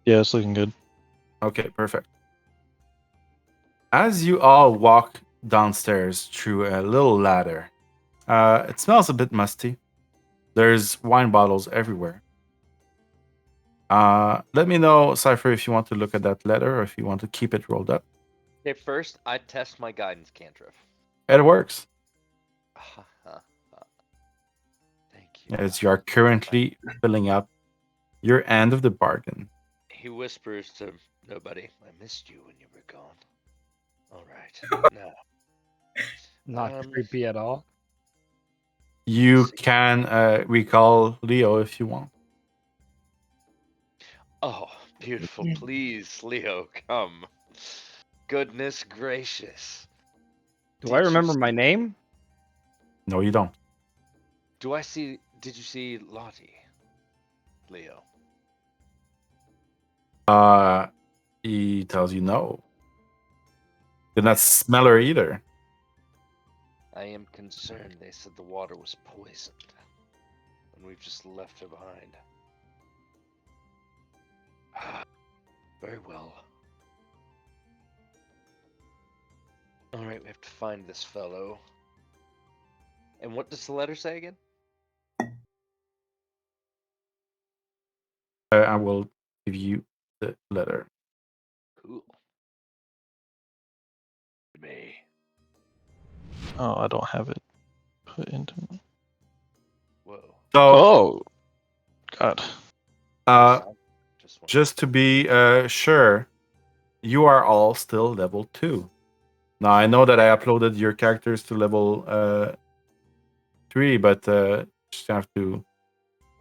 Speaker 6: Yeah, it's looking good.
Speaker 3: Okay, perfect. As you all walk downstairs through a little ladder, it smells a bit musty. There's wine bottles everywhere. Let me know, Cypher, if you want to look at that letter or if you want to keep it rolled up.
Speaker 8: Okay, first I test my guidance cantrip.
Speaker 3: It works.
Speaker 8: Thank you.
Speaker 3: As you are currently filling up your end of the bargain.
Speaker 8: He whispers to nobody. I missed you when you were gone. All right. Now.
Speaker 4: Not creepy at all.
Speaker 3: You can recall Leo if you want.
Speaker 8: Oh, beautiful. Please, Leo, come. Goodness gracious.
Speaker 4: Do I remember my name?
Speaker 3: No, you don't.
Speaker 8: Did you see Lotte? Leo.
Speaker 3: He tells you no. Did not smell her either.
Speaker 8: I am concerned. They said the water was poisoned. And we've just left her behind. Very well. Alright, we have to find this fellow. And what does the letter say again?
Speaker 3: I will give you the letter.
Speaker 8: Cool. Me.
Speaker 6: Oh, I don't have it put into me.
Speaker 8: Whoa.
Speaker 3: So,
Speaker 6: Oh, God.
Speaker 3: just to be sure, you are all still level 2. Now, I know that I uploaded your characters to level 3, but just have to...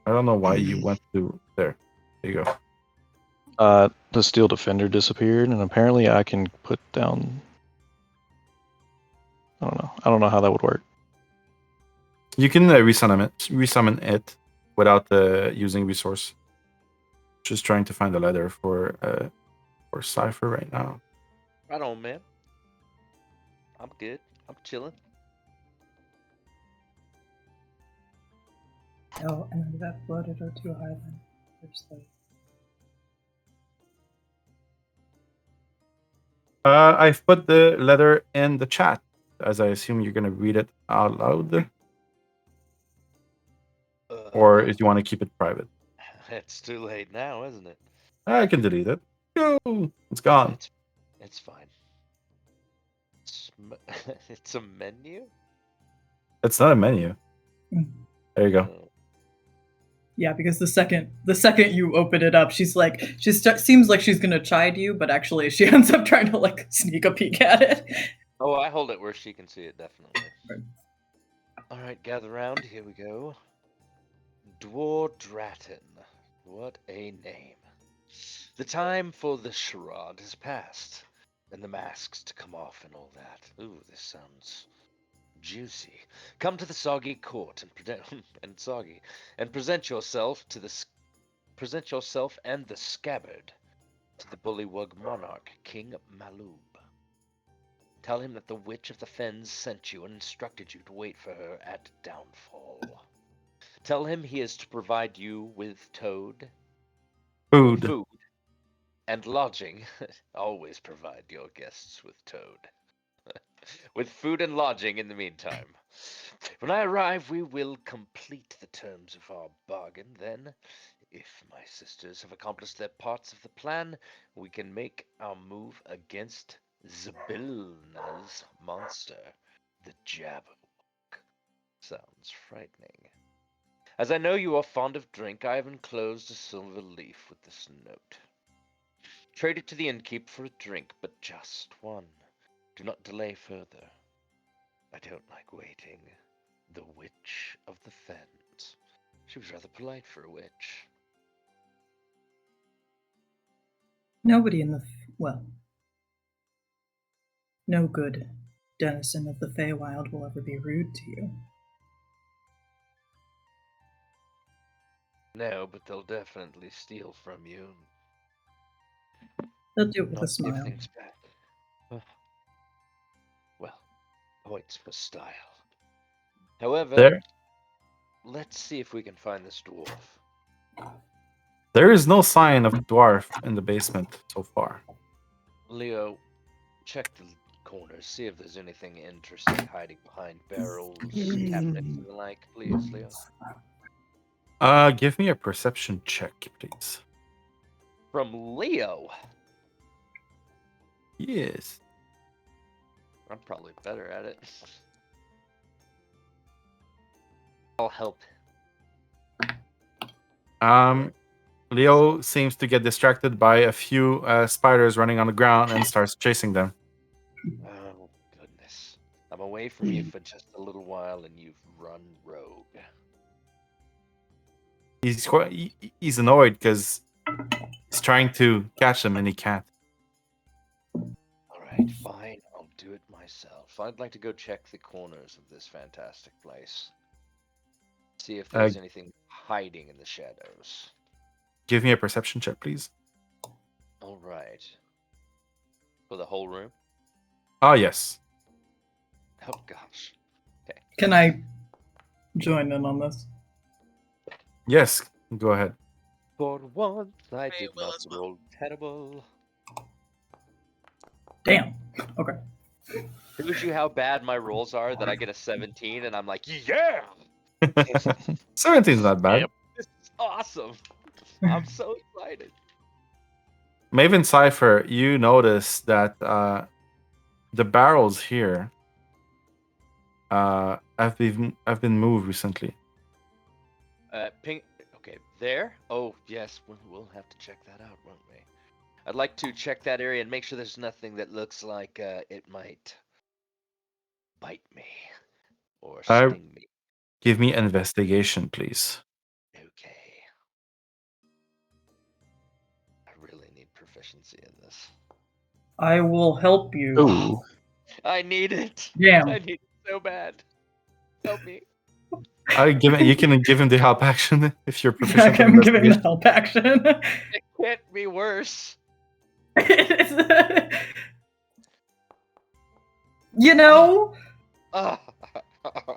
Speaker 3: I don't know why you went to there. There you go.
Speaker 6: The Steel Defender disappeared, and apparently I can put down... I don't know. I don't know how that would work.
Speaker 3: You can resummon it without using resource. Just trying to find a letter for Cypher right now.
Speaker 8: Right on, man. I'm good. I'm chilling.
Speaker 7: Oh, and that blooded or too high then. There's the...
Speaker 3: I've put the letter in the chat, as I assume you're going to read it out loud. or if you want to keep it private.
Speaker 8: It's too late now, isn't it?
Speaker 3: I can delete it. Go. It's gone.
Speaker 8: It's fine. It's a menu?
Speaker 3: It's not a menu. There you go.
Speaker 7: Yeah, because the second you open it up, she's like, seems like she's gonna chide you, but actually she ends up trying to like sneak a peek at it.
Speaker 8: Oh, I hold it where she can see it, definitely.
Speaker 7: Right.
Speaker 8: Alright, gather round, here we go. Dwardratin. What a name. The time for the charade has passed, and the masks to come off and all that. Ooh, this sounds juicy. Come to the soggy court and soggy, and present yourself and the scabbard to the bullywug monarch, King Malub. Tell him that the Witch of the Fens sent you and instructed you to wait for her at downfall. Tell him he is to provide you with food, and lodging. Always provide your guests with toad. With food and lodging in the meantime. When I arrive, we will complete the terms of our bargain. Then, if my sisters have accomplished their parts of the plan, we can make our move against Zabilna's monster, the Jabberwock. Sounds frightening. As I know you are fond of drink, I have enclosed a silver leaf with this note. Trade it to the innkeep for a drink, but just one. Do not delay further. I don't like waiting. The Witch of the Fens. She was rather polite for a witch.
Speaker 7: Nobody in the no good denizen of the Feywild will ever be rude to you.
Speaker 8: No, but they'll definitely steal from you.
Speaker 7: They'll do it with
Speaker 8: Not
Speaker 7: a
Speaker 8: give
Speaker 7: smile.
Speaker 8: things back. Well, points for style. However,
Speaker 3: There
Speaker 8: let's see if we can find this dwarf.
Speaker 3: is no sign of dwarf in the basement so far.
Speaker 8: Leo, check the corners, see if there's anything interesting hiding behind barrels, cabinets, and the like, please, Leo.
Speaker 3: Give me a perception check, please.
Speaker 8: From Leo.
Speaker 3: Yes.
Speaker 8: I'm probably better at it. I'll help.
Speaker 3: Leo seems to get distracted by a few spiders running on the ground and starts chasing them.
Speaker 8: Oh, goodness. I'm away from you for just a little while and you've run rogue.
Speaker 3: He's annoyed because he's trying to catch them and he can't.
Speaker 8: Alright, fine. I'll do it myself. I'd like to go check the corners of this fantastic place. See if there's anything hiding in the shadows.
Speaker 3: Give me a perception check, please.
Speaker 8: Alright. For the whole room?
Speaker 3: Oh, yes.
Speaker 8: Oh, gosh. Okay.
Speaker 7: Can I join in on this?
Speaker 3: Yes, go ahead.
Speaker 8: For once, I
Speaker 5: I
Speaker 8: did
Speaker 5: will
Speaker 8: not
Speaker 5: as well.
Speaker 8: roll terrible.
Speaker 7: Damn. Okay.
Speaker 8: Shows you how bad my rolls are that I get a 17 and I'm like, yeah!
Speaker 3: 17's not bad.
Speaker 6: Yep.
Speaker 8: This is awesome. I'm so excited.
Speaker 3: Maeve and Cypher, you notice that the barrels here have been moved recently.
Speaker 8: Ping. Okay, there. Oh, yes, we'll have to check that out, won't we? I'd like to check that area and make sure there's nothing that looks like it might bite me or sting me.
Speaker 3: Give me investigation, please.
Speaker 8: Okay. I really need proficiency in this.
Speaker 7: I will help you.
Speaker 3: Ooh.
Speaker 8: I need it.
Speaker 7: Damn.
Speaker 8: I need it so bad. Help me.
Speaker 3: You can give him the help action if you're
Speaker 7: Yeah,
Speaker 3: proficient. in
Speaker 7: I'm giving the
Speaker 3: investigation.
Speaker 7: help action.
Speaker 8: It can't be worse.
Speaker 7: You know,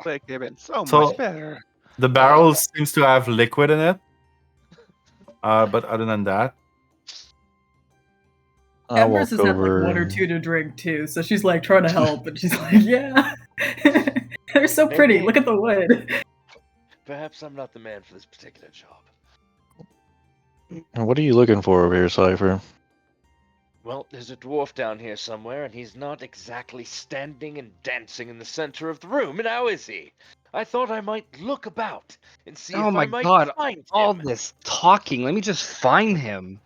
Speaker 1: Like, they've been so
Speaker 3: So-
Speaker 1: much better.
Speaker 3: The barrel seems to have liquid in it. But other than that,
Speaker 7: Embers has had like one or two to drink too, so she's like trying to help, and she's like, "Yeah, they're so pretty. Look at the wood."
Speaker 8: Perhaps I'm not the man for this particular job.
Speaker 6: What are you looking for over here, Cypher?
Speaker 8: Well, there's a dwarf down here somewhere, and he's not exactly standing and dancing in the center of the room, now is he? I thought I might look about and see
Speaker 4: Oh
Speaker 8: if
Speaker 4: my
Speaker 8: I might
Speaker 4: god,
Speaker 8: find
Speaker 4: all
Speaker 8: him.
Speaker 4: this talking. Let me just find him.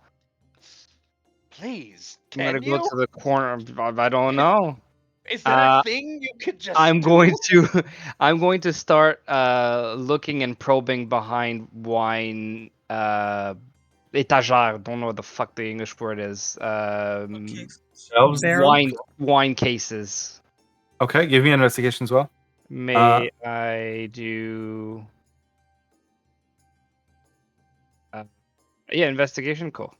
Speaker 8: Please,
Speaker 4: I'm gonna
Speaker 8: can
Speaker 4: go
Speaker 8: you?
Speaker 4: to the corner. I don't know.
Speaker 8: Is that
Speaker 4: Uh,
Speaker 8: a thing you could just
Speaker 4: I'm
Speaker 8: do?
Speaker 4: going to I'm going to start looking and probing behind wine étagère. Don't know what the fuck the English word is.
Speaker 5: Okay.
Speaker 3: Elves.
Speaker 7: Barrel.
Speaker 4: Wine cases.
Speaker 3: Okay, give me an investigation as well.
Speaker 4: May I do? Yeah, investigation. Cool.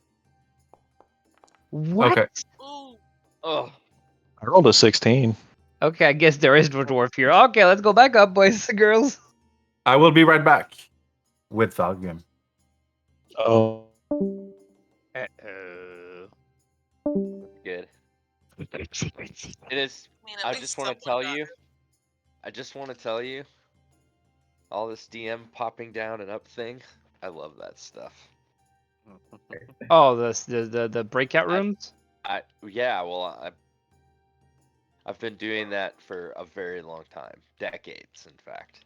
Speaker 4: What?
Speaker 3: Okay.
Speaker 5: Ooh.
Speaker 8: Oh,
Speaker 6: I rolled a 16.
Speaker 4: Okay, I guess there is a dwarf here. Okay, let's go back up, boys and girls.
Speaker 3: I will be right back with Valgrim.
Speaker 6: Oh.
Speaker 8: good.
Speaker 4: Secret.
Speaker 8: It is.
Speaker 5: I mean, at
Speaker 8: I
Speaker 5: least
Speaker 8: just want to
Speaker 5: someone
Speaker 8: tell
Speaker 5: got
Speaker 8: you.
Speaker 5: it.
Speaker 8: I just want to tell you. All this DM popping down and up thing. I love that stuff.
Speaker 4: Oh, the breakout rooms.
Speaker 8: I've been doing that for a very long time, decades, in fact.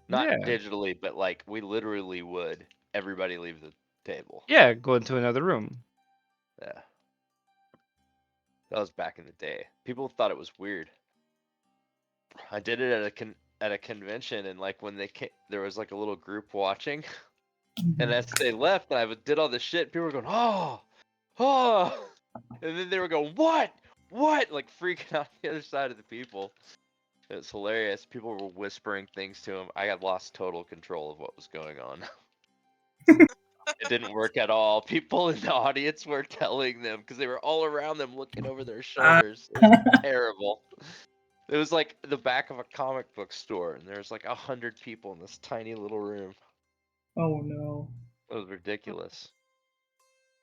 Speaker 8: Not
Speaker 4: Yeah.
Speaker 8: digitally, but like we literally would. Everybody leave the table.
Speaker 4: Yeah, go into another room.
Speaker 8: Yeah. That was back in the day. People thought it was weird. I did it at a convention, and like when they came, there was like a little group watching, and as they left, and I did all this shit. People were going, "Oh, oh," and then they were going, "What? What?" Like freaking out the other side of the people. It was hilarious. People were whispering things to him. I had lost total control of what was going on. It didn't work at all. People in the audience were telling them because they were all around them looking over their shoulders. It was terrible. It was like the back of a comic book store, and there's like 100 people in this tiny little room.
Speaker 7: Oh no.
Speaker 8: It was ridiculous.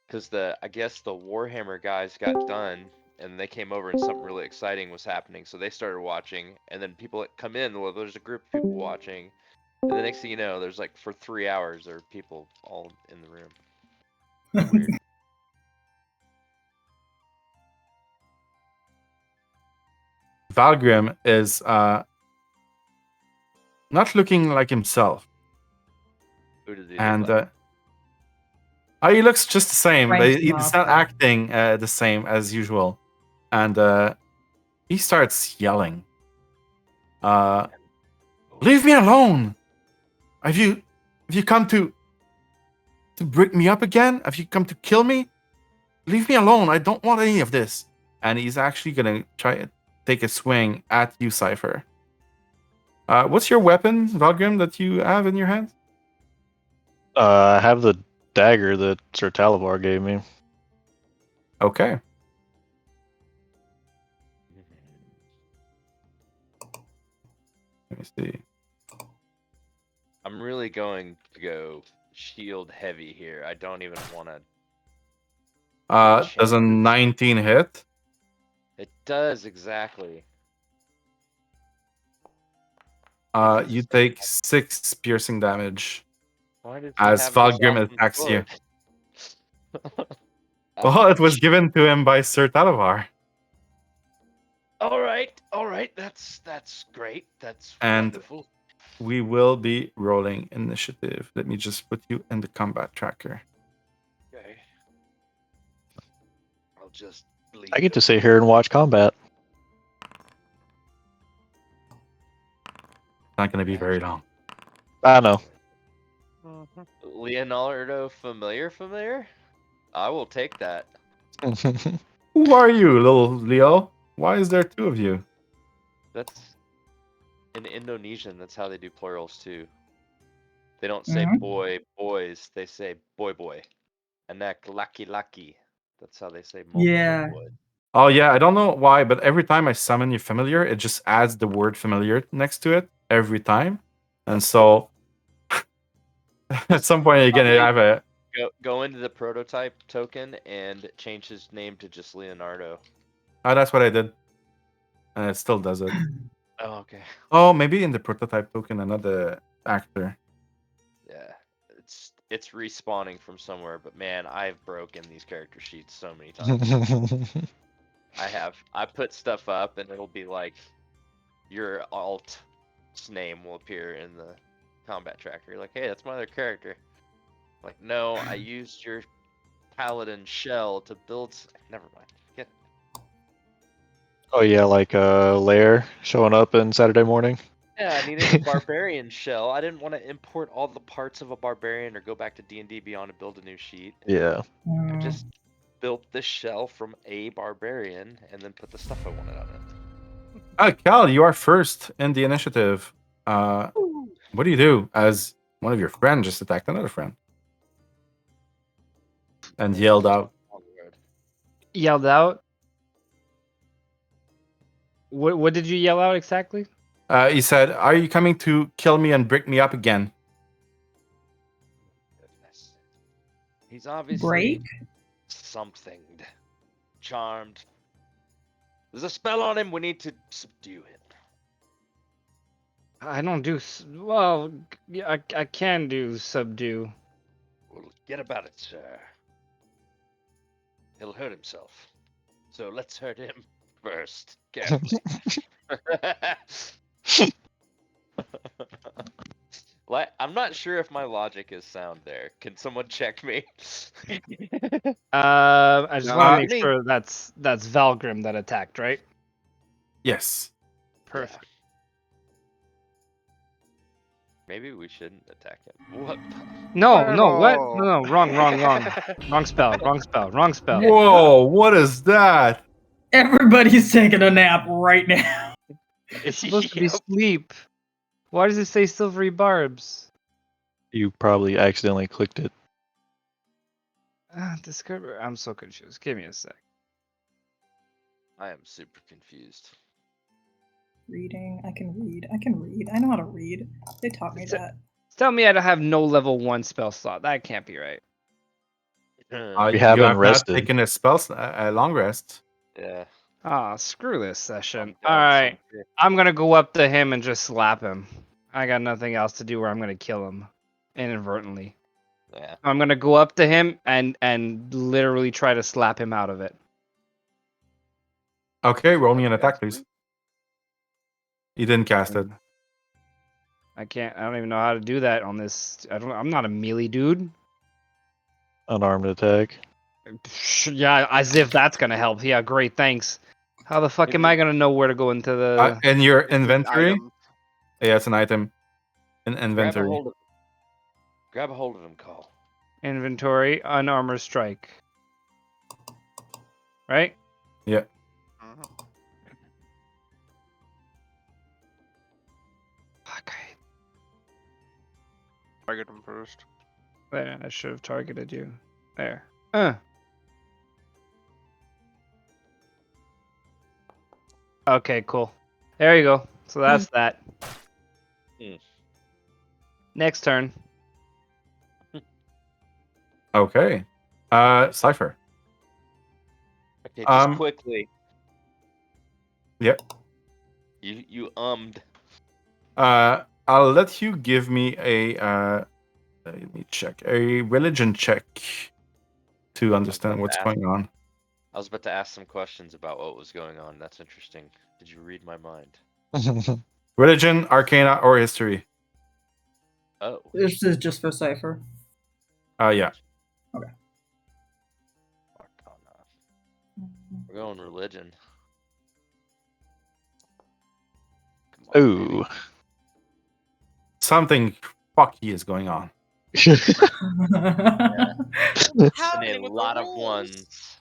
Speaker 8: Because I guess the Warhammer guys got done, and they came over, and something really exciting was happening, so they started watching. And then people that come in, well, there's a group of people watching, and the next thing you know, there's like for 3 hours there are people all in the room. Weird.
Speaker 3: Valgrim is not looking like himself,
Speaker 8: Who does he
Speaker 3: and
Speaker 8: look
Speaker 3: he looks just the same. But
Speaker 7: Frank's
Speaker 3: he's not
Speaker 7: Martha.
Speaker 3: acting the same as usual, and he starts yelling. Leave me alone! Have you come to break me up again? Have you come to kill me? Leave me alone! I don't want any of this. And he's actually gonna try to take a swing at you, Cypher. What's your weapon, Valgrim, that you have in your hand?
Speaker 6: I have the dagger that Sir Talavar gave me.
Speaker 3: Okay. Let me see.
Speaker 8: I'm really going to go shield heavy here. I don't even want to.
Speaker 3: Does a 19 hit?
Speaker 8: It does exactly.
Speaker 3: You take 6 piercing damage
Speaker 8: Why does he
Speaker 3: as
Speaker 8: have this
Speaker 3: Valgrim
Speaker 8: awesome
Speaker 3: attacks you.
Speaker 8: sword?
Speaker 3: Well, it was given to him by Sir Talavar.
Speaker 8: All right. That's great. That's
Speaker 3: And-
Speaker 8: wonderful.
Speaker 3: We will be rolling initiative. Let me just put you in the combat tracker.
Speaker 8: Okay. I'll just. Leave
Speaker 6: I get to
Speaker 8: it.
Speaker 6: sit here and watch combat.
Speaker 3: It's not going to be very long.
Speaker 6: I know.
Speaker 8: Leonardo familiar? I will take that.
Speaker 3: Who are you, little Leo? Why is there 2 of you?
Speaker 8: That's in Indonesian. That's how they do plurals too. They don't say
Speaker 7: Mhm.
Speaker 8: boy, boys. They say boy, boy. And that laki. That's how they say multiple
Speaker 7: Yeah.
Speaker 8: boys.
Speaker 3: Oh yeah, I don't know why, but every time I summon you familiar, it just adds the word familiar next to it every time. And so at some point again, I have a
Speaker 8: Go into the prototype token and change his name to just Leonardo.
Speaker 3: oh, that's what I did. And it still does it.
Speaker 8: Oh, okay.
Speaker 3: Oh, maybe in the prototype token, another actor.
Speaker 8: it's respawning from somewhere, but man, I've broken these character sheets so many times. I put stuff up and it'll be like your alt's name will appear in the combat tracker. You're like, hey, that's my other character. Like, no, I used your paladin shell to build. Never mind. Get
Speaker 6: Oh yeah, like Lair showing up in Saturday morning.
Speaker 8: Yeah, I needed a barbarian shell. I didn't want to import all the parts of a barbarian or go back to D&D Beyond and build a new sheet.
Speaker 6: Yeah.
Speaker 8: I just built the shell from a barbarian and then put the stuff I wanted on it.
Speaker 3: Cal, you are first in the initiative. What do you do as one of your friends just attacked another friend and yelled out?
Speaker 4: Yelled out. What did you yell out exactly?
Speaker 3: He said, "Are you coming to kill me and break me up again?"
Speaker 8: Goodness. He's obviously
Speaker 7: Break?
Speaker 8: something. Charmed. There's a spell on him. We need to subdue him.
Speaker 4: I don't do well. I can do subdue.
Speaker 8: Well, get about it, sir. He'll hurt himself. So let's hurt him first. Carefully. I'm not sure if my logic is sound there. Can someone check me?
Speaker 4: I just
Speaker 1: No,
Speaker 4: want to make
Speaker 8: me-
Speaker 4: sure that's Valgrim that attacked, right?
Speaker 3: Yes.
Speaker 4: Perfect.
Speaker 8: Maybe we shouldn't attack him. What?
Speaker 4: No,
Speaker 1: Fireball.
Speaker 4: no, what? No, wrong. Wrong spell.
Speaker 3: Whoa! What is that?
Speaker 7: Everybody's taking a nap right now.
Speaker 4: It's supposed to be
Speaker 8: Yep.
Speaker 4: sleep. Why does it say silvery barbs?
Speaker 6: You probably accidentally clicked it.
Speaker 4: Discover. I'm so confused. Give me a sec.
Speaker 8: I am super confused.
Speaker 7: Reading. I can read. I know how to read. They taught me that.
Speaker 4: Tell me I don't have no level 1 spell slot. That can't be right.
Speaker 6: We
Speaker 3: You
Speaker 6: haven't
Speaker 3: have not
Speaker 6: rested.
Speaker 3: taken a long rest.
Speaker 8: Yeah.
Speaker 4: Ah, screw this session.
Speaker 8: I'm
Speaker 4: All
Speaker 8: going
Speaker 4: right,
Speaker 8: somewhere.
Speaker 4: I'm gonna go up to him and just slap him. I got nothing else to do where I'm gonna kill him inadvertently.
Speaker 8: Yeah.
Speaker 4: I'm gonna go up to him and literally try to slap him out of it.
Speaker 3: Okay, roll me an attack, please. You didn't cast it.
Speaker 4: I don't even know how to do that on this. I'm not a melee dude.
Speaker 6: Unarmed attack.
Speaker 4: Yeah, as if that's gonna help. Yeah, great, thanks. How the fuck am I gonna know where to go into the
Speaker 3: In your
Speaker 1: It's an
Speaker 3: inventory?
Speaker 1: item.
Speaker 3: Yeah, it's an item. In
Speaker 8: Grab a
Speaker 3: inventory.
Speaker 8: hold of him, Call.
Speaker 4: inventory? Unarmored strike. Right?
Speaker 1: Mhm.
Speaker 4: Fuck.
Speaker 1: Target him first.
Speaker 4: There, I should have targeted you. There. Okay, cool. There you go. So that's that.
Speaker 8: Mm.
Speaker 4: Next turn.
Speaker 3: Okay. Cypher.
Speaker 8: Okay, just
Speaker 3: Um,
Speaker 8: quickly.
Speaker 3: Yep.
Speaker 8: You ummed.
Speaker 3: I'll let you give me a let me check. A religion check to understand what's going on.
Speaker 8: I was about to ask some questions about what was going on. That's interesting. Did you read my mind?
Speaker 3: Religion, arcana, or history?
Speaker 8: Oh.
Speaker 7: This is just for Cypher.
Speaker 3: Yeah.
Speaker 8: Arcana. We're going religion. Come on,
Speaker 6: Ooh.
Speaker 8: baby.
Speaker 3: Something fucky is going on.
Speaker 8: And
Speaker 5: Happening
Speaker 8: a
Speaker 5: with
Speaker 8: lot
Speaker 5: the
Speaker 8: of
Speaker 5: rules.
Speaker 8: ones.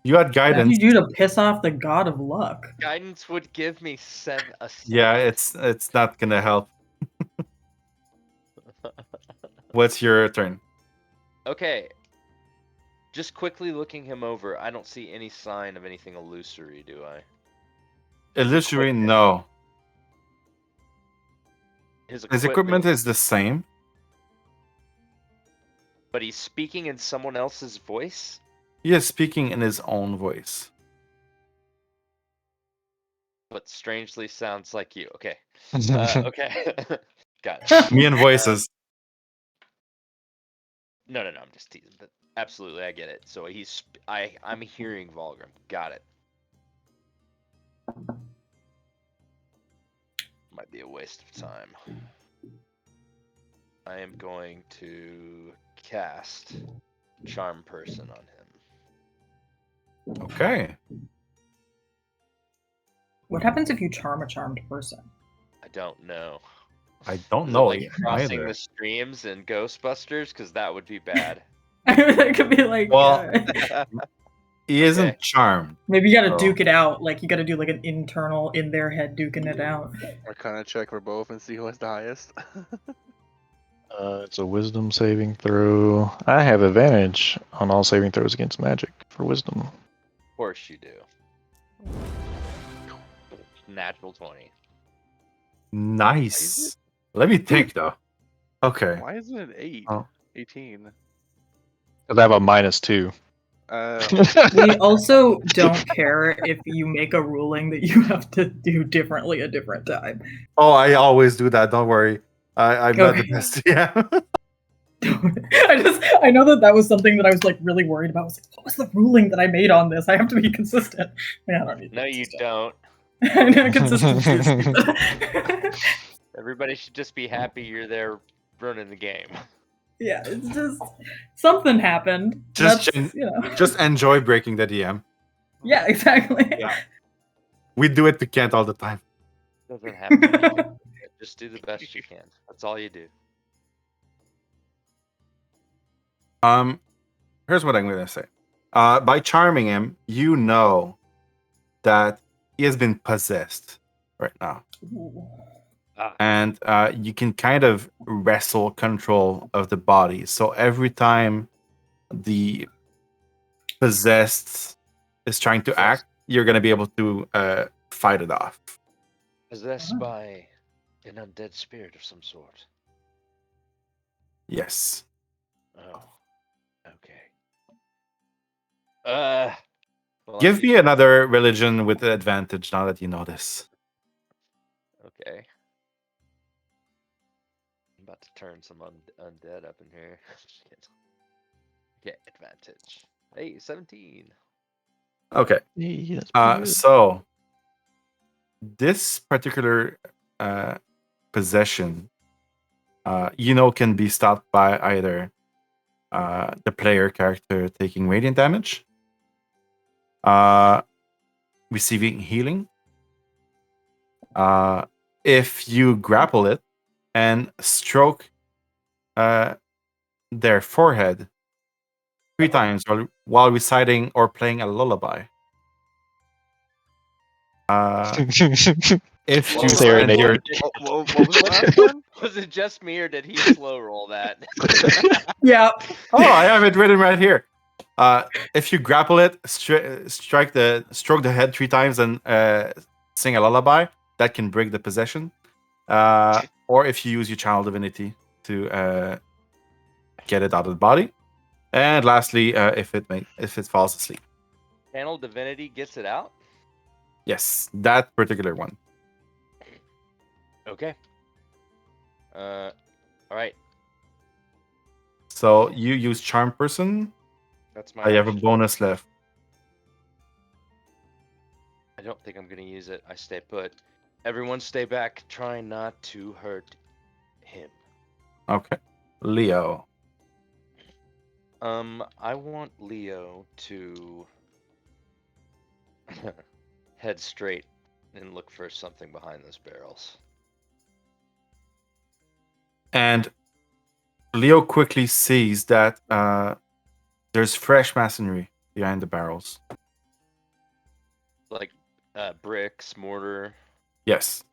Speaker 3: You had
Speaker 7: What did
Speaker 3: guidance.
Speaker 7: you do to piss off the god of luck?
Speaker 8: Guidance would give me a 7.
Speaker 3: Yeah, it's not gonna help. What's your turn?
Speaker 8: Okay. Just quickly looking him over, I don't see any sign of anything illusory, do I?
Speaker 3: Illusory, no.
Speaker 8: His
Speaker 3: His equipment is the same.
Speaker 8: But he's speaking in someone else's voice?
Speaker 3: He is speaking in his own voice.
Speaker 8: But strangely sounds like you. Okay. Okay. Got it.
Speaker 3: Me and voices.
Speaker 8: No. I'm just teasing. But absolutely, I get it. So I'm hearing Valgrim. Got it. Might be a waste of time. I am going to cast Charm Person on him.
Speaker 3: Okay.
Speaker 7: What happens if you charm a charmed person?
Speaker 8: I don't know.
Speaker 3: I don't
Speaker 8: Is it
Speaker 3: know
Speaker 8: like crossing
Speaker 3: either.
Speaker 8: the streams in Ghostbusters? Because that would be bad.
Speaker 7: It could be like,
Speaker 3: Well, He isn't
Speaker 8: Okay.
Speaker 3: charmed.
Speaker 7: maybe you gotta
Speaker 3: Oh.
Speaker 7: duke it out. Like you gotta do like an internal in their head duking it out.
Speaker 1: Arcana check for both and see who has the highest.
Speaker 6: It's a wisdom saving throw. I have advantage on all saving throws against magic for wisdom.
Speaker 8: Of course you do. Natural 20.
Speaker 3: Nice. Let me think though. Okay.
Speaker 1: Why isn't it 8?
Speaker 3: Oh.
Speaker 1: 18.
Speaker 6: Because I have a -2.
Speaker 7: We also don't care if you make a ruling that you have to do differently a different time.
Speaker 3: Oh, I always do that. Don't worry. I'm not the
Speaker 7: Okay.
Speaker 3: best. Yeah.
Speaker 7: I know that was something that I was like really worried about. I was like, what was the ruling that I made on this? I have to be consistent. Yeah, I don't need to
Speaker 8: No,
Speaker 7: be
Speaker 8: you
Speaker 7: consistent.
Speaker 8: don't.
Speaker 7: I know consistency is stupid.
Speaker 8: Everybody should just be happy you're there running the game.
Speaker 7: Yeah, it's just something happened.
Speaker 3: Just
Speaker 7: That's, you know.
Speaker 3: Just enjoy breaking the DM.
Speaker 7: Yeah, exactly.
Speaker 1: Yeah.
Speaker 3: We do it to Kent all the time.
Speaker 8: Doesn't happen. Just do the best you can. That's all you do.
Speaker 3: Here's what I'm gonna say. By charming him, you know that he has been possessed right now.
Speaker 7: Ooh.
Speaker 3: And you can kind of wrestle control of the body. So every time the possessed is trying to act, you're going to be able to fight it off.
Speaker 8: Possessed by an undead spirit of some sort.
Speaker 3: Yes.
Speaker 8: Oh. Okay. Well,
Speaker 3: Give me another religion with advantage now that you know this.
Speaker 8: Okay. I'm about to turn some undead up in here. Shit. Get advantage. Hey, 17.
Speaker 3: Okay.
Speaker 6: Yeah, that's pretty good.
Speaker 3: So this particular possession, can be stopped by either the player character taking radiant damage, receiving healing, if you grapple it and stroke their forehead 3 times while reciting or playing a lullaby. If you
Speaker 6: Serenade.
Speaker 3: spend your
Speaker 1: What was the last one?
Speaker 8: Was it just me or did he slow roll that?
Speaker 7: Yeah.
Speaker 3: I have it written right here. If you grapple it, stroke the head 3 times and sing a lullaby, that can break the possession. Or if you use your channel divinity to get it out of the body. And lastly, if it falls asleep.
Speaker 8: Channel divinity gets it out?
Speaker 3: Yes, that particular one.
Speaker 8: Okay. All right.
Speaker 3: So you use charm person.
Speaker 8: That's my
Speaker 3: I have a
Speaker 8: action.
Speaker 3: bonus left.
Speaker 8: I don't think I'm gonna use it. I stay put. Everyone stay back. Try not to hurt him.
Speaker 3: Okay. Leo.
Speaker 8: I want Leo to head straight and look for something behind those barrels.
Speaker 3: And Leo quickly sees that there's fresh masonry behind the barrels.
Speaker 8: Like bricks, mortar.
Speaker 3: Yes.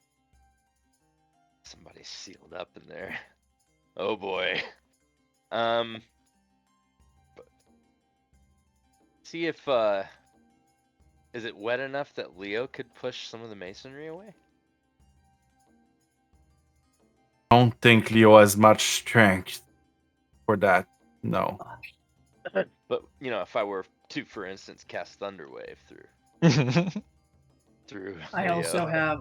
Speaker 8: Somebody's sealed up in there. Oh boy. See if is it wet enough that Leo could push some of the masonry away?
Speaker 3: I don't think Leo has much strength for that. No.
Speaker 8: But if I were to, for instance, cast Thunderwave through
Speaker 7: I
Speaker 8: Leo.
Speaker 7: also have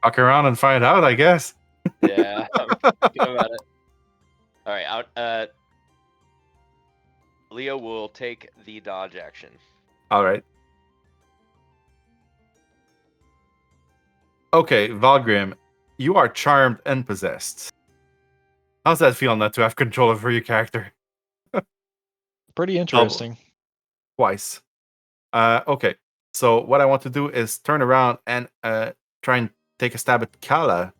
Speaker 3: Walk around and find out, I guess.
Speaker 8: Yeah, I'm thinking about it. All right, Leo will take the dodge action.
Speaker 3: All right. Okay, Valgrim, you are charmed and possessed. How's that feel not to have control over your character?
Speaker 6: Pretty interesting.
Speaker 3: Twice. Okay, so what I want to do is turn around and try and take a stab at Kala.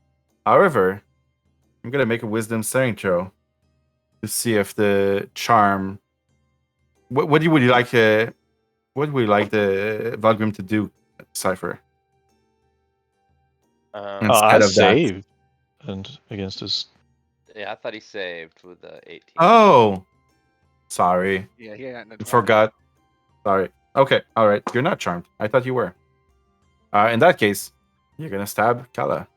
Speaker 3: However, I'm gonna make a wisdom saving throw to see if the charm. What would you like? What would you like the Valgrim to do, Cypher?
Speaker 8: Um,
Speaker 3: Instead
Speaker 6: I
Speaker 3: of that.
Speaker 6: saved and against his.
Speaker 8: yeah, I thought he saved with the 18.
Speaker 3: Oh, sorry,
Speaker 1: Yeah, he got no 20.
Speaker 3: forgot. Sorry. Okay, all right. You're not charmed. I thought you were. In that case, you're gonna stab Kala.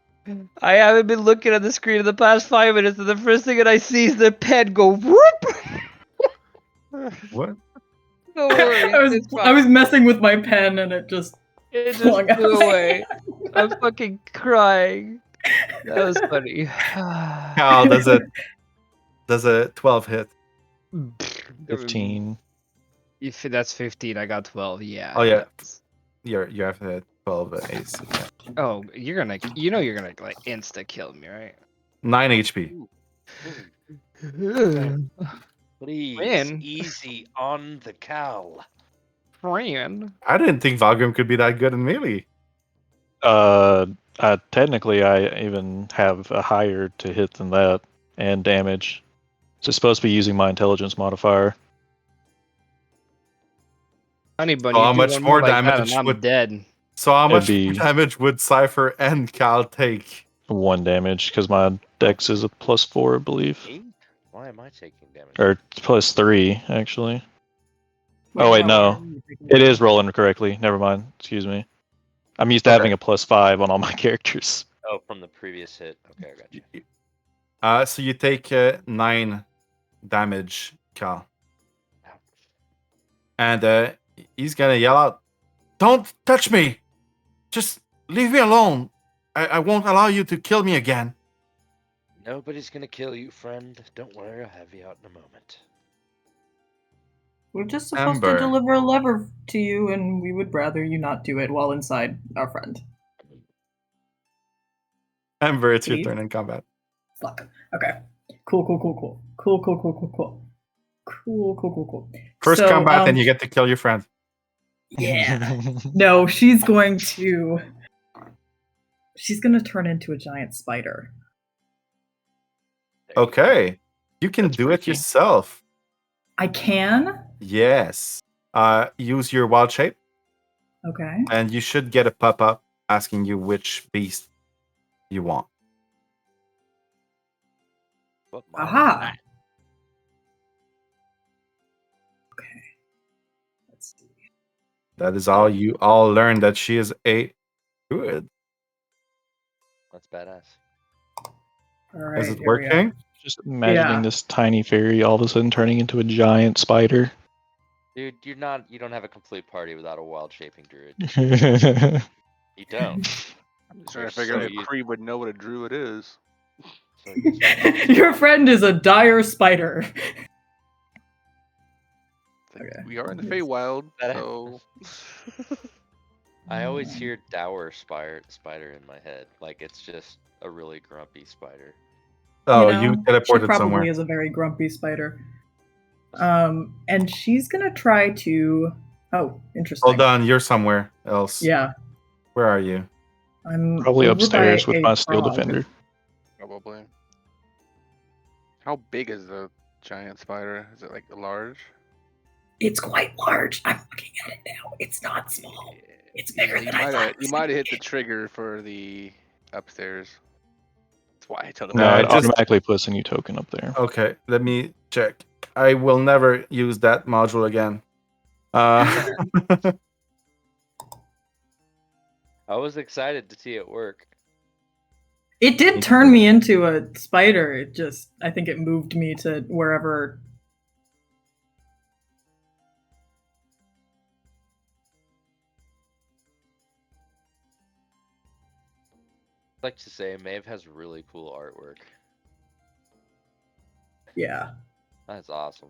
Speaker 4: I haven't been looking at the screen in the past 5 minutes, and the first thing that I see is the pen go whoop.
Speaker 3: What?
Speaker 4: No worries, it's
Speaker 7: I
Speaker 4: fine.
Speaker 7: was messing with my pen and it just
Speaker 4: It
Speaker 7: flung
Speaker 4: just
Speaker 7: out
Speaker 4: flew
Speaker 7: of my
Speaker 4: away.
Speaker 7: hand.
Speaker 4: I'm fucking crying. That was funny.
Speaker 3: Cal, does a 12 hit?
Speaker 6: 15.
Speaker 4: If that's 15, I got 12. Yeah.
Speaker 3: Oh, yeah.
Speaker 4: that's-
Speaker 3: You have to hit 12 AC. Yeah.
Speaker 4: Oh, you're gonna like insta kill me, right?
Speaker 3: 9 HP.
Speaker 8: Please,
Speaker 4: Man.
Speaker 8: easy on the cow.
Speaker 4: Friend.
Speaker 3: I didn't think Valgrim could be that good in melee.
Speaker 6: Technically, I even have a higher to hit than that and damage. So it's supposed to be using my intelligence modifier.
Speaker 4: Honey bunny,
Speaker 3: So how
Speaker 4: you do
Speaker 3: much
Speaker 4: one
Speaker 3: more
Speaker 4: like that
Speaker 3: damage
Speaker 4: and I'm
Speaker 3: would-
Speaker 4: dead.
Speaker 3: So how
Speaker 6: It'd
Speaker 3: much
Speaker 6: be-
Speaker 3: damage would Cypher and Cal take?
Speaker 6: 1 damage because my dex is a +4, I believe,
Speaker 8: 8? Why am I taking damage?
Speaker 6: or +3 actually.
Speaker 7: Wait,
Speaker 6: Oh wait,
Speaker 7: how
Speaker 6: no,
Speaker 7: are you taking
Speaker 6: it is
Speaker 7: damage?
Speaker 6: rolling correctly. Never mind. Excuse me. I'm used to
Speaker 3: Okay.
Speaker 6: having a +5 on all my characters.
Speaker 8: Oh, from the previous hit. Okay, I got you.
Speaker 3: So you take 9 damage, Cal.
Speaker 8: Ouch.
Speaker 3: And he's gonna yell out, "Don't touch me! Just leave me alone. I won't allow you to kill me again."
Speaker 8: Nobody's gonna kill you, friend. Don't worry, I'll have you out in a moment.
Speaker 7: We're just supposed
Speaker 3: Ember.
Speaker 7: to deliver a lever to you, and we would rather you not do it while inside our friend.
Speaker 3: Ember, it's your
Speaker 7: Please?
Speaker 3: turn in combat.
Speaker 7: Fuck. Okay. Cool. Cool.
Speaker 3: First
Speaker 7: So,
Speaker 3: combat, and you get to kill your friend.
Speaker 7: Yeah. No, she's going to turn into a giant spider.
Speaker 8: There you go.
Speaker 3: Okay, you can
Speaker 6: That's
Speaker 3: do it
Speaker 6: freaky.
Speaker 3: yourself.
Speaker 7: I can?
Speaker 3: Yes. Use your wild shape,
Speaker 7: Okay.
Speaker 3: and you should get a pop-up asking you which beast you want.
Speaker 8: What mod is
Speaker 7: Aha.
Speaker 8: that?
Speaker 7: Okay. Let's see.
Speaker 3: That is all you all learned, that she is a druid.
Speaker 8: That's badass.
Speaker 7: All right.
Speaker 3: Is it
Speaker 7: here we are.
Speaker 3: working?
Speaker 6: Just imagining
Speaker 7: Yeah.
Speaker 6: this tiny fairy all of a sudden turning into a giant spider.
Speaker 8: Dude, you don't have a complete party without a wild shaping druid.
Speaker 6: That's
Speaker 8: You don't.
Speaker 1: I'm just trying
Speaker 8: You're
Speaker 1: to figure out
Speaker 8: so
Speaker 1: if Kriv would know what a druid is.
Speaker 8: So used-
Speaker 7: Your friend is a dire spider.
Speaker 1: It's like,
Speaker 7: Okay.
Speaker 1: we are in the
Speaker 7: Yes.
Speaker 1: Feywild,
Speaker 8: That
Speaker 1: so
Speaker 8: I always hear dour spider in my head. Like it's just a really grumpy spider.
Speaker 3: Oh,
Speaker 7: know,
Speaker 3: you
Speaker 7: she
Speaker 3: teleported
Speaker 7: probably
Speaker 3: somewhere.
Speaker 7: is a very grumpy spider. And she's gonna try to. Oh, interesting.
Speaker 3: Hold on, you're somewhere else.
Speaker 7: Yeah,
Speaker 3: Where are you?
Speaker 7: I'm
Speaker 6: probably
Speaker 7: over
Speaker 6: upstairs
Speaker 7: by
Speaker 6: with
Speaker 7: a
Speaker 6: my steel
Speaker 7: frog.
Speaker 6: defender.
Speaker 1: probably. How big is the giant spider? Is it like large?
Speaker 7: It's quite large. I'm looking at it now. It's not small. It's bigger
Speaker 1: you
Speaker 7: than I
Speaker 1: might
Speaker 7: thought
Speaker 1: have
Speaker 7: it was
Speaker 1: you
Speaker 7: gonna
Speaker 1: might have hit
Speaker 7: be.
Speaker 1: the trigger for the upstairs. That's why I tell them.
Speaker 6: No,
Speaker 3: I
Speaker 6: it
Speaker 3: just-
Speaker 6: automatically puts a new token up there.
Speaker 3: Okay, let me check. I will never use that module again.
Speaker 8: I was excited to see it work.
Speaker 7: It did turn me into a spider. It just, I think it moved me to wherever.
Speaker 8: I'd like to say Maeve has really cool artwork.
Speaker 7: Yeah.
Speaker 8: That's awesome.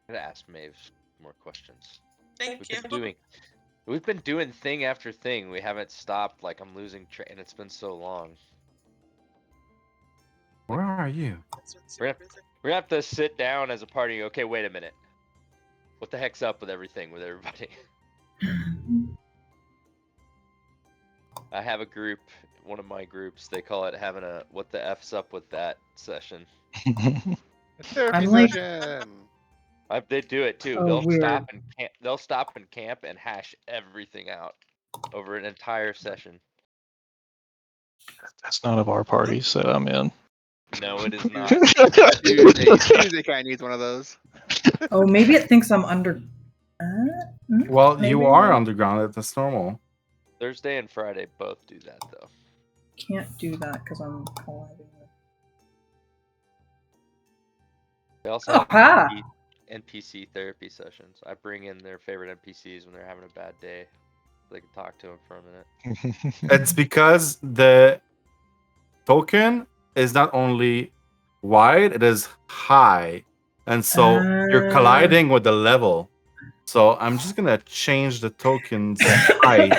Speaker 8: I'm gonna ask Maeve more questions.
Speaker 5: Thank you.
Speaker 8: We've been doing thing after thing. We haven't stopped. Like I'm losing track, and it's been so long.
Speaker 3: Where are you?
Speaker 5: It's been
Speaker 8: We're
Speaker 5: super
Speaker 8: gonna,
Speaker 5: busy.
Speaker 8: we're gonna have to sit down as a party. Okay, wait a minute. What the heck's up with everything with everybody? I have a group, one of my groups. They call it having a "What the f's up with that" session.
Speaker 1: Therapy
Speaker 7: I'm like-
Speaker 1: session.
Speaker 8: They do it too.
Speaker 7: Oh,
Speaker 8: They'll
Speaker 7: weird.
Speaker 8: stop and camp. They'll stop and camp and hash everything out over an entire session.
Speaker 6: That's none of our parties that I'm in.
Speaker 8: No, it is not.
Speaker 1: Tuesday kind of needs one of those.
Speaker 7: Oh, maybe it thinks I'm under.
Speaker 3: Well,
Speaker 7: maybe
Speaker 3: you are
Speaker 7: I
Speaker 3: underground. That's normal.
Speaker 8: Thursday and Friday both do that though.
Speaker 7: Can't do that because I'm colliding with.
Speaker 8: They also
Speaker 7: Oh,
Speaker 8: have NPC therapy sessions. I bring in their favorite NPCs when they're having a bad day. They can talk to them for a minute.
Speaker 3: It's because the token is not only wide, it is high. And so you're colliding with the level. So I'm just gonna change the token's height.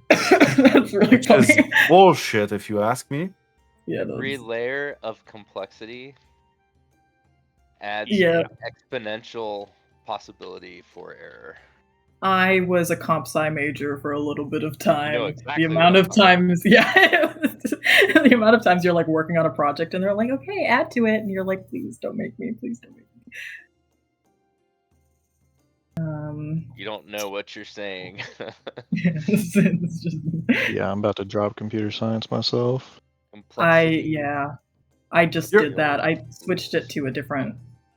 Speaker 7: That's really
Speaker 3: Which is
Speaker 7: funny.
Speaker 3: bullshit if you ask me.
Speaker 7: Yeah,
Speaker 8: Every
Speaker 7: that's...
Speaker 8: layer of complexity adds
Speaker 7: Yeah.
Speaker 8: exponential possibility for error.
Speaker 7: I was a comp sci major for a little bit of time.
Speaker 8: You know exactly
Speaker 7: the amount
Speaker 8: what
Speaker 7: of times, yeah, the amount of times you're like working on a project and they're like, okay, add to it, and you're like, please don't make me, please don't make me.
Speaker 8: You don't know what you're saying.
Speaker 7: it's just...
Speaker 6: Yeah, I'm about to drop computer science myself.
Speaker 8: Complexity.
Speaker 7: I just
Speaker 3: You're-
Speaker 7: did that. I switched it to a different.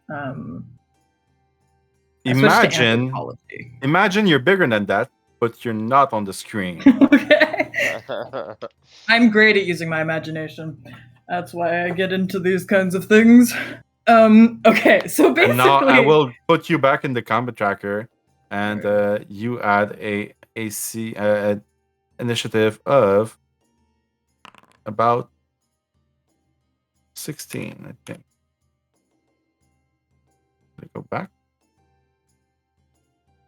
Speaker 7: I switched to anthropology.
Speaker 3: Imagine you're bigger than that, but you're not on the screen.
Speaker 7: Okay. I'm great at using my imagination. That's why I get into these kinds of things. Okay, so basically,
Speaker 3: And now I will put you back in the combat tracker, and you add a AC initiative of about 16, I think. Let me go back.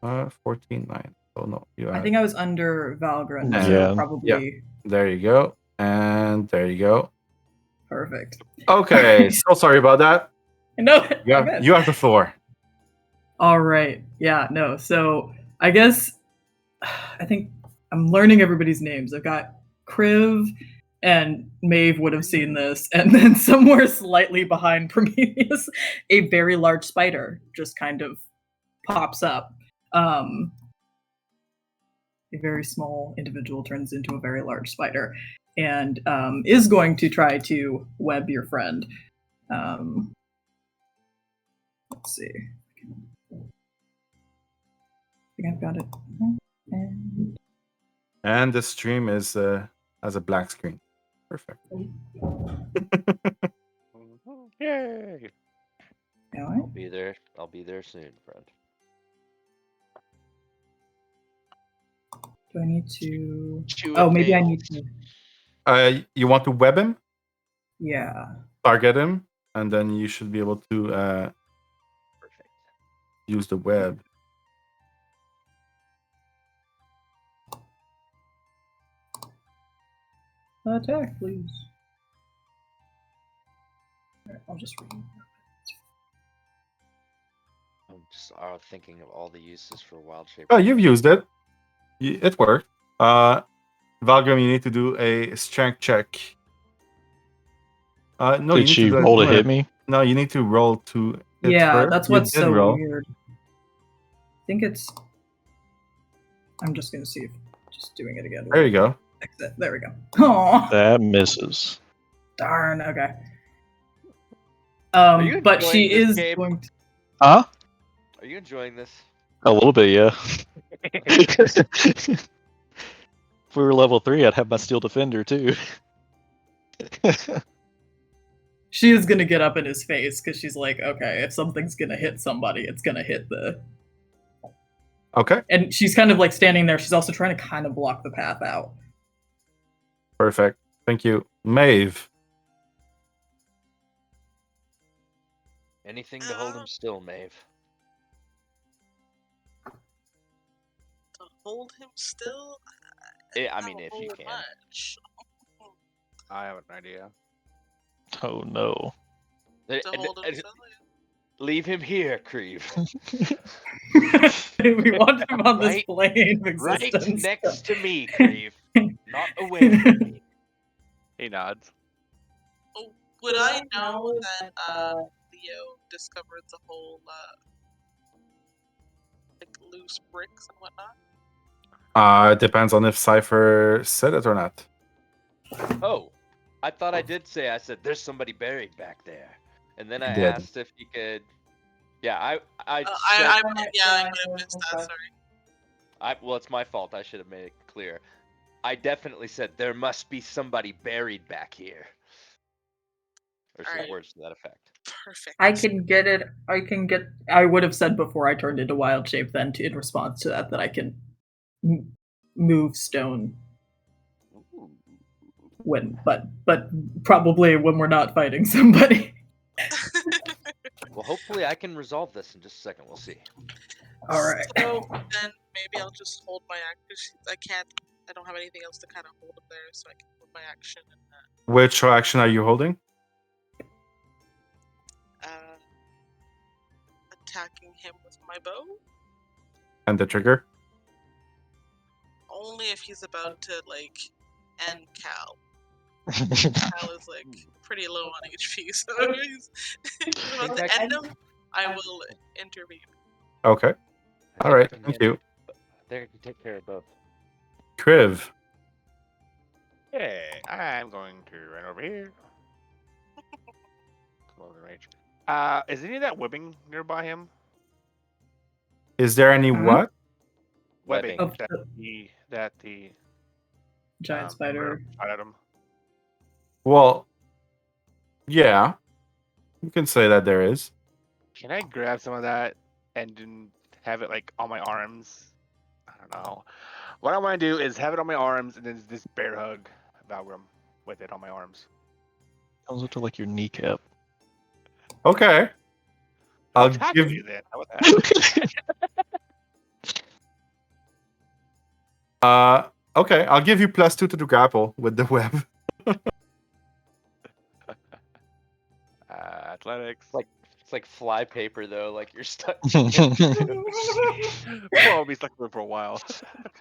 Speaker 3: 14-9. Oh no, you
Speaker 7: I
Speaker 3: add.
Speaker 7: think I was under Valgrim,
Speaker 3: And-
Speaker 7: so
Speaker 6: Yeah.
Speaker 7: probably
Speaker 3: There you go, and there you go.
Speaker 7: perfect.
Speaker 3: Okay, so sorry about that.
Speaker 7: No,
Speaker 3: You have the floor.
Speaker 7: All right. Yeah, no. So I guess I think I'm learning everybody's names. I've got Kriv and Maeve would have seen this, and then somewhere slightly behind Prometheus, a very large spider just kind of pops up. A very small individual turns into a very large spider and is going to try to web your friend. Let's see. I think I've got it.
Speaker 3: And the stream is has a black screen. Perfect.
Speaker 1: Yay!
Speaker 7: All right.
Speaker 8: I'll be there soon, friend.
Speaker 7: Do I need to?
Speaker 8: Chew
Speaker 7: Oh,
Speaker 8: it,
Speaker 7: maybe I
Speaker 8: nails.
Speaker 7: need to.
Speaker 3: You want to web him,
Speaker 7: Yeah.
Speaker 3: target him, and then you should be able to
Speaker 8: Perfect.
Speaker 3: use the web.
Speaker 7: Attack, please. Alright, I'll just read.
Speaker 8: I'm just thinking of all the uses for wild shape.
Speaker 3: Oh, you've used it. It worked. Valgrim, you need to do a strength check. No, you
Speaker 6: Did
Speaker 3: need
Speaker 6: she
Speaker 3: to do
Speaker 6: roll to
Speaker 3: it.
Speaker 6: hit me?
Speaker 3: No, you need to roll to hit
Speaker 7: Yeah,
Speaker 3: her.
Speaker 7: that's
Speaker 3: You
Speaker 7: what's
Speaker 3: did
Speaker 7: so
Speaker 3: roll.
Speaker 7: weird. I think it's. I'm just gonna see if just doing it again.
Speaker 3: There you go.
Speaker 7: Exit. There we go. Oh,
Speaker 6: That misses.
Speaker 7: darn. Okay.
Speaker 8: Are you
Speaker 7: But she
Speaker 8: enjoying this,
Speaker 7: is
Speaker 8: Gabe?
Speaker 7: going to.
Speaker 6: Huh?
Speaker 8: Are you enjoying this?
Speaker 6: A little bit, yeah. If we were level 3, I'd have my steel defender too.
Speaker 7: She is gonna get up in his face because she's like, okay, if something's gonna hit somebody, it's gonna hit the.
Speaker 3: Okay,
Speaker 7: And she's kind of like standing there. She's also trying to kind of block the path out.
Speaker 3: perfect. Thank you. Maeve.
Speaker 8: Anything to hold him still, Maeve.
Speaker 5: To hold him still?
Speaker 8: I mean,
Speaker 5: Not a
Speaker 8: if you
Speaker 5: whole
Speaker 8: can.
Speaker 5: much.
Speaker 1: I have an idea.
Speaker 6: Oh no.
Speaker 5: To hold him still?
Speaker 8: Leave him here, Kriv.
Speaker 7: We want him on this
Speaker 8: Right-
Speaker 7: plane of
Speaker 8: Right
Speaker 7: existence.
Speaker 8: next to me, Kriv. Not away from me.
Speaker 1: He nods.
Speaker 5: Would I know that Leo discovered the whole like loose bricks and whatnot?
Speaker 3: It depends on if Cypher said it or not.
Speaker 8: Oh, I thought I did say. I said there's somebody buried back there, and then I
Speaker 3: did.
Speaker 8: asked if he could. Yeah, I
Speaker 5: I
Speaker 8: said.
Speaker 5: might have missed that. Sorry.
Speaker 8: Well, it's my fault. I should have made it clear. I definitely said there must be somebody buried back here, or some
Speaker 5: Alright.
Speaker 8: words to that effect.
Speaker 5: Perfect.
Speaker 7: I can get it. I would have said before I turned into wild shape then in response to that I can move stone but probably when we're not fighting somebody.
Speaker 8: Well, hopefully I can resolve this in just a second. We'll see.
Speaker 7: All right.
Speaker 5: So then maybe I'll just hold my action. I don't have anything else to kind of hold him there, so I can hold my action and
Speaker 3: Which action are you holding?
Speaker 5: attacking him with my bow.
Speaker 3: And the trigger?
Speaker 5: Only if he's about to like end Cal. Cal is like pretty low on HP, so if he's about to end him, I will intervene.
Speaker 3: Okay. All right. Thank you.
Speaker 8: There, can take care of both.
Speaker 3: Kriv.
Speaker 1: Okay, I'm going to run over here. Close the range. Is any of that webbing nearby him?
Speaker 3: Is there any what?
Speaker 1: Webbing
Speaker 7: Of
Speaker 1: that the
Speaker 7: giant spider.
Speaker 1: shot at him.
Speaker 3: Well, yeah. You can say that there is.
Speaker 1: Can I grab some of that and then have it like on my arms? I don't know. What I want to do is have it on my arms and then this bear hug Valgrim with it on my arms.
Speaker 6: Comes up to like your kneecap.
Speaker 3: Okay. I'll
Speaker 1: Attack
Speaker 3: give
Speaker 1: you then. How about that?
Speaker 3: Okay, I'll give you +2 to the grapple with the web.
Speaker 1: Athletics.
Speaker 8: It's like fly paper though. Like you're stuck.
Speaker 1: Well, I'll be stuck with it for a while.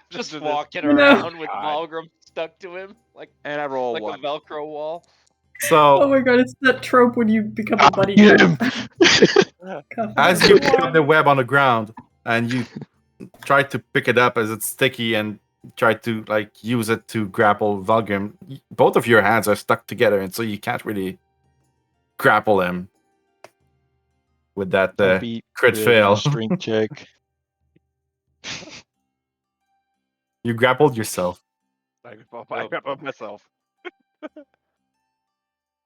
Speaker 8: Just
Speaker 1: do this.
Speaker 8: walking
Speaker 7: No.
Speaker 8: around with
Speaker 1: God.
Speaker 8: Valgrim stuck to him, like
Speaker 1: And I roll
Speaker 8: like
Speaker 1: one.
Speaker 8: a Velcro wall.
Speaker 7: Oh
Speaker 3: So
Speaker 7: my god, it's that trope when you become a buddy
Speaker 6: Get him.
Speaker 7: cop.
Speaker 3: as you pick up the web on the ground and you try to pick it up as it's sticky and try to like use it to grapple Valgrim, both of your hands are stuck together, and so you can't really grapple him with that
Speaker 6: Beat
Speaker 3: crit
Speaker 6: Kriv
Speaker 3: fail.
Speaker 6: on a strength check.
Speaker 3: You grappled yourself.
Speaker 1: I grab up myself.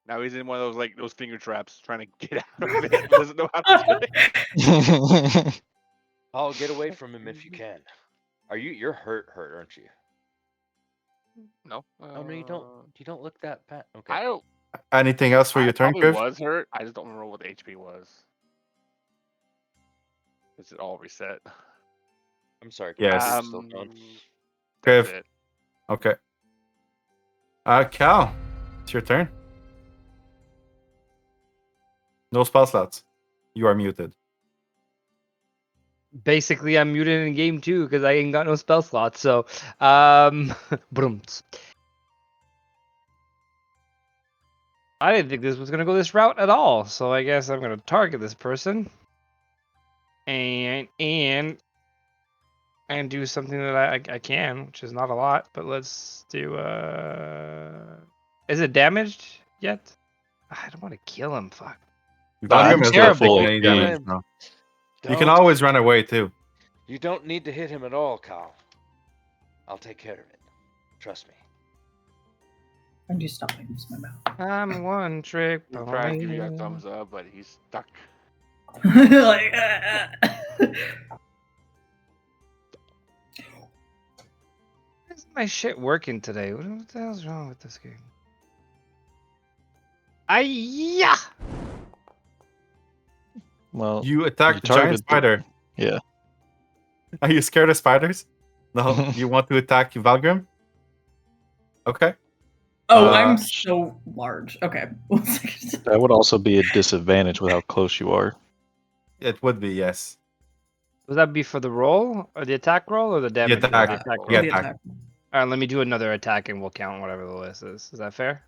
Speaker 1: Now he's in one of those finger traps, trying to get out of it. Doesn't know how to do it.
Speaker 8: Oh, get away from him if you can. You're hurt, aren't you?
Speaker 1: No.
Speaker 8: Oh no, you don't. You don't look that bad. Okay.
Speaker 1: I don't.
Speaker 3: Anything else for
Speaker 1: I
Speaker 3: your turn,
Speaker 1: probably
Speaker 3: Kriv?
Speaker 1: was hurt. I just don't remember what the HP was. Is it all reset?
Speaker 8: I'm sorry.
Speaker 3: Yes.
Speaker 8: Kriv, still going?
Speaker 1: That's
Speaker 3: Kriv.
Speaker 1: it.
Speaker 3: Okay. Cal, it's your turn. No spell slots. You are muted.
Speaker 4: Basically, I'm muted in game 2 because I ain't got no spell slots. So, brooms. I didn't think this was gonna go this route at all. So I guess I'm gonna target this person and do something that I can, which is not a lot. But let's do. Is it damaged yet? I don't want to kill him. Fuck.
Speaker 3: Valgrim
Speaker 4: that's
Speaker 3: has not
Speaker 4: terrible.
Speaker 3: taken any damage.
Speaker 8: Damn.
Speaker 3: No. You can always run away too.
Speaker 8: You don't need to hit him at all, Kyle. I'll take care of it. Trust me.
Speaker 7: And you stop making this my mouth.
Speaker 4: I'm one trick.
Speaker 1: He's trying to give you a
Speaker 4: pony.
Speaker 1: thumbs up, but he's stuck.
Speaker 7: Like,
Speaker 4: Why isn't my shit working today? What the hell's wrong with this game? Yeah.
Speaker 6: Well,
Speaker 3: You attack
Speaker 6: you
Speaker 3: the giant
Speaker 6: targeted the-
Speaker 3: spider.
Speaker 6: yeah.
Speaker 3: Are you scared of spiders? No. You want to attack Valgrim? Okay.
Speaker 7: Oh,
Speaker 3: Uh,
Speaker 7: I'm so large. Okay. 1 second.
Speaker 6: That would also be a disadvantage with how close you are.
Speaker 3: It would be, yes.
Speaker 4: Would that be for the roll, or the attack roll, or the damage? roll?
Speaker 3: attack.
Speaker 4: The attack roll.
Speaker 3: Yeah,
Speaker 7: The
Speaker 3: attack.
Speaker 7: attack.
Speaker 4: All right, let me do another attack, and we'll count whatever the list is. Is that fair?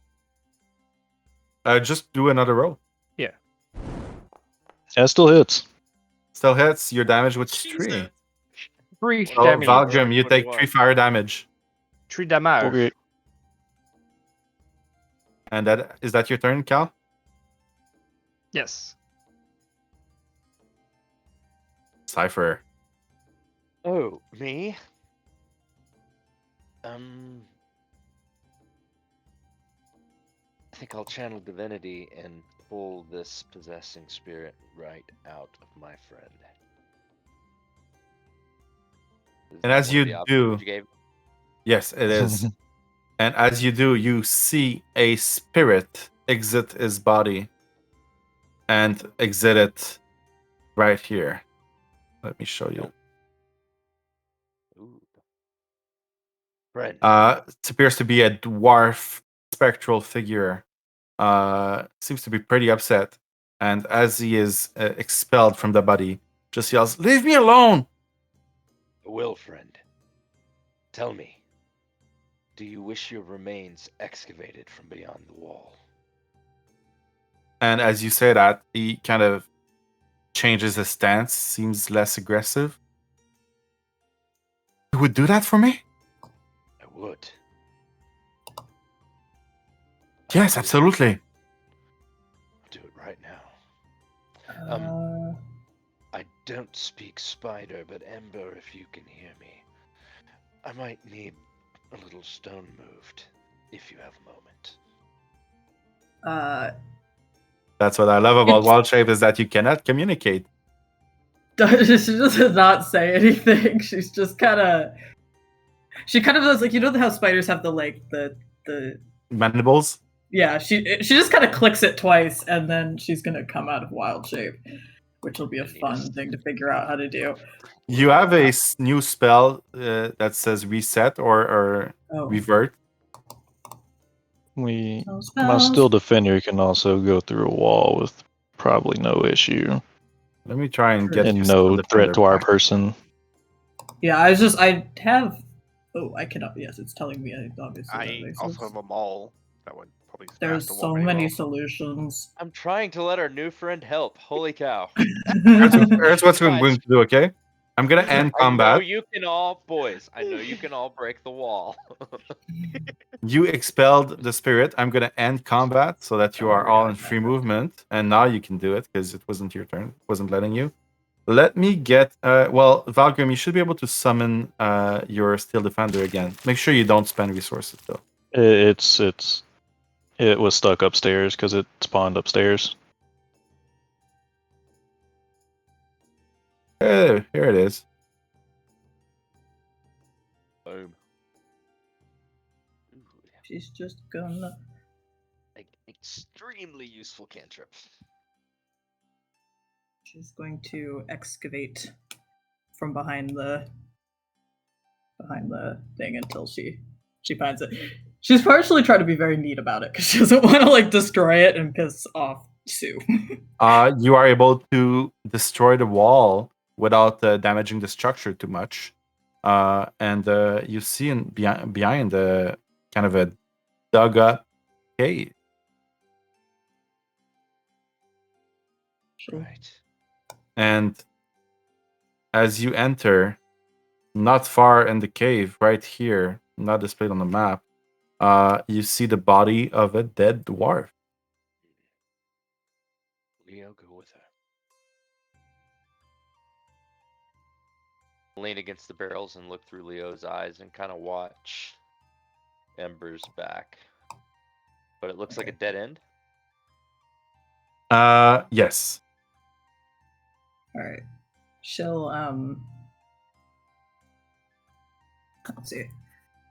Speaker 3: Just do another roll.
Speaker 6: That still hits.
Speaker 3: Still hits. Your damage with
Speaker 5: Jesus.
Speaker 3: 3.
Speaker 4: 3
Speaker 3: Oh,
Speaker 4: damage.
Speaker 3: Valgrim, you take 3 fire damage.
Speaker 4: 3 damage.
Speaker 6: Okay.
Speaker 3: And is that your turn, Cal?
Speaker 4: Yes.
Speaker 3: Cypher.
Speaker 8: Oh, me? I think I'll channel divinity and pull this possessing spirit right out of my friend. Is
Speaker 3: And
Speaker 8: that
Speaker 3: as
Speaker 8: one of
Speaker 3: you
Speaker 8: the options
Speaker 3: do-
Speaker 8: you gave?
Speaker 3: Yes, it is. And as you do, you see a spirit exit his body and exit it right here. Let me show you.
Speaker 8: Ooh. Friend.
Speaker 3: It appears to be a dwarf spectral figure. Seems to be pretty upset. And as he is expelled from the body, just yells, "Leave me alone!"
Speaker 8: Will, friend. Tell me, do you wish your remains excavated from beyond the wall?
Speaker 3: And as you say that, he kind of changes his stance, seems less aggressive. You would do that for me?
Speaker 8: I would.
Speaker 3: Yes, absolutely.
Speaker 8: I'll do it right now. I don't speak spider, but Ember, if you can hear me, I might need a little stone moved, if you have a moment.
Speaker 3: That's what I love about
Speaker 7: It's-
Speaker 3: Wild Shape is that you cannot communicate.
Speaker 7: She does not say anything. She's just kind of. She kind of does like, you know how spiders have the
Speaker 3: Mandibles?
Speaker 7: yeah. She just kind of clicks it twice, and then she's gonna come out of wild shape, which will be a fun thing to figure out how to do.
Speaker 3: You have a new spell that says reset or
Speaker 7: Oh,
Speaker 3: revert.
Speaker 6: My
Speaker 7: spells.
Speaker 6: still defender can also go through a wall with probably no issue
Speaker 3: Let me try and get
Speaker 6: and
Speaker 3: you
Speaker 6: no
Speaker 3: Still Defender
Speaker 6: threat to our
Speaker 3: back.
Speaker 6: person.
Speaker 7: Yeah, I have. Oh, I cannot. Yes, it's telling me. Obviously, that
Speaker 1: I
Speaker 7: makes
Speaker 1: also
Speaker 7: sense.
Speaker 1: have a maul that would probably smash
Speaker 7: There's
Speaker 1: the wall
Speaker 7: so
Speaker 1: pretty
Speaker 7: many
Speaker 1: well.
Speaker 7: solutions.
Speaker 8: I'm trying to let our new friend help. Holy cow.
Speaker 3: Here's what we're
Speaker 8: Guys,
Speaker 3: going to do, okay? I'm gonna end
Speaker 8: I know
Speaker 3: combat.
Speaker 8: you can all, boys, I know you can all break the wall.
Speaker 3: You expelled the spirit. I'm gonna end combat so that you are all in free movement. And now you can do it because it wasn't your turn. It wasn't letting you. Let me get well, Valgrim, you should be able to summon your Steel Defender again. Make sure you don't spend resources though.
Speaker 6: It was stuck upstairs because it spawned upstairs.
Speaker 3: Here it is.
Speaker 8: Boom. Ooh,
Speaker 7: She's just gonna.
Speaker 8: like, extremely useful cantrip.
Speaker 7: She's going to excavate from behind the thing until she finds it. She's partially trying to be very neat about it because she doesn't want to like destroy it and piss off Sue.
Speaker 3: You are able to destroy the wall without damaging the structure too much. And you see behind the kind of a dug up cave.
Speaker 8: Right.
Speaker 3: And as you enter, not far in the cave, right here, not displayed on the map, you see the body of a dead dwarf.
Speaker 8: Leo, go with her. Lean against the barrels and look through Leo's eyes and kind of watch Ember's back. But it looks like a dead end.
Speaker 3: Yes.
Speaker 7: All right. She'll let's see.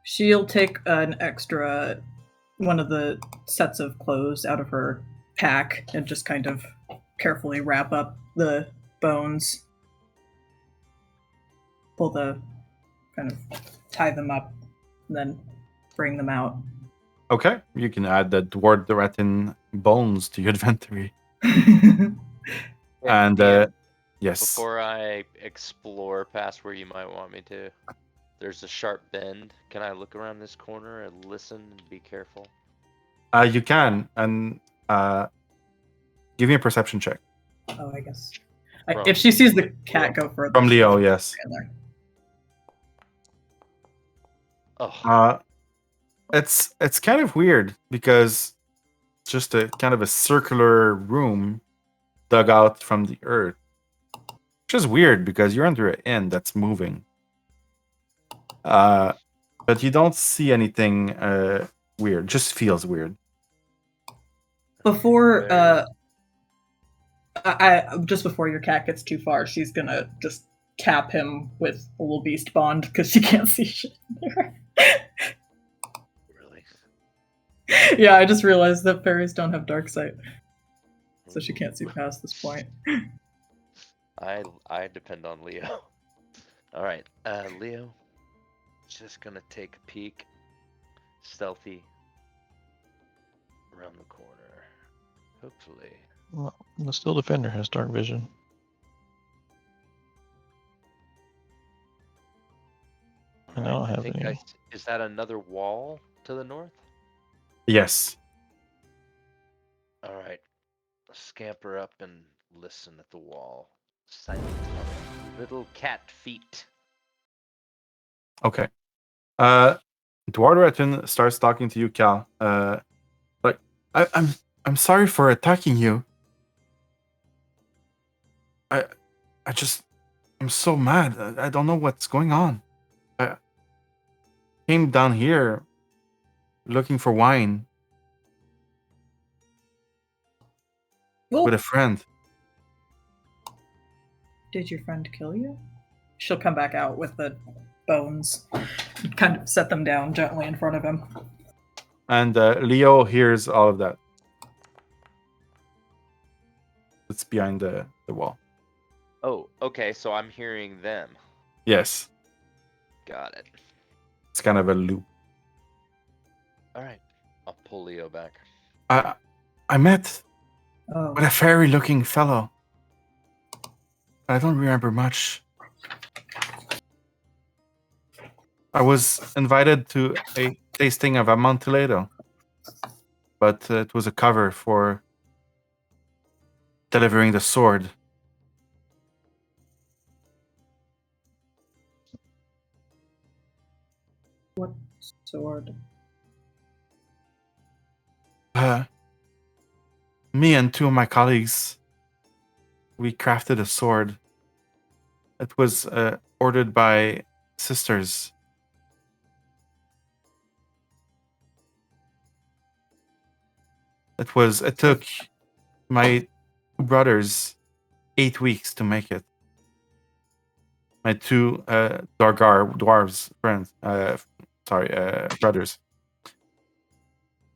Speaker 7: She'll take an extra one of the sets of clothes out of her pack and just kind of carefully wrap up the bones. Pull the kind of tie them up, and then bring them out.
Speaker 3: Okay, you can add the Dwardratin bones to your inventory. And
Speaker 8: DM,
Speaker 3: yes,
Speaker 8: before I explore past where you might want me to, there's a sharp bend. Can I look around this corner and listen and be careful?
Speaker 3: you can, and give me a perception check
Speaker 7: Oh, I guess.
Speaker 8: From
Speaker 7: If she sees the cat go further,
Speaker 3: from
Speaker 7: she
Speaker 3: Leo.
Speaker 7: can
Speaker 3: Yes.
Speaker 7: stand there.
Speaker 8: Oh,
Speaker 3: It's kind of weird because it's just a kind of a circular room dug out from the earth, which is weird because you're under an inn that's moving. But you don't see anything weird. Just feels weird.
Speaker 7: Before just before your cat gets too far, she's gonna just cap him with a little beast bond because she can't see shit in there.
Speaker 8: really?
Speaker 7: Yeah, I just realized that fairies don't have dark sight, so she can't see past this point.
Speaker 8: I depend on Leo. All right, Leo. Just gonna take a peek, stealthy, around the corner. Hopefully.
Speaker 6: Well, the Steel Defender has dark vision. And I don't have
Speaker 8: think
Speaker 6: any.
Speaker 8: is that another wall to the north?
Speaker 3: Yes.
Speaker 8: All right. Scamper up and listen at the wall. Silent little cat feet.
Speaker 3: Okay. Dwardratin starts talking to you, Cal. Like, I'm sorry for attacking you. I'm so mad. I don't know what's going on. I came down here looking for wine
Speaker 7: Well,
Speaker 3: with a friend.
Speaker 7: did your friend kill you? She'll come back out with the bones and kind of set them down gently in front of him.
Speaker 3: And Leo hears all of that. It's behind the wall.
Speaker 8: Oh, okay. So I'm hearing them.
Speaker 3: Yes.
Speaker 8: Got it.
Speaker 3: It's kind of a loop.
Speaker 8: All right. I'll pull Leo back.
Speaker 3: I met
Speaker 7: Oh,
Speaker 3: with a fairy-looking fellow. I don't remember much. I was invited to a tasting of Amontillado, but it was a cover for delivering the sword.
Speaker 7: what sword?
Speaker 3: Me and two of my colleagues, we crafted a sword. It was ordered by sisters. It took my two brothers 8 weeks to make it. My two dwarves friends, brothers.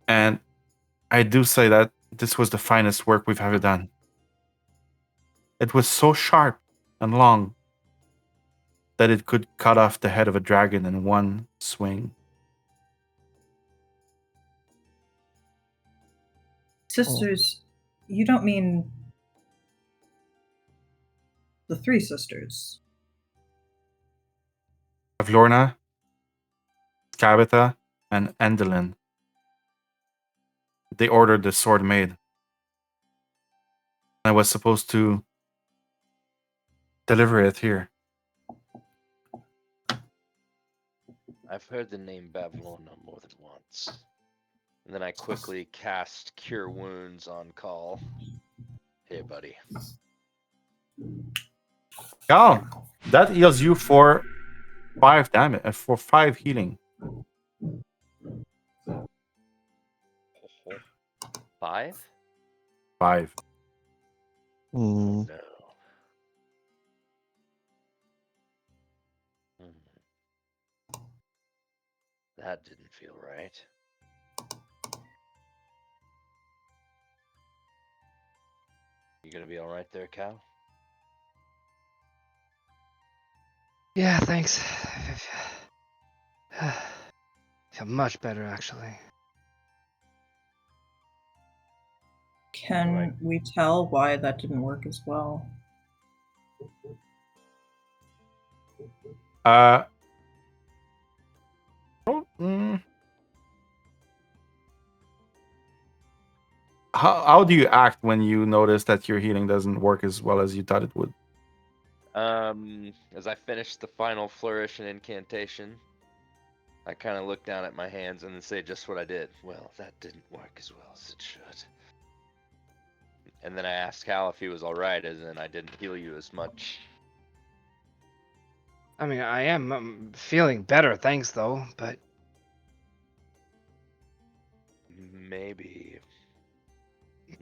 Speaker 3: And I do say that this was the finest work we've ever done. It was so sharp and long that it could cut off the head of a dragon in one swing.
Speaker 7: Sisters, you don't mean the three sisters?
Speaker 3: Of Lorna, Skabitha, and Endelin. They ordered the sword made. I was supposed to deliver it here.
Speaker 8: I've heard the name Bavlorna more than once. And then I quickly cast Cure Wounds on Call. Hey, buddy.
Speaker 3: Oh, that heals you for 5 damage, for 5 healing.
Speaker 8: 5?
Speaker 3: 5.
Speaker 6: Mm,
Speaker 8: No. That didn't feel right. You gonna be all right there, Cal?
Speaker 4: Yeah, thanks. Feel much better, actually.
Speaker 7: Can
Speaker 8: Right.
Speaker 7: we tell why that didn't work as well?
Speaker 3: How do you act when you notice that your healing doesn't work as well as you thought it would?
Speaker 8: As I finished the final flourish and incantation, I kind of look down at my hands and then say just what I did. Well, that didn't work as well as it should. And then I asked Cal if he was alright, as in I didn't heal you as much.
Speaker 4: I mean, I am feeling better, thanks, though, but...
Speaker 8: Maybe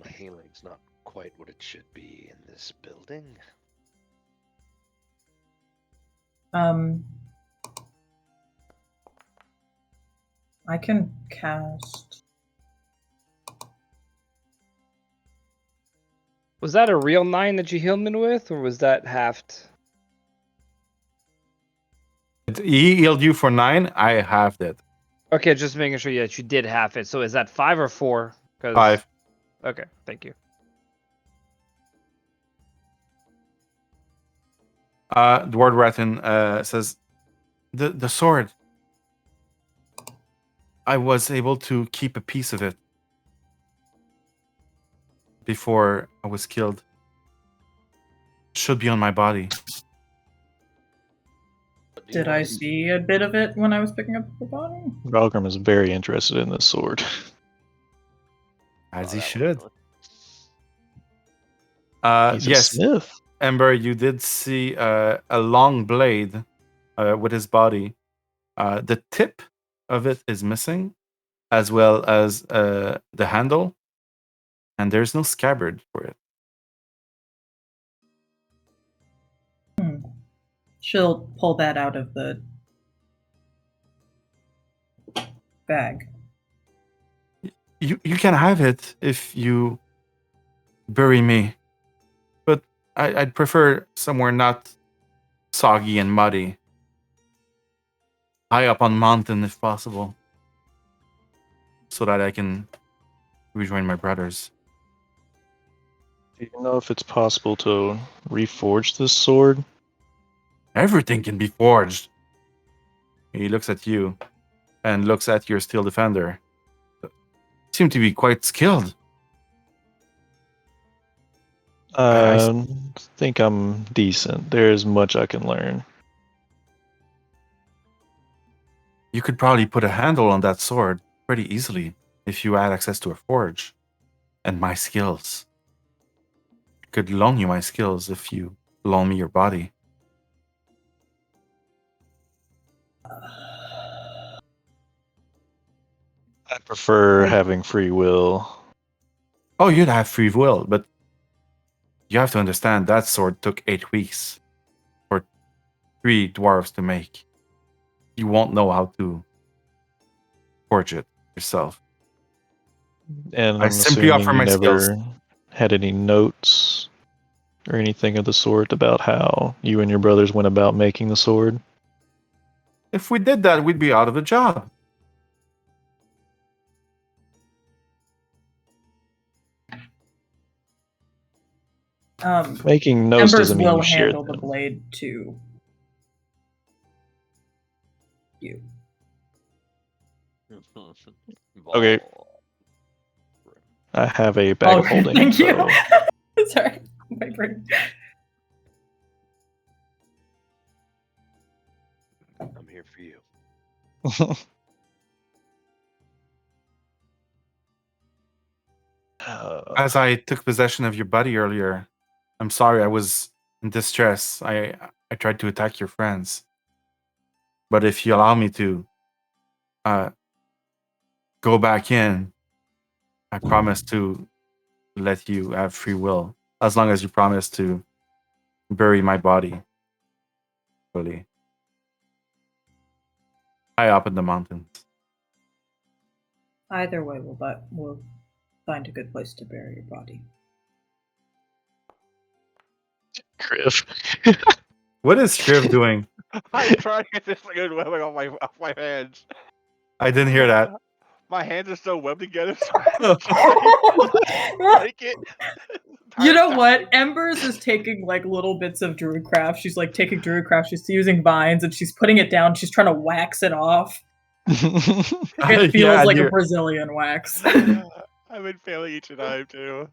Speaker 8: my healing's not quite what it should be in this building.
Speaker 7: I can cast.
Speaker 4: Was that a real 9 that you healed me with, or was that halved?
Speaker 3: He healed you for 9. I halved it.
Speaker 4: Okay, just making sure that you did half it. So is that 5 or 4?
Speaker 3: 5.
Speaker 4: Okay, thank you.
Speaker 3: Dward Ratton says, the sword. I was able to keep a piece of it before I was killed. Should be on my body.
Speaker 7: Did I see a bit of it when I was picking up the body?
Speaker 6: Valgrim is very interested in this sword.
Speaker 3: As he
Speaker 8: that
Speaker 3: should.
Speaker 6: He's a
Speaker 3: Yes,
Speaker 6: smith.
Speaker 3: Ember, you did see a long blade with his body. The tip of it is missing, as well as the handle, and there's no scabbard for it.
Speaker 7: She'll pull that out of the bag.
Speaker 3: You can have it if you bury me, but I'd prefer somewhere not soggy and muddy. High up on mountain if possible, so that I can rejoin my brothers.
Speaker 6: Do you know if it's possible to reforge this sword?
Speaker 3: Everything can be forged. He looks at you and looks at your steel defender. You seem to be quite skilled.
Speaker 6: I think I'm decent. There's much I can learn.
Speaker 3: You could probably put a handle on that sword pretty easily if you had access to a forge. And my skills. I could loan you my skills if you loan me your body.
Speaker 6: I prefer having free will.
Speaker 3: Oh, you'd have free will, but you have to understand that sword took 8 weeks for 3 dwarves to make. You won't know how to forge it yourself.
Speaker 6: And
Speaker 3: I
Speaker 6: I'm
Speaker 3: simply
Speaker 6: assuming
Speaker 3: offer
Speaker 6: you
Speaker 3: my skills.
Speaker 6: never had any notes or anything of the sort about how you and your brothers went about making the sword.
Speaker 3: If we did that, we'd be out of a job.
Speaker 6: Making notes
Speaker 7: Embers
Speaker 6: doesn't mean
Speaker 7: will
Speaker 6: you share
Speaker 7: handle the
Speaker 6: them.
Speaker 7: blade to you.
Speaker 6: Okay. I have a bag of holding.
Speaker 7: Thank you.
Speaker 6: so-
Speaker 7: Sorry, my brain.
Speaker 8: I'm here for you.
Speaker 3: As I took possession of your body earlier, I'm sorry I was in distress. I tried to attack your friends. But if you allow me to go back in, I promise to let you have free will. As long as you promise to bury my body fully. High up in the mountains.
Speaker 7: Either way, we'll find a good place to bury your body.
Speaker 6: Kriv.
Speaker 3: What is Kriv doing?
Speaker 1: I'm trying to get this thing webbing off my hands.
Speaker 3: I didn't hear that.
Speaker 1: My hands are so webbed together, so I'm trying to break it.
Speaker 7: You know
Speaker 1: Entire
Speaker 7: what?
Speaker 1: time.
Speaker 7: Embers is taking like little bits of Druidcraft. She's like taking Druidcraft. She's using vines and she's putting it down. She's trying to wax it off. It feels
Speaker 3: Yeah,
Speaker 7: like a
Speaker 3: you're-
Speaker 7: Brazilian wax.
Speaker 1: I've been failing each time too.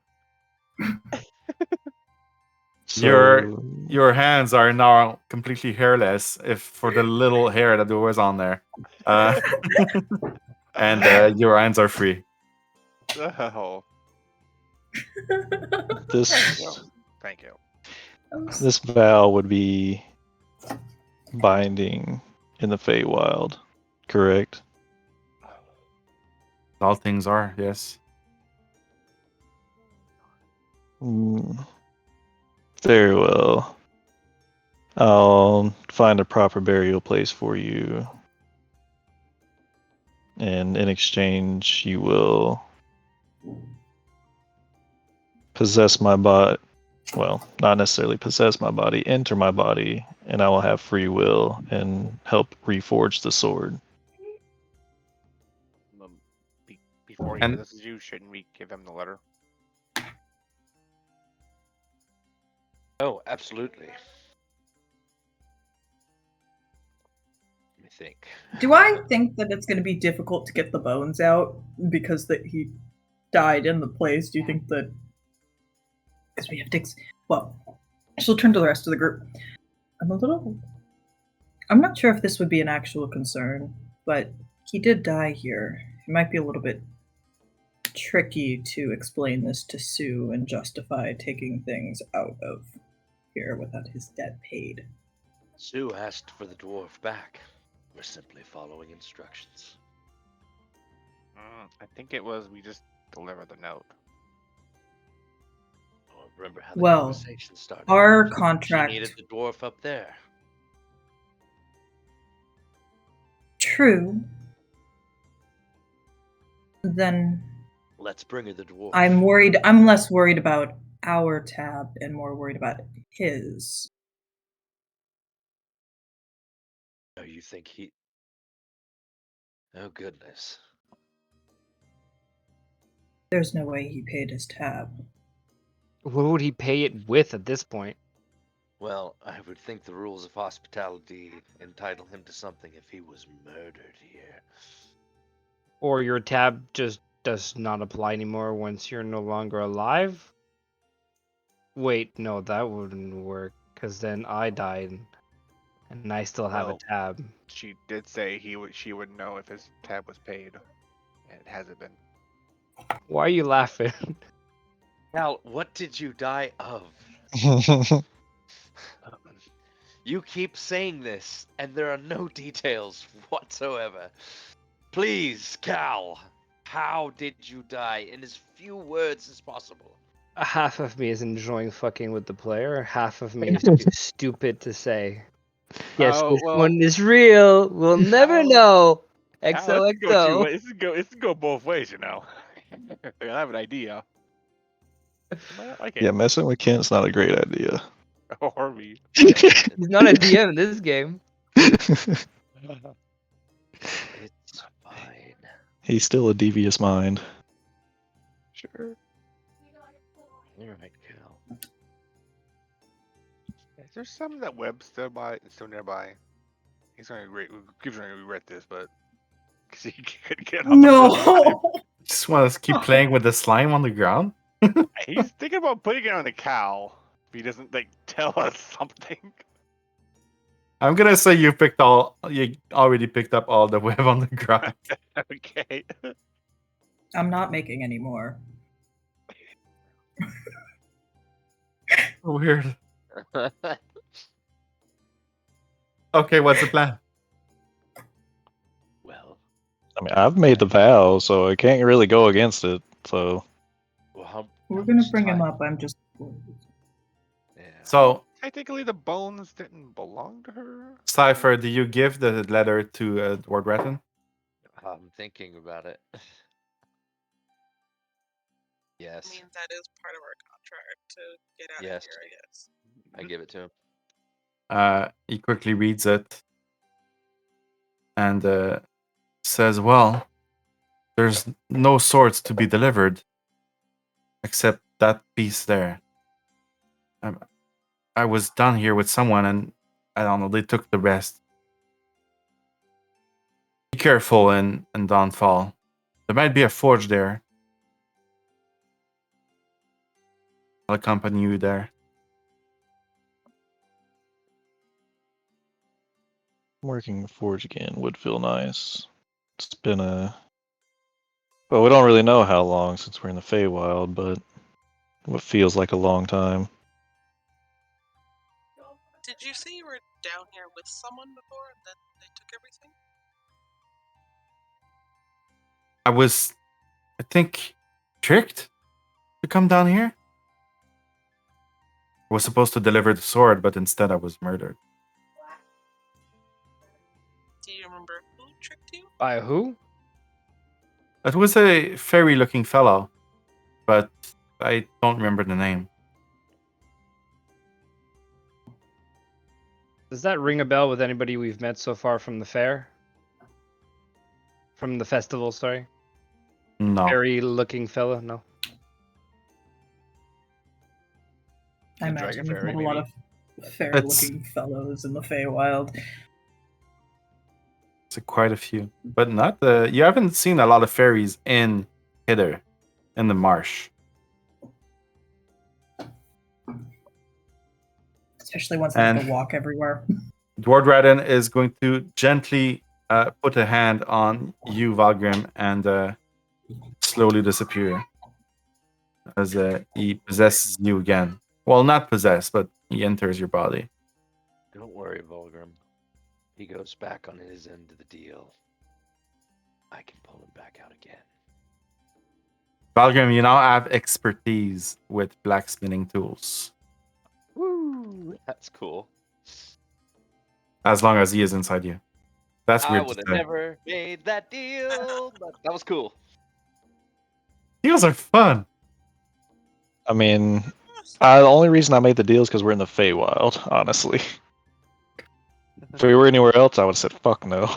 Speaker 3: Your hands are now completely hairless, if for the little hair that was on there, and your hands are free.
Speaker 1: Oh,
Speaker 6: this
Speaker 1: thank you.
Speaker 6: this vow would be binding in the Feywild, correct?
Speaker 3: All things are, yes.
Speaker 6: Very well. I'll find a proper burial place for you. And in exchange, you will possess my body. Well, not necessarily possess my body, enter my body, and I will have free will and help reforge the sword.
Speaker 1: Before he
Speaker 3: And-
Speaker 1: possesses you, shouldn't we give him the letter?
Speaker 8: Oh, absolutely. Let me think.
Speaker 7: Do I think that it's going to be difficult to get the bones out because that he died in the place? Do you think that because we have to? Well, she'll turn to the rest of the group. I'm not sure if this would be an actual concern, but he did die here. It might be a little bit tricky to explain this to Sue and justify taking things out of here without his debt paid.
Speaker 8: Sue asked for the dwarf back. We're simply following instructions.
Speaker 1: I think it was we just delivered the note.
Speaker 8: Oh, remember how the
Speaker 7: Well,
Speaker 8: conversation started?
Speaker 7: Our
Speaker 8: She
Speaker 7: contract.
Speaker 8: needed the dwarf up there.
Speaker 7: True. Then
Speaker 8: Let's bring her the dwarf.
Speaker 7: I'm worried. I'm less worried about our tab and more worried about his.
Speaker 8: Oh, you think he... Oh, goodness.
Speaker 7: There's no way he paid his tab.
Speaker 4: What would he pay it with at this point?
Speaker 8: Well, I would think the rules of hospitality entitle him to something if he was murdered here.
Speaker 4: Or your tab just does not apply anymore once you're no longer alive? Wait, no, that wouldn't work, because then I died, and I still have
Speaker 1: Well,
Speaker 4: a tab.
Speaker 1: She did say she would know if his tab was paid, and it hasn't been.
Speaker 4: Why are you laughing?
Speaker 8: Cal, what did you die of? You keep saying this, and there are no details whatsoever. Please, Cal, how did you die in as few words as possible?
Speaker 4: Half of me is enjoying fucking with the player, half of me is too stupid to say. Yes,
Speaker 1: Oh,
Speaker 4: this
Speaker 1: well,
Speaker 4: one is real. We'll never
Speaker 1: Cal-
Speaker 4: know.
Speaker 1: Cal, this can go
Speaker 4: XOXO.
Speaker 1: this can go both ways, you know. I have an idea. You might not like it.
Speaker 6: Yeah, messing with Kent's not a great idea.
Speaker 1: Or me.
Speaker 4: He's not a DM in this game.
Speaker 8: It's fine.
Speaker 6: He's still a devious mind.
Speaker 1: Sure.
Speaker 8: Alright, Cal.
Speaker 1: Is there some that web still nearby? He's gonna regret this, but because he couldn't get off the
Speaker 7: No.
Speaker 3: Just want to keep playing with the slime on the ground.
Speaker 1: He's thinking about putting it on the cow if he doesn't tell us something.
Speaker 3: I'm gonna say you already picked up all the web on the ground.
Speaker 1: Okay.
Speaker 7: I'm not making any more.
Speaker 3: Weird. Okay, what's the plan?
Speaker 8: Well,
Speaker 6: I mean, I've made the vow, so I can't really go against it. So
Speaker 8: how
Speaker 7: We're
Speaker 8: how
Speaker 7: gonna
Speaker 8: much
Speaker 7: bring him
Speaker 8: time?
Speaker 7: up. I'm just.
Speaker 8: Yeah.
Speaker 3: So,
Speaker 1: Technically, the bones didn't belong to her.
Speaker 3: Cypher, do you give the letter to Lord Breton?
Speaker 8: I'm thinking about it.
Speaker 5: I
Speaker 8: Yes.
Speaker 5: mean, that is part of our contract to get out
Speaker 8: Yes.
Speaker 5: of here, I guess.
Speaker 8: I give it to him.
Speaker 3: He quickly reads it and says, "Well, there's no swords to be delivered except that piece there. I was down here with someone, and I don't know, they took the rest. Be careful in Dawnfall. There might be a forge there. I'll accompany you there."
Speaker 6: Working the forge again would feel nice. It's been well, we don't really know how long since we're in the Feywild, but what feels like a long time.
Speaker 5: Did you say you were down here with someone before and then they took everything?
Speaker 3: I was, I think, tricked to come down here. I was supposed to deliver the sword, but instead I was murdered.
Speaker 5: Do you remember who tricked you?
Speaker 4: By who?
Speaker 3: It was a fairy-looking fellow, but I don't remember the name.
Speaker 4: Does that ring a bell with anybody we've met so far from the fair? From the festival, sorry.
Speaker 3: No.
Speaker 4: Fairy-looking fellow? No.
Speaker 7: I
Speaker 1: A
Speaker 7: imagine
Speaker 1: dragon
Speaker 7: we've
Speaker 1: fairy,
Speaker 7: met a lot
Speaker 1: maybe?
Speaker 7: of fair-looking fellows in the Feywild.
Speaker 3: It's quite a few, but not the. You haven't seen a lot of fairies in Hither, in the marsh.
Speaker 7: Especially once they have
Speaker 3: And-
Speaker 7: to walk everywhere.
Speaker 3: Dwardradden is going to gently put a hand on you, Valgrim, and slowly disappear as he possesses you again. Well, not possess, but he enters your body.
Speaker 8: Don't worry, Valgrim. He goes back on his end of the deal. I can pull him back out again.
Speaker 3: Valgrim, you now have expertise with blacksmithing tools,
Speaker 8: Woo! That's cool.
Speaker 3: as long as he is inside you. That's
Speaker 8: I
Speaker 3: weird to
Speaker 8: would have
Speaker 3: say.
Speaker 8: never made that deal, but that was cool.
Speaker 3: Deals are fun.
Speaker 6: I mean, the only reason I made the deal is because we're in the Feywild, honestly. If we were anywhere else, I would have said, fuck no.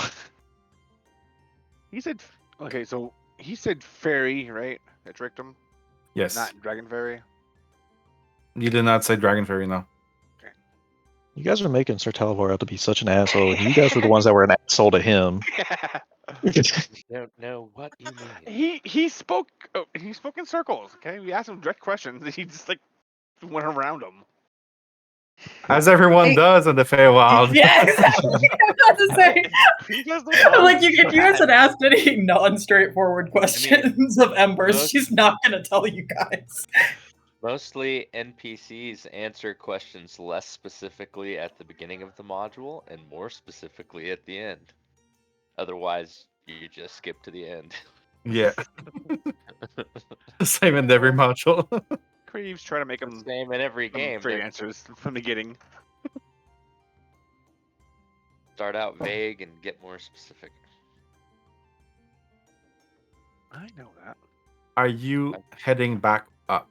Speaker 1: He said, okay, so he said fairy, right? That tricked him?
Speaker 3: Yes.
Speaker 1: Not dragon fairy?
Speaker 3: You did not say dragon fairy, no.
Speaker 6: You guys are making Sir Talivor out to be such an asshole, and you guys were the ones that were an asshole to him.
Speaker 8: Don't know what you mean.
Speaker 1: he spoke in circles, okay? We asked him direct questions, and he just, like, went around them.
Speaker 3: As everyone does in the Feywild.
Speaker 7: Yeah, exactly. I'm about to say.
Speaker 1: He does those
Speaker 7: Like,
Speaker 1: things.
Speaker 7: if you guys had asked any non-straightforward questions of Embers,
Speaker 8: most-
Speaker 7: she's not going to tell you guys.
Speaker 8: Mostly NPCs answer questions less specifically at the beginning of the module and more specifically at the end. Otherwise, you just skip to the end.
Speaker 3: Yeah. Same in every module.
Speaker 1: Kriv's trying to make him
Speaker 8: Same in every game.
Speaker 1: straight
Speaker 8: They
Speaker 1: answers from the beginning.
Speaker 8: start out vague and get more specific.
Speaker 1: I know that.
Speaker 3: Are you heading back up?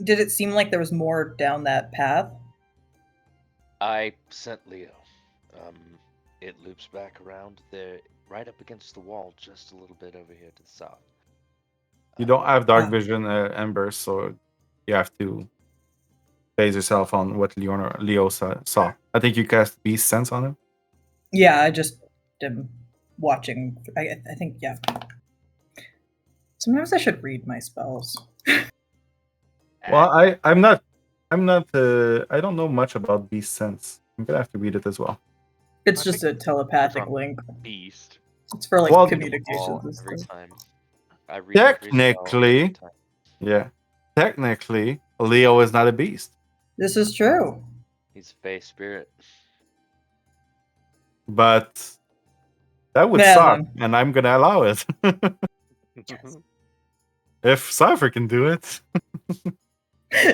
Speaker 7: Did it seem like there was more down that path?
Speaker 8: I sent Leo. It loops back around there, right up against the wall, just a little bit over here to the south.
Speaker 3: You don't have dark vision, Ember, so you have to base yourself on what Leo saw. I think you cast Beast Sense on him.
Speaker 7: Yeah, I just am watching. I think, yeah. Sometimes I should read my spells.
Speaker 3: Well, I'm not. I don't know much about Beast Sense. I'm gonna have to read it as well.
Speaker 7: It's
Speaker 1: I
Speaker 7: just
Speaker 1: think
Speaker 7: a telepathic
Speaker 1: on
Speaker 7: link.
Speaker 1: Beast.
Speaker 7: It's for like
Speaker 3: Well,
Speaker 7: communications and
Speaker 8: Every
Speaker 7: stuff.
Speaker 8: time. I read every spell
Speaker 3: Technically-
Speaker 8: every time.
Speaker 3: Yeah. Technically, Leo is not a beast,
Speaker 7: This is true.
Speaker 8: He's a Fey spirit.
Speaker 3: but that would
Speaker 7: Yeah,
Speaker 3: suck,
Speaker 7: then.
Speaker 3: and I'm gonna allow it. If Cypher can do it.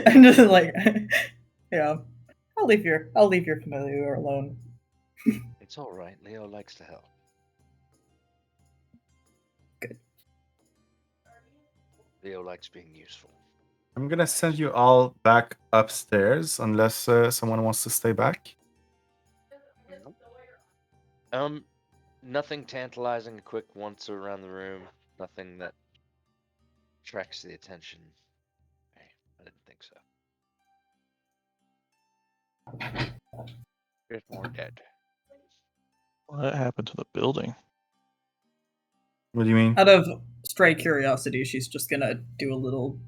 Speaker 7: I'm just like, yeah. I'll leave your familiar alone.
Speaker 8: It's all right. Leo likes to help.
Speaker 7: Good.
Speaker 8: Leo likes being useful.
Speaker 3: I'm gonna send you all back upstairs unless someone wants to stay back.
Speaker 8: Nothing tantalizing. A quick once around the room. Nothing that attracts the attention. I didn't think so.
Speaker 1: There's more dead.
Speaker 6: What happened to the building?
Speaker 3: What do you mean?
Speaker 7: Out of stray curiosity, she's just gonna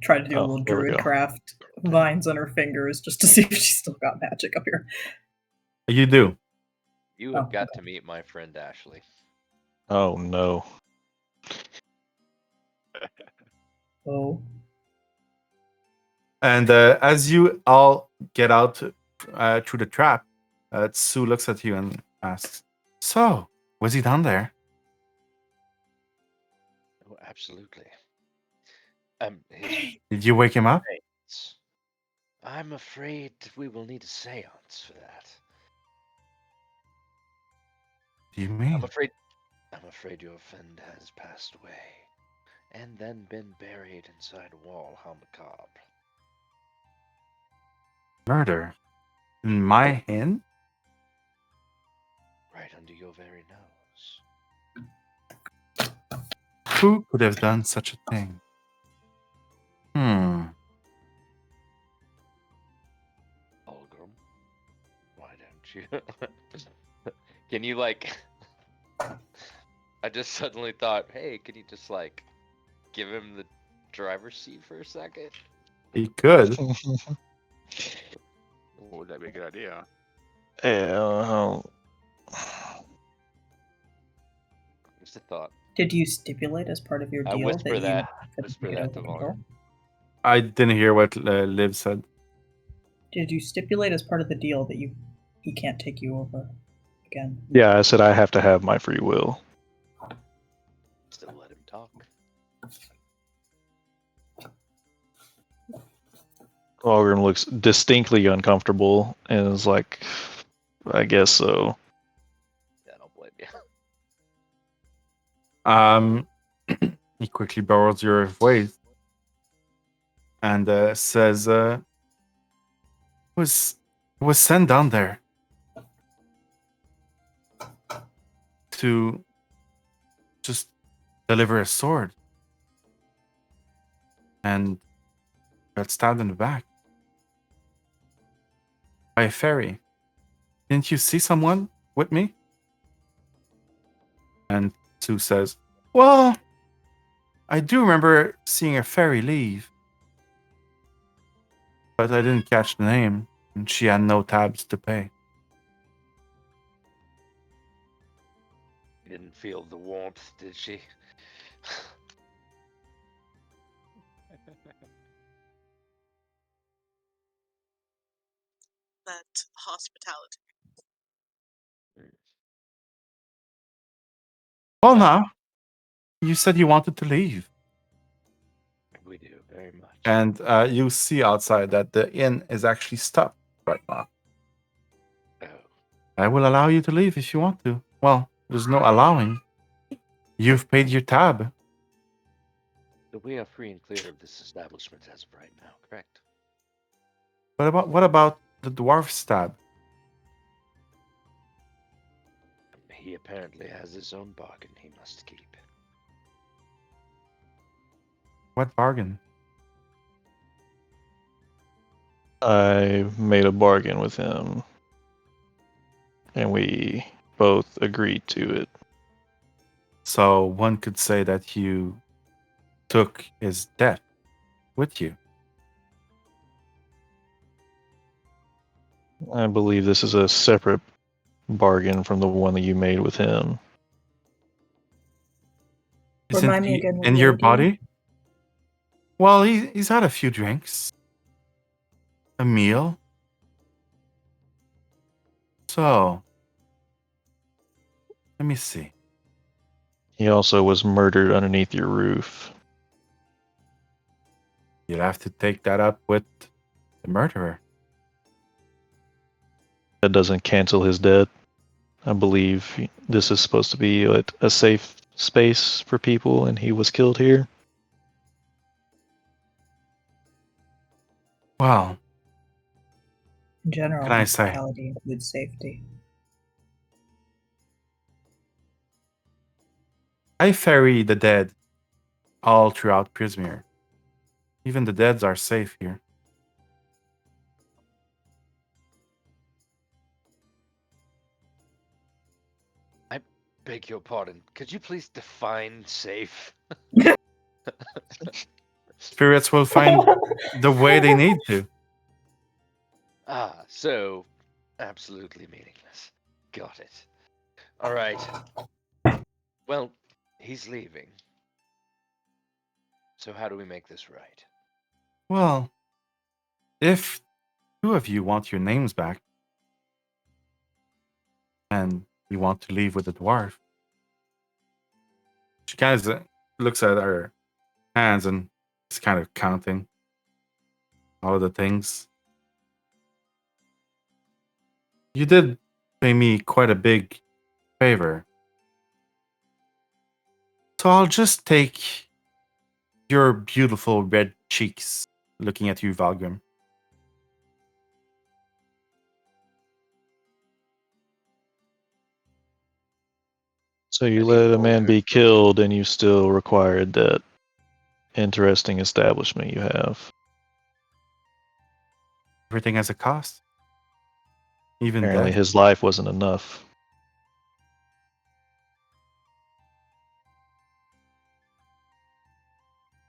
Speaker 7: try to do a
Speaker 6: Oh,
Speaker 7: little
Speaker 6: there we
Speaker 7: druid
Speaker 6: go.
Speaker 7: craft vines on her fingers just to see if she's still got magic up here.
Speaker 3: You do.
Speaker 8: You have
Speaker 7: Oh,
Speaker 8: got to meet my friend Ashley.
Speaker 6: Oh no.
Speaker 7: Oh.
Speaker 3: And as you all get out through the trap, Sue looks at you and asks, "So, was he down there?"
Speaker 8: Oh, absolutely.
Speaker 3: Did you wake him up?
Speaker 8: I'm afraid we will need a seance for that.
Speaker 3: What do you mean?
Speaker 8: I'm afraid your friend has passed away, and then been buried inside a wall. How macabre.
Speaker 3: Murder? In my inn?
Speaker 8: Right under your very nose.
Speaker 3: Who could have done such a thing?
Speaker 8: Valgrim, why don't you? Can you like? I just suddenly thought, hey, can you just like give him the driver's seat for a second?
Speaker 3: He could.
Speaker 1: Oh, that'd be a good idea.
Speaker 6: Yeah.
Speaker 8: Just a thought.
Speaker 7: Did you stipulate as part of your
Speaker 8: I
Speaker 7: deal
Speaker 8: whisper
Speaker 7: that
Speaker 8: that.
Speaker 7: you couldn't
Speaker 8: Whisper
Speaker 7: get
Speaker 8: that
Speaker 7: over
Speaker 8: to
Speaker 7: the
Speaker 8: Valgrim.
Speaker 7: door?
Speaker 3: I didn't hear what Liv said.
Speaker 7: Did you stipulate as part of the deal that he can't take you over again?
Speaker 6: Yeah, I said I have to have my free will.
Speaker 8: Still let him talk.
Speaker 6: Valgrim looks distinctly uncomfortable and is like, I guess so.
Speaker 8: Yeah, I don't blame you.
Speaker 3: He quickly borrows your voice and says, was sent down there to just deliver a sword and got stabbed in the back by a fairy. Didn't you see someone with me? And Sue says, well, I do remember seeing a fairy leave, but I didn't catch the name, and she had no tabs to pay.
Speaker 8: You didn't feel the warmth, did she?
Speaker 5: That hospitality.
Speaker 3: Well, now, you said you wanted to leave.
Speaker 8: We do, very much.
Speaker 3: And you see outside that the inn is actually stopped right now.
Speaker 8: Oh.
Speaker 3: I will allow you to leave if you want to. Well, there's no allowing. You've paid your tab.
Speaker 8: So we are free and clear of this establishment as of right now, correct?
Speaker 3: What about the dwarf's tab?
Speaker 8: He apparently has his own bargain he must keep.
Speaker 3: What bargain?
Speaker 6: I made a bargain with him, and we both agreed to it.
Speaker 3: So one could say that you took his debt with you.
Speaker 6: I believe this is a separate bargain from the one that you made with him.
Speaker 7: Remind me
Speaker 3: he
Speaker 7: again what
Speaker 3: in
Speaker 7: you
Speaker 3: your
Speaker 7: were doing?
Speaker 3: body? Well, he's had a few drinks, a meal. So, let me see.
Speaker 6: He also was murdered underneath your roof.
Speaker 3: You'll have to take that up with the murderer.
Speaker 6: That doesn't cancel his debt. I believe this is supposed to be a safe space for people, and he was killed here.
Speaker 3: Well,
Speaker 7: In general,
Speaker 3: can I say?
Speaker 7: hospitality includes safety.
Speaker 3: I ferry the dead all throughout Prismere. Even the deads are safe here.
Speaker 8: Beg your pardon. Could you please define safe?
Speaker 3: Spirits will find the way they need to.
Speaker 8: Ah, so absolutely meaningless. Got it. All right. Well, he's leaving. So how do we make this right?
Speaker 3: Well, if two of you want your names back, and you want to leave with the dwarf, she kind of looks at her hands and is kind of counting all the things. You did pay me quite a big favor. So I'll just take your beautiful red cheeks, looking at you, Valgrim.
Speaker 6: So you
Speaker 8: Any
Speaker 6: let a man
Speaker 8: older-
Speaker 6: be killed, and you still required that interesting establishment you have.
Speaker 3: Everything has a cost. Even
Speaker 6: Apparently,
Speaker 3: death.
Speaker 6: his life wasn't enough.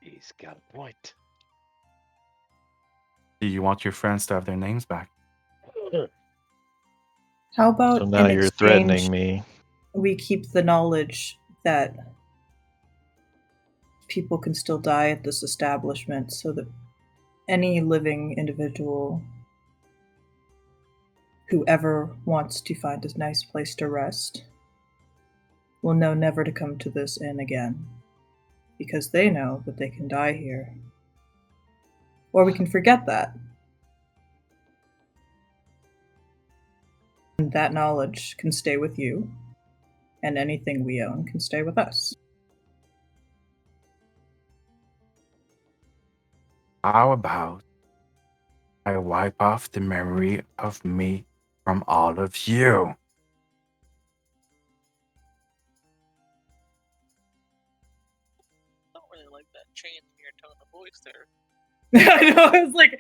Speaker 8: He's got a point.
Speaker 3: Do you want your friends to have their names back?
Speaker 7: How about
Speaker 6: So now
Speaker 7: in
Speaker 6: you're
Speaker 7: exchange,
Speaker 6: threatening me.
Speaker 7: we keep the knowledge that people can still die at this establishment so that any living individual who ever wants to find a nice place to rest will know never to come to this inn again, because they know that they can die here. Or we can forget that. And that knowledge can stay with you, and anything we own can stay with us.
Speaker 3: How about I wipe off the memory of me from all of you?
Speaker 5: I don't really like that change in your tone of voice there.
Speaker 7: I know, I was like,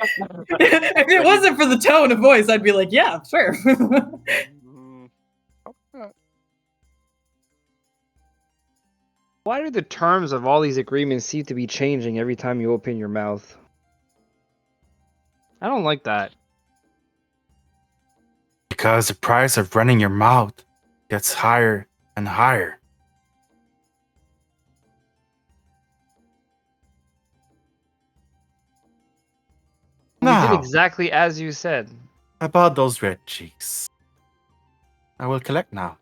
Speaker 7: if it wasn't for the tone of voice, I'd be like, yeah, sure.
Speaker 4: Why do the terms of all these agreements seem to be changing every time you open your mouth? I don't like that.
Speaker 3: Because the price of running your mouth gets higher and higher.
Speaker 4: We did
Speaker 3: Now,
Speaker 4: exactly as you said.
Speaker 3: about those red cheeks. I will collect now.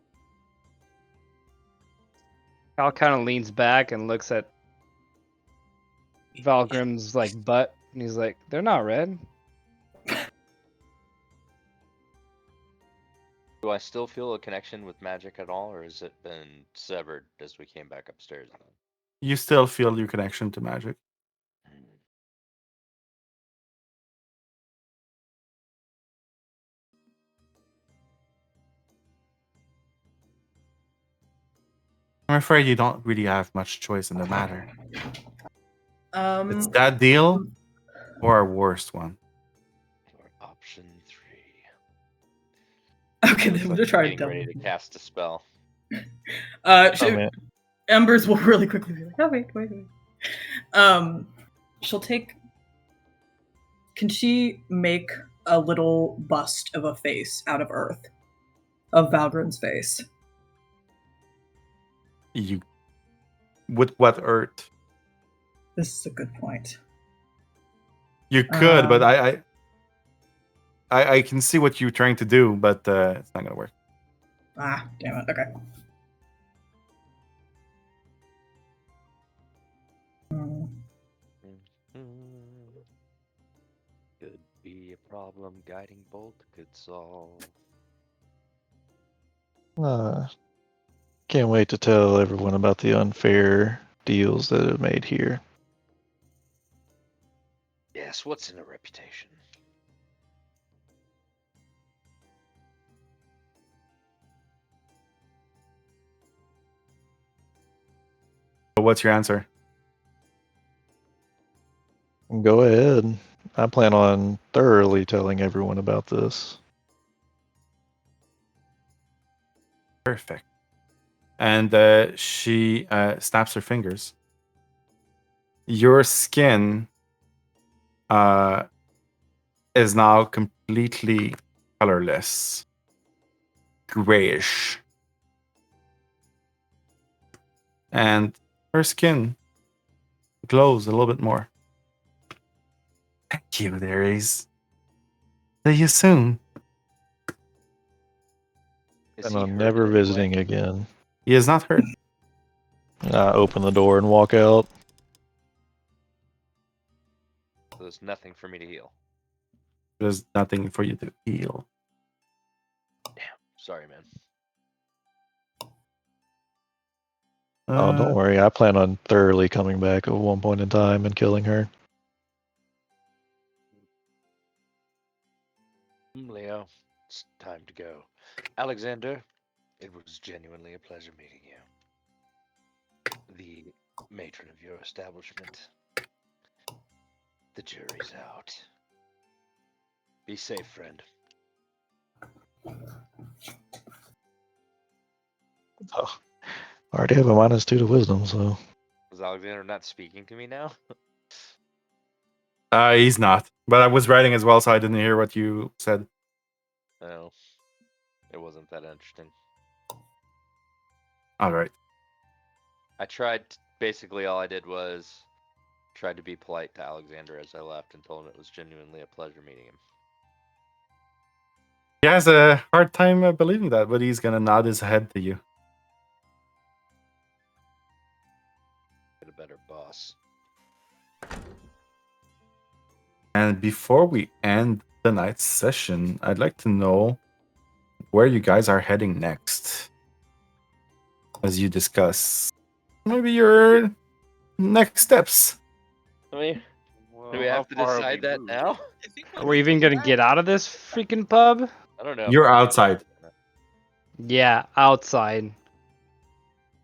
Speaker 4: Cal kind of leans back and looks at Valgrim's like butt, and he's like, "They're not red."
Speaker 8: Do I still feel a connection with magic at all, or has it been severed as we came back upstairs?
Speaker 3: You still feel your connection to magic. I'm afraid you don't really have much choice in the matter. It's that deal or a worse one.
Speaker 8: Or option 3.
Speaker 7: Okay, then I'm gonna try to
Speaker 8: Getting
Speaker 7: double.
Speaker 8: ready to cast a spell.
Speaker 6: Oh, man.
Speaker 7: Embers will really quickly be like, oh wait. She'll take. Can she make a little bust of a face out of earth, of Valgrim's face?
Speaker 3: You, with what earth?
Speaker 7: This is a good point.
Speaker 3: You could, but I can see what you're trying to do, but it's not gonna work.
Speaker 7: Ah, damn it. Okay.
Speaker 8: Could be a problem guiding bolt could solve.
Speaker 6: Can't wait to tell everyone about the unfair deals that are made here.
Speaker 8: Yeah, Yes, what's in a reputation?
Speaker 3: What's your answer?
Speaker 6: Go ahead. I plan on thoroughly telling everyone about this.
Speaker 3: Perfect. And she snaps her fingers. Your skin is now completely colorless, grayish. And her skin glows a little bit more. Thank you, there is. See you soon.
Speaker 8: Is
Speaker 6: And
Speaker 8: he
Speaker 6: I'm
Speaker 8: hurt
Speaker 6: never
Speaker 8: in any way?
Speaker 6: visiting again.
Speaker 3: He is not hurt.
Speaker 6: I open the door and walk out.
Speaker 8: So there's nothing for me to heal.
Speaker 3: There's nothing for you to heal.
Speaker 8: Sorry, man.
Speaker 6: Oh, don't worry. I plan on thoroughly coming back at one point in time and killing her.
Speaker 8: Leo, it's time to go. Alexander, it was genuinely a pleasure meeting you. The matron of your establishment. The jury's out. Be safe, friend.
Speaker 6: Oh, I already have a -2 to wisdom, so.
Speaker 8: Is Alexander not speaking to me now?
Speaker 3: He's not. But I was writing as well, so I didn't hear what you said.
Speaker 8: No. It wasn't that interesting.
Speaker 3: All right.
Speaker 8: I tried, basically all I did was tried to be polite to Alexander as I left and told him it was genuinely a pleasure meeting him.
Speaker 3: He has a hard time believing that, but he's gonna nod his head to you.
Speaker 8: Get a better boss.
Speaker 3: And before we end the night's session, I'd like to know where you guys are heading next. As you discuss maybe your next steps.
Speaker 8: I mean,
Speaker 1: Well,
Speaker 8: do we
Speaker 1: how
Speaker 8: have to
Speaker 1: far have
Speaker 8: decide
Speaker 1: we
Speaker 8: that
Speaker 1: moved?
Speaker 8: now?
Speaker 5: I think
Speaker 4: Are we even gonna get out of this freaking pub?
Speaker 8: I don't know.
Speaker 3: You're outside.
Speaker 4: Yeah, outside.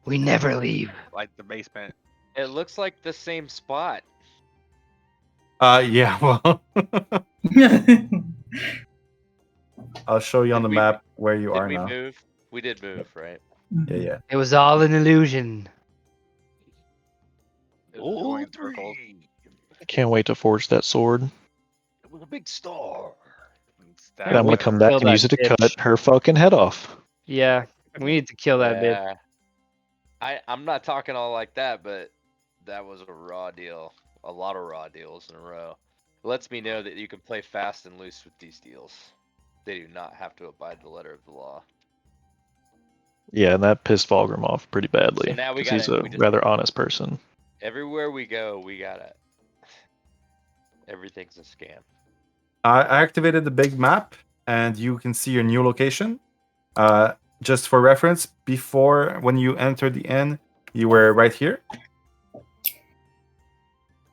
Speaker 4: We never leave.
Speaker 1: Like the basement.
Speaker 8: It looks like the same spot.
Speaker 3: Yeah, well. I'll show you on
Speaker 8: Did
Speaker 3: the
Speaker 8: we-
Speaker 3: map where you
Speaker 8: Did
Speaker 3: are
Speaker 8: we
Speaker 3: now.
Speaker 8: move? We did move, right?
Speaker 3: Yeah, yeah.
Speaker 4: It was all an illusion.
Speaker 1: It was going in
Speaker 8: Oh,
Speaker 1: circles.
Speaker 6: I can't wait to forge that sword.
Speaker 8: It was a big star.
Speaker 1: And
Speaker 6: And I'm
Speaker 4: we
Speaker 6: gonna come
Speaker 4: can
Speaker 6: back
Speaker 4: kill
Speaker 6: and use it
Speaker 4: that
Speaker 6: to cut
Speaker 4: bitch.
Speaker 6: her fucking head off.
Speaker 4: Yeah, we need to kill that bitch.
Speaker 8: Yeah. I'm not talking all like that, but that was a raw deal. A lot of raw deals in a row. It lets me know that you can play fast and loose with these deals. They do not have to abide the letter of the law.
Speaker 6: Yeah, and that pissed Valgrim off pretty badly.
Speaker 8: So now we
Speaker 6: 'cause he's
Speaker 8: gotta-
Speaker 6: a
Speaker 8: we just-
Speaker 6: rather honest person.
Speaker 8: Everywhere we go, we gotta. Everything's a scam.
Speaker 3: I activated the big map, and you can see your new location. Just for reference, before when you entered the inn, you were right here.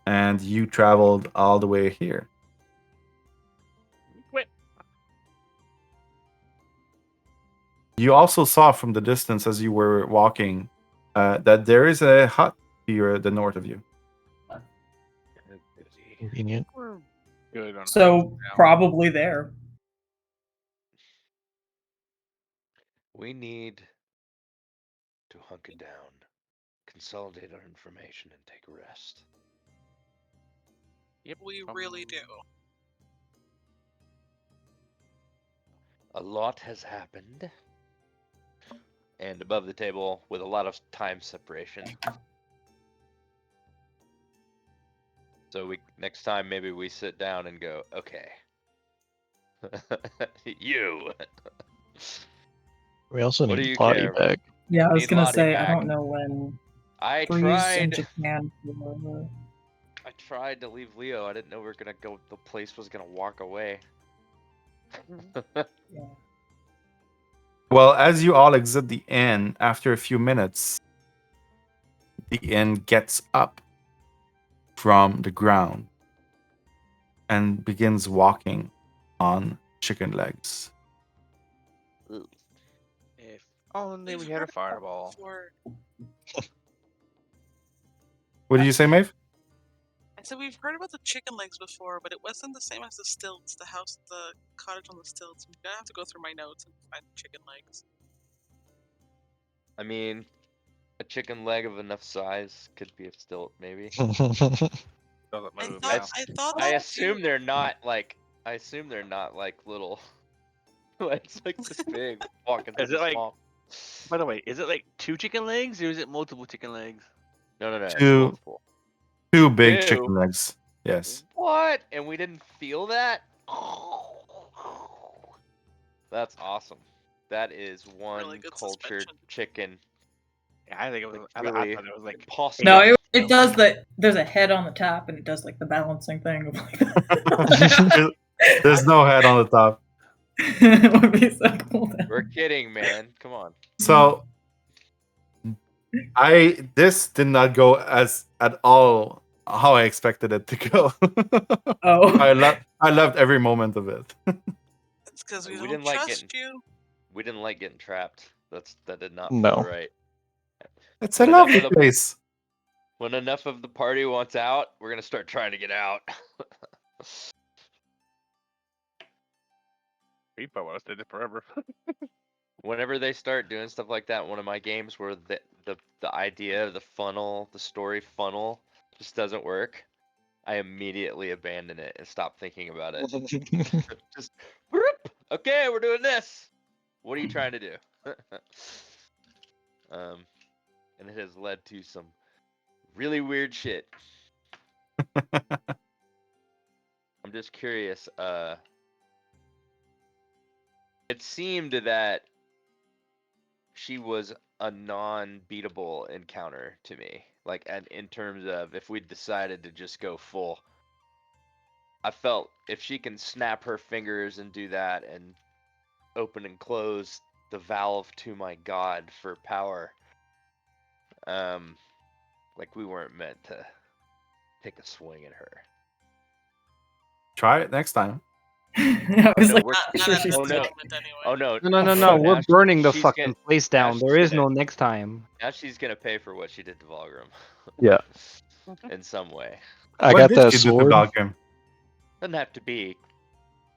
Speaker 3: And you traveled all the way here.
Speaker 1: Wait.
Speaker 3: You also saw from the distance as you were walking that there is a hut here at the north of you.
Speaker 6: Convenient.
Speaker 1: We're good on
Speaker 7: So
Speaker 1: now.
Speaker 7: probably there.
Speaker 8: We need to hunker down, consolidate our information, and take a rest.
Speaker 5: We really do.
Speaker 8: A lot has happened. And above the table, with a lot of time separation. So next time maybe we sit down and go, okay. You.
Speaker 6: We also
Speaker 8: What do
Speaker 6: need
Speaker 8: you
Speaker 6: Lotte
Speaker 8: care?
Speaker 6: back.
Speaker 7: Yeah, I was
Speaker 8: Need
Speaker 7: gonna
Speaker 8: Lotte
Speaker 7: say I
Speaker 8: back.
Speaker 7: don't know when
Speaker 8: I
Speaker 7: Bree's in
Speaker 8: tried.
Speaker 7: Japan. For...
Speaker 8: I tried to leave Leo. I didn't know we were gonna go. The place was gonna walk away.
Speaker 7: Yeah.
Speaker 3: Well, as you all exit the inn, after a few minutes, the inn gets up from the ground. and begins walking on chicken legs.
Speaker 1: If only we
Speaker 5: We've
Speaker 1: had a
Speaker 5: heard about
Speaker 1: fireball.
Speaker 5: before.
Speaker 3: What did you say, Maeve?
Speaker 5: I said we've heard about the chicken legs before, but it wasn't the same as the stilts, the cottage on the stilts. I'm gonna have to go through my notes and find chicken legs.
Speaker 8: I mean, a chicken leg of enough size could be a stilt, maybe.
Speaker 1: Doesn't
Speaker 5: I
Speaker 1: move
Speaker 5: thought
Speaker 1: now.
Speaker 5: I thought
Speaker 8: I
Speaker 5: that
Speaker 8: assume
Speaker 5: too.
Speaker 8: they're not like. I assume they're not like little. It's like this big walking through
Speaker 1: Is
Speaker 8: the
Speaker 1: it like-
Speaker 8: swamp.
Speaker 1: By the way, is it like 2 chicken legs or is it multiple chicken legs?
Speaker 8: No, it's
Speaker 3: Two-
Speaker 8: multiple.
Speaker 3: Two big
Speaker 8: Ew.
Speaker 3: chicken legs. Yes.
Speaker 8: What? And we didn't feel that? That's awesome. That is one
Speaker 5: Really good
Speaker 8: cultured
Speaker 5: suspension.
Speaker 8: chicken.
Speaker 1: Yeah, I think it was.
Speaker 8: Like,
Speaker 1: I
Speaker 8: really
Speaker 1: thought it was like.
Speaker 8: impossible.
Speaker 7: No, it does the. There's a head on the top, and it does like the balancing thing. Of like,
Speaker 3: There's no head on the top.
Speaker 7: it would be so cool. Then.
Speaker 8: We're kidding, man. Come on.
Speaker 3: So this did not go as at all how I expected it to go.
Speaker 7: Oh,
Speaker 3: I loved every moment of it.
Speaker 5: It's because we
Speaker 8: We
Speaker 5: don't
Speaker 8: didn't like
Speaker 5: trust you.
Speaker 8: We didn't like getting trapped. That did not
Speaker 6: No.
Speaker 8: feel right.
Speaker 3: It's a
Speaker 8: Enough
Speaker 3: lovely
Speaker 8: of the-
Speaker 3: place.
Speaker 8: When enough of the party wants out, we're gonna start trying to get out.
Speaker 1: We probably would have stayed there forever.
Speaker 8: Whenever they start doing stuff like that, one of my games where the idea, the funnel, the story funnel just doesn't work, I immediately abandon it and stop thinking about it. Just whoop, okay, we're doing this. What are you trying to do? And it has led to some really weird shit. I'm just curious. It seemed that she was a non-beatable encounter to me. Like, and in terms of if we decided to just go full, I felt if she can snap her fingers and do that and open and close the valve to my god for power, like we weren't meant to take a swing at her.
Speaker 3: Try it next time.
Speaker 7: I was
Speaker 8: No,
Speaker 7: like,
Speaker 8: we're-
Speaker 5: Not
Speaker 7: sure
Speaker 5: at
Speaker 7: she's
Speaker 8: oh,
Speaker 5: this
Speaker 8: no.
Speaker 5: moment anyway.
Speaker 8: Oh no!
Speaker 4: No.
Speaker 8: now
Speaker 4: We're burning the
Speaker 8: she's
Speaker 4: fucking
Speaker 8: gonna-
Speaker 4: place
Speaker 8: now
Speaker 4: down. There
Speaker 8: she's
Speaker 4: is no
Speaker 8: gonna-
Speaker 4: next time.
Speaker 8: Now she's gonna pay for what she did to Valgrim.
Speaker 6: Yeah.
Speaker 8: In some way.
Speaker 6: I
Speaker 3: What
Speaker 6: got
Speaker 3: did
Speaker 6: that
Speaker 3: you do to
Speaker 6: sword.
Speaker 3: Valgrim?
Speaker 8: Doesn't have to be.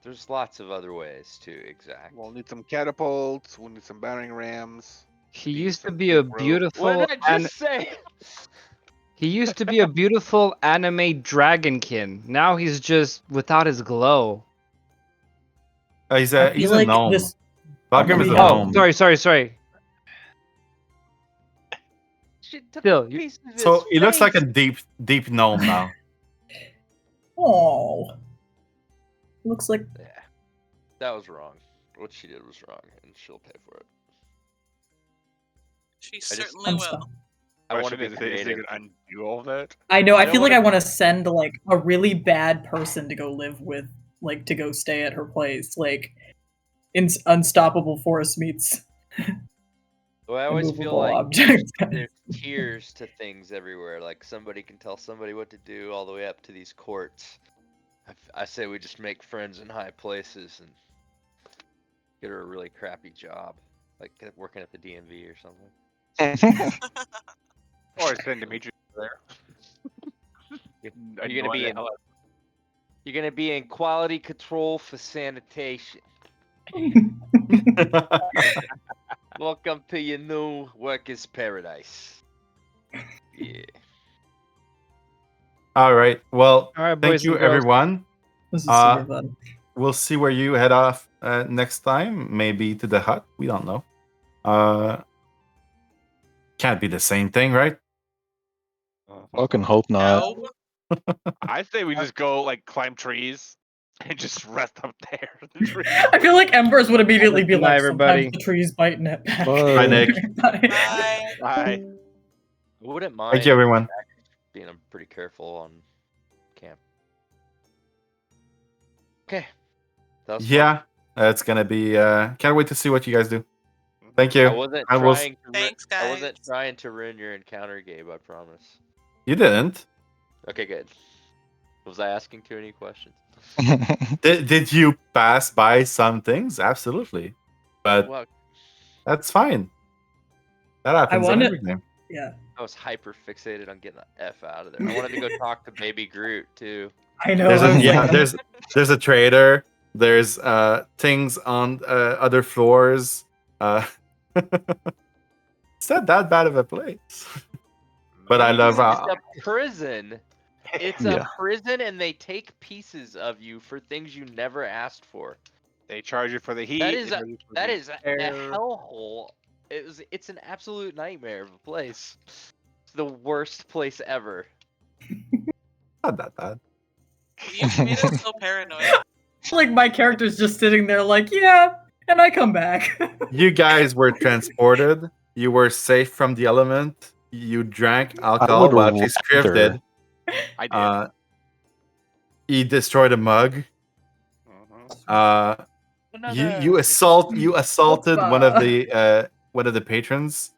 Speaker 8: There's lots of other ways to exact.
Speaker 1: We'll need some catapults. We'll need some battering rams.
Speaker 4: He
Speaker 1: Need
Speaker 4: used to
Speaker 1: some
Speaker 4: be a
Speaker 1: big rope.
Speaker 4: beautiful.
Speaker 8: What did I just say?
Speaker 4: He used to be a beautiful anime dragonkin. Now he's just without his glow.
Speaker 3: He's
Speaker 7: I
Speaker 3: a
Speaker 7: feel like
Speaker 3: gnome.
Speaker 7: this.
Speaker 3: Valgrim is a
Speaker 7: Oh,
Speaker 3: gnome.
Speaker 4: Sorry.
Speaker 8: She took
Speaker 4: Still,
Speaker 8: a piece of his
Speaker 3: So he looks like a
Speaker 8: face.
Speaker 3: deep gnome now.
Speaker 7: Oh, looks like
Speaker 8: Yeah, that was wrong. What she did was wrong, and she'll pay for it.
Speaker 5: She
Speaker 8: just-
Speaker 5: certainly
Speaker 7: I'm
Speaker 5: will.
Speaker 7: stuck.
Speaker 8: I want to
Speaker 1: Question
Speaker 8: be
Speaker 1: is they
Speaker 8: creative.
Speaker 1: gonna undo all that?
Speaker 7: I know. I
Speaker 8: I don't
Speaker 7: feel like
Speaker 8: wanna-
Speaker 7: I want to send like a really bad person to go live with, like to go stay at her place, like in Unstoppable Forest meets
Speaker 8: Well, I always feel
Speaker 7: immovable
Speaker 8: like
Speaker 7: objects.
Speaker 8: there's tiers to things everywhere. Like somebody can tell somebody what to do, all the way up to these courts. I say we just make friends in high places and get her a really crappy job, like working at the DMV or something.
Speaker 1: Or send Dimitri there.
Speaker 8: You're gonna be in quality control for sanitation. Welcome to your new workers' paradise. Yeah.
Speaker 3: All right. Well,
Speaker 4: All right,
Speaker 3: thank
Speaker 4: boys
Speaker 3: you,
Speaker 4: and girls.
Speaker 3: everyone.
Speaker 7: This is
Speaker 3: Uh,
Speaker 7: super fun.
Speaker 3: We'll see where you head off next time. Maybe to the hut. We don't know. Can't be the same thing, right?
Speaker 6: Fucking hope not.
Speaker 5: No.
Speaker 1: I say we just go like climb trees and just rest up there. in the trees.
Speaker 7: I feel like Embers would immediately be
Speaker 4: Good
Speaker 7: like,
Speaker 4: night, everybody.
Speaker 7: sometimes the tree's biting it back.
Speaker 6: Bye.
Speaker 3: Nick.
Speaker 7: Bye.
Speaker 5: Bye.
Speaker 1: Bye.
Speaker 8: I wouldn't mind
Speaker 3: Thank you, everyone.
Speaker 8: being pretty careful on camp. Okay. That was fun.
Speaker 3: Yeah, it's gonna be. Can't wait to see what you guys do. Thank you.
Speaker 8: I wasn't
Speaker 3: I will-
Speaker 8: trying to
Speaker 5: Thanks,
Speaker 8: I wasn't
Speaker 5: guys.
Speaker 8: trying to ruin your encounter, Gabe, I promise.
Speaker 3: You didn't.
Speaker 8: Okay, good. Was I asking too many questions?
Speaker 3: Did you pass by some things? Absolutely, but
Speaker 8: Well,
Speaker 3: that's fine. That happens in
Speaker 7: wanna-
Speaker 3: every game.
Speaker 7: Yeah,
Speaker 8: I was hyper fixated on getting the F out of there. I wanted to go talk to Baby Groot too.
Speaker 7: I know.
Speaker 3: There's
Speaker 7: I
Speaker 3: a,
Speaker 7: was
Speaker 3: yeah,
Speaker 7: like,
Speaker 3: there's a trader. There's things on other floors. It's not that bad of a place. But I love
Speaker 8: It's a prison. It's
Speaker 6: Yeah.
Speaker 8: a prison, and they take pieces of you for things you never asked for.
Speaker 1: They charge you for the heat.
Speaker 8: That
Speaker 1: they
Speaker 8: is
Speaker 1: charge you for
Speaker 8: that
Speaker 1: the
Speaker 8: is a
Speaker 1: air.
Speaker 8: hellhole. It's an absolute nightmare of a place. It's the worst place ever.
Speaker 3: not that bad.
Speaker 5: You made us so paranoid.
Speaker 7: like my character's just sitting there, like, yeah, and I come back.
Speaker 3: You guys were transported. You were safe from the element. You drank alcohol.
Speaker 6: would
Speaker 3: Well, at least Kriv
Speaker 6: rather-
Speaker 3: did.
Speaker 1: I did.
Speaker 3: He destroyed a mug.
Speaker 1: Mhm.
Speaker 3: You assaulted one of the patrons.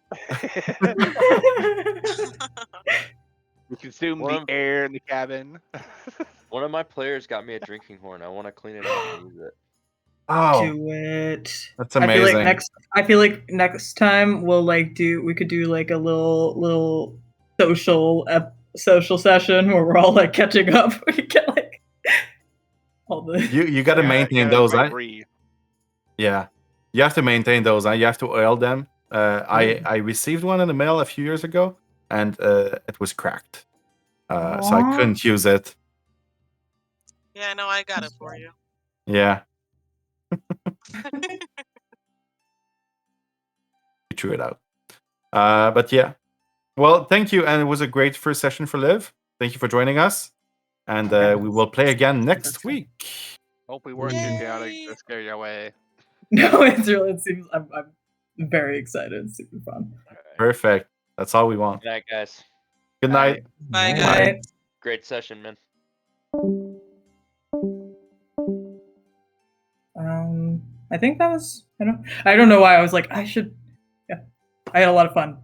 Speaker 1: We consumed the
Speaker 8: One-
Speaker 1: air in the cabin.
Speaker 8: One of my players got me a drinking horn. I want to clean it up and use it.
Speaker 3: Oh,
Speaker 7: Do it.
Speaker 3: that's
Speaker 7: I
Speaker 3: amazing.
Speaker 7: feel like next time we could do like a little social session where we're all like catching up. We get like all the
Speaker 3: You got to
Speaker 1: Yeah,
Speaker 3: maintain
Speaker 1: gotta
Speaker 3: those.
Speaker 1: invite Brie.
Speaker 3: Yeah, you have to maintain those. You have to oil them. I received one in the mail a few years ago, and it was cracked, so I
Speaker 7: Aw.
Speaker 3: couldn't use it.
Speaker 5: Yeah, no, I got it for you.
Speaker 3: Yeah, you threw it out. But yeah, well, thank you, and it was a great first session for Liv. Thank you for joining us, and we will play again next week.
Speaker 1: Hope we weren't too chaotic
Speaker 5: Yay.
Speaker 1: to scare you away.
Speaker 7: No, it seems I'm very excited. It's super fun.
Speaker 3: Perfect. That's all we want.
Speaker 8: Good night, guys.
Speaker 3: Good night.
Speaker 5: Bye,
Speaker 6: Night.
Speaker 5: guys.
Speaker 7: Right.
Speaker 8: Great session, man.
Speaker 7: I think that was I don't know why I was like I should. Yeah, I had a lot of fun.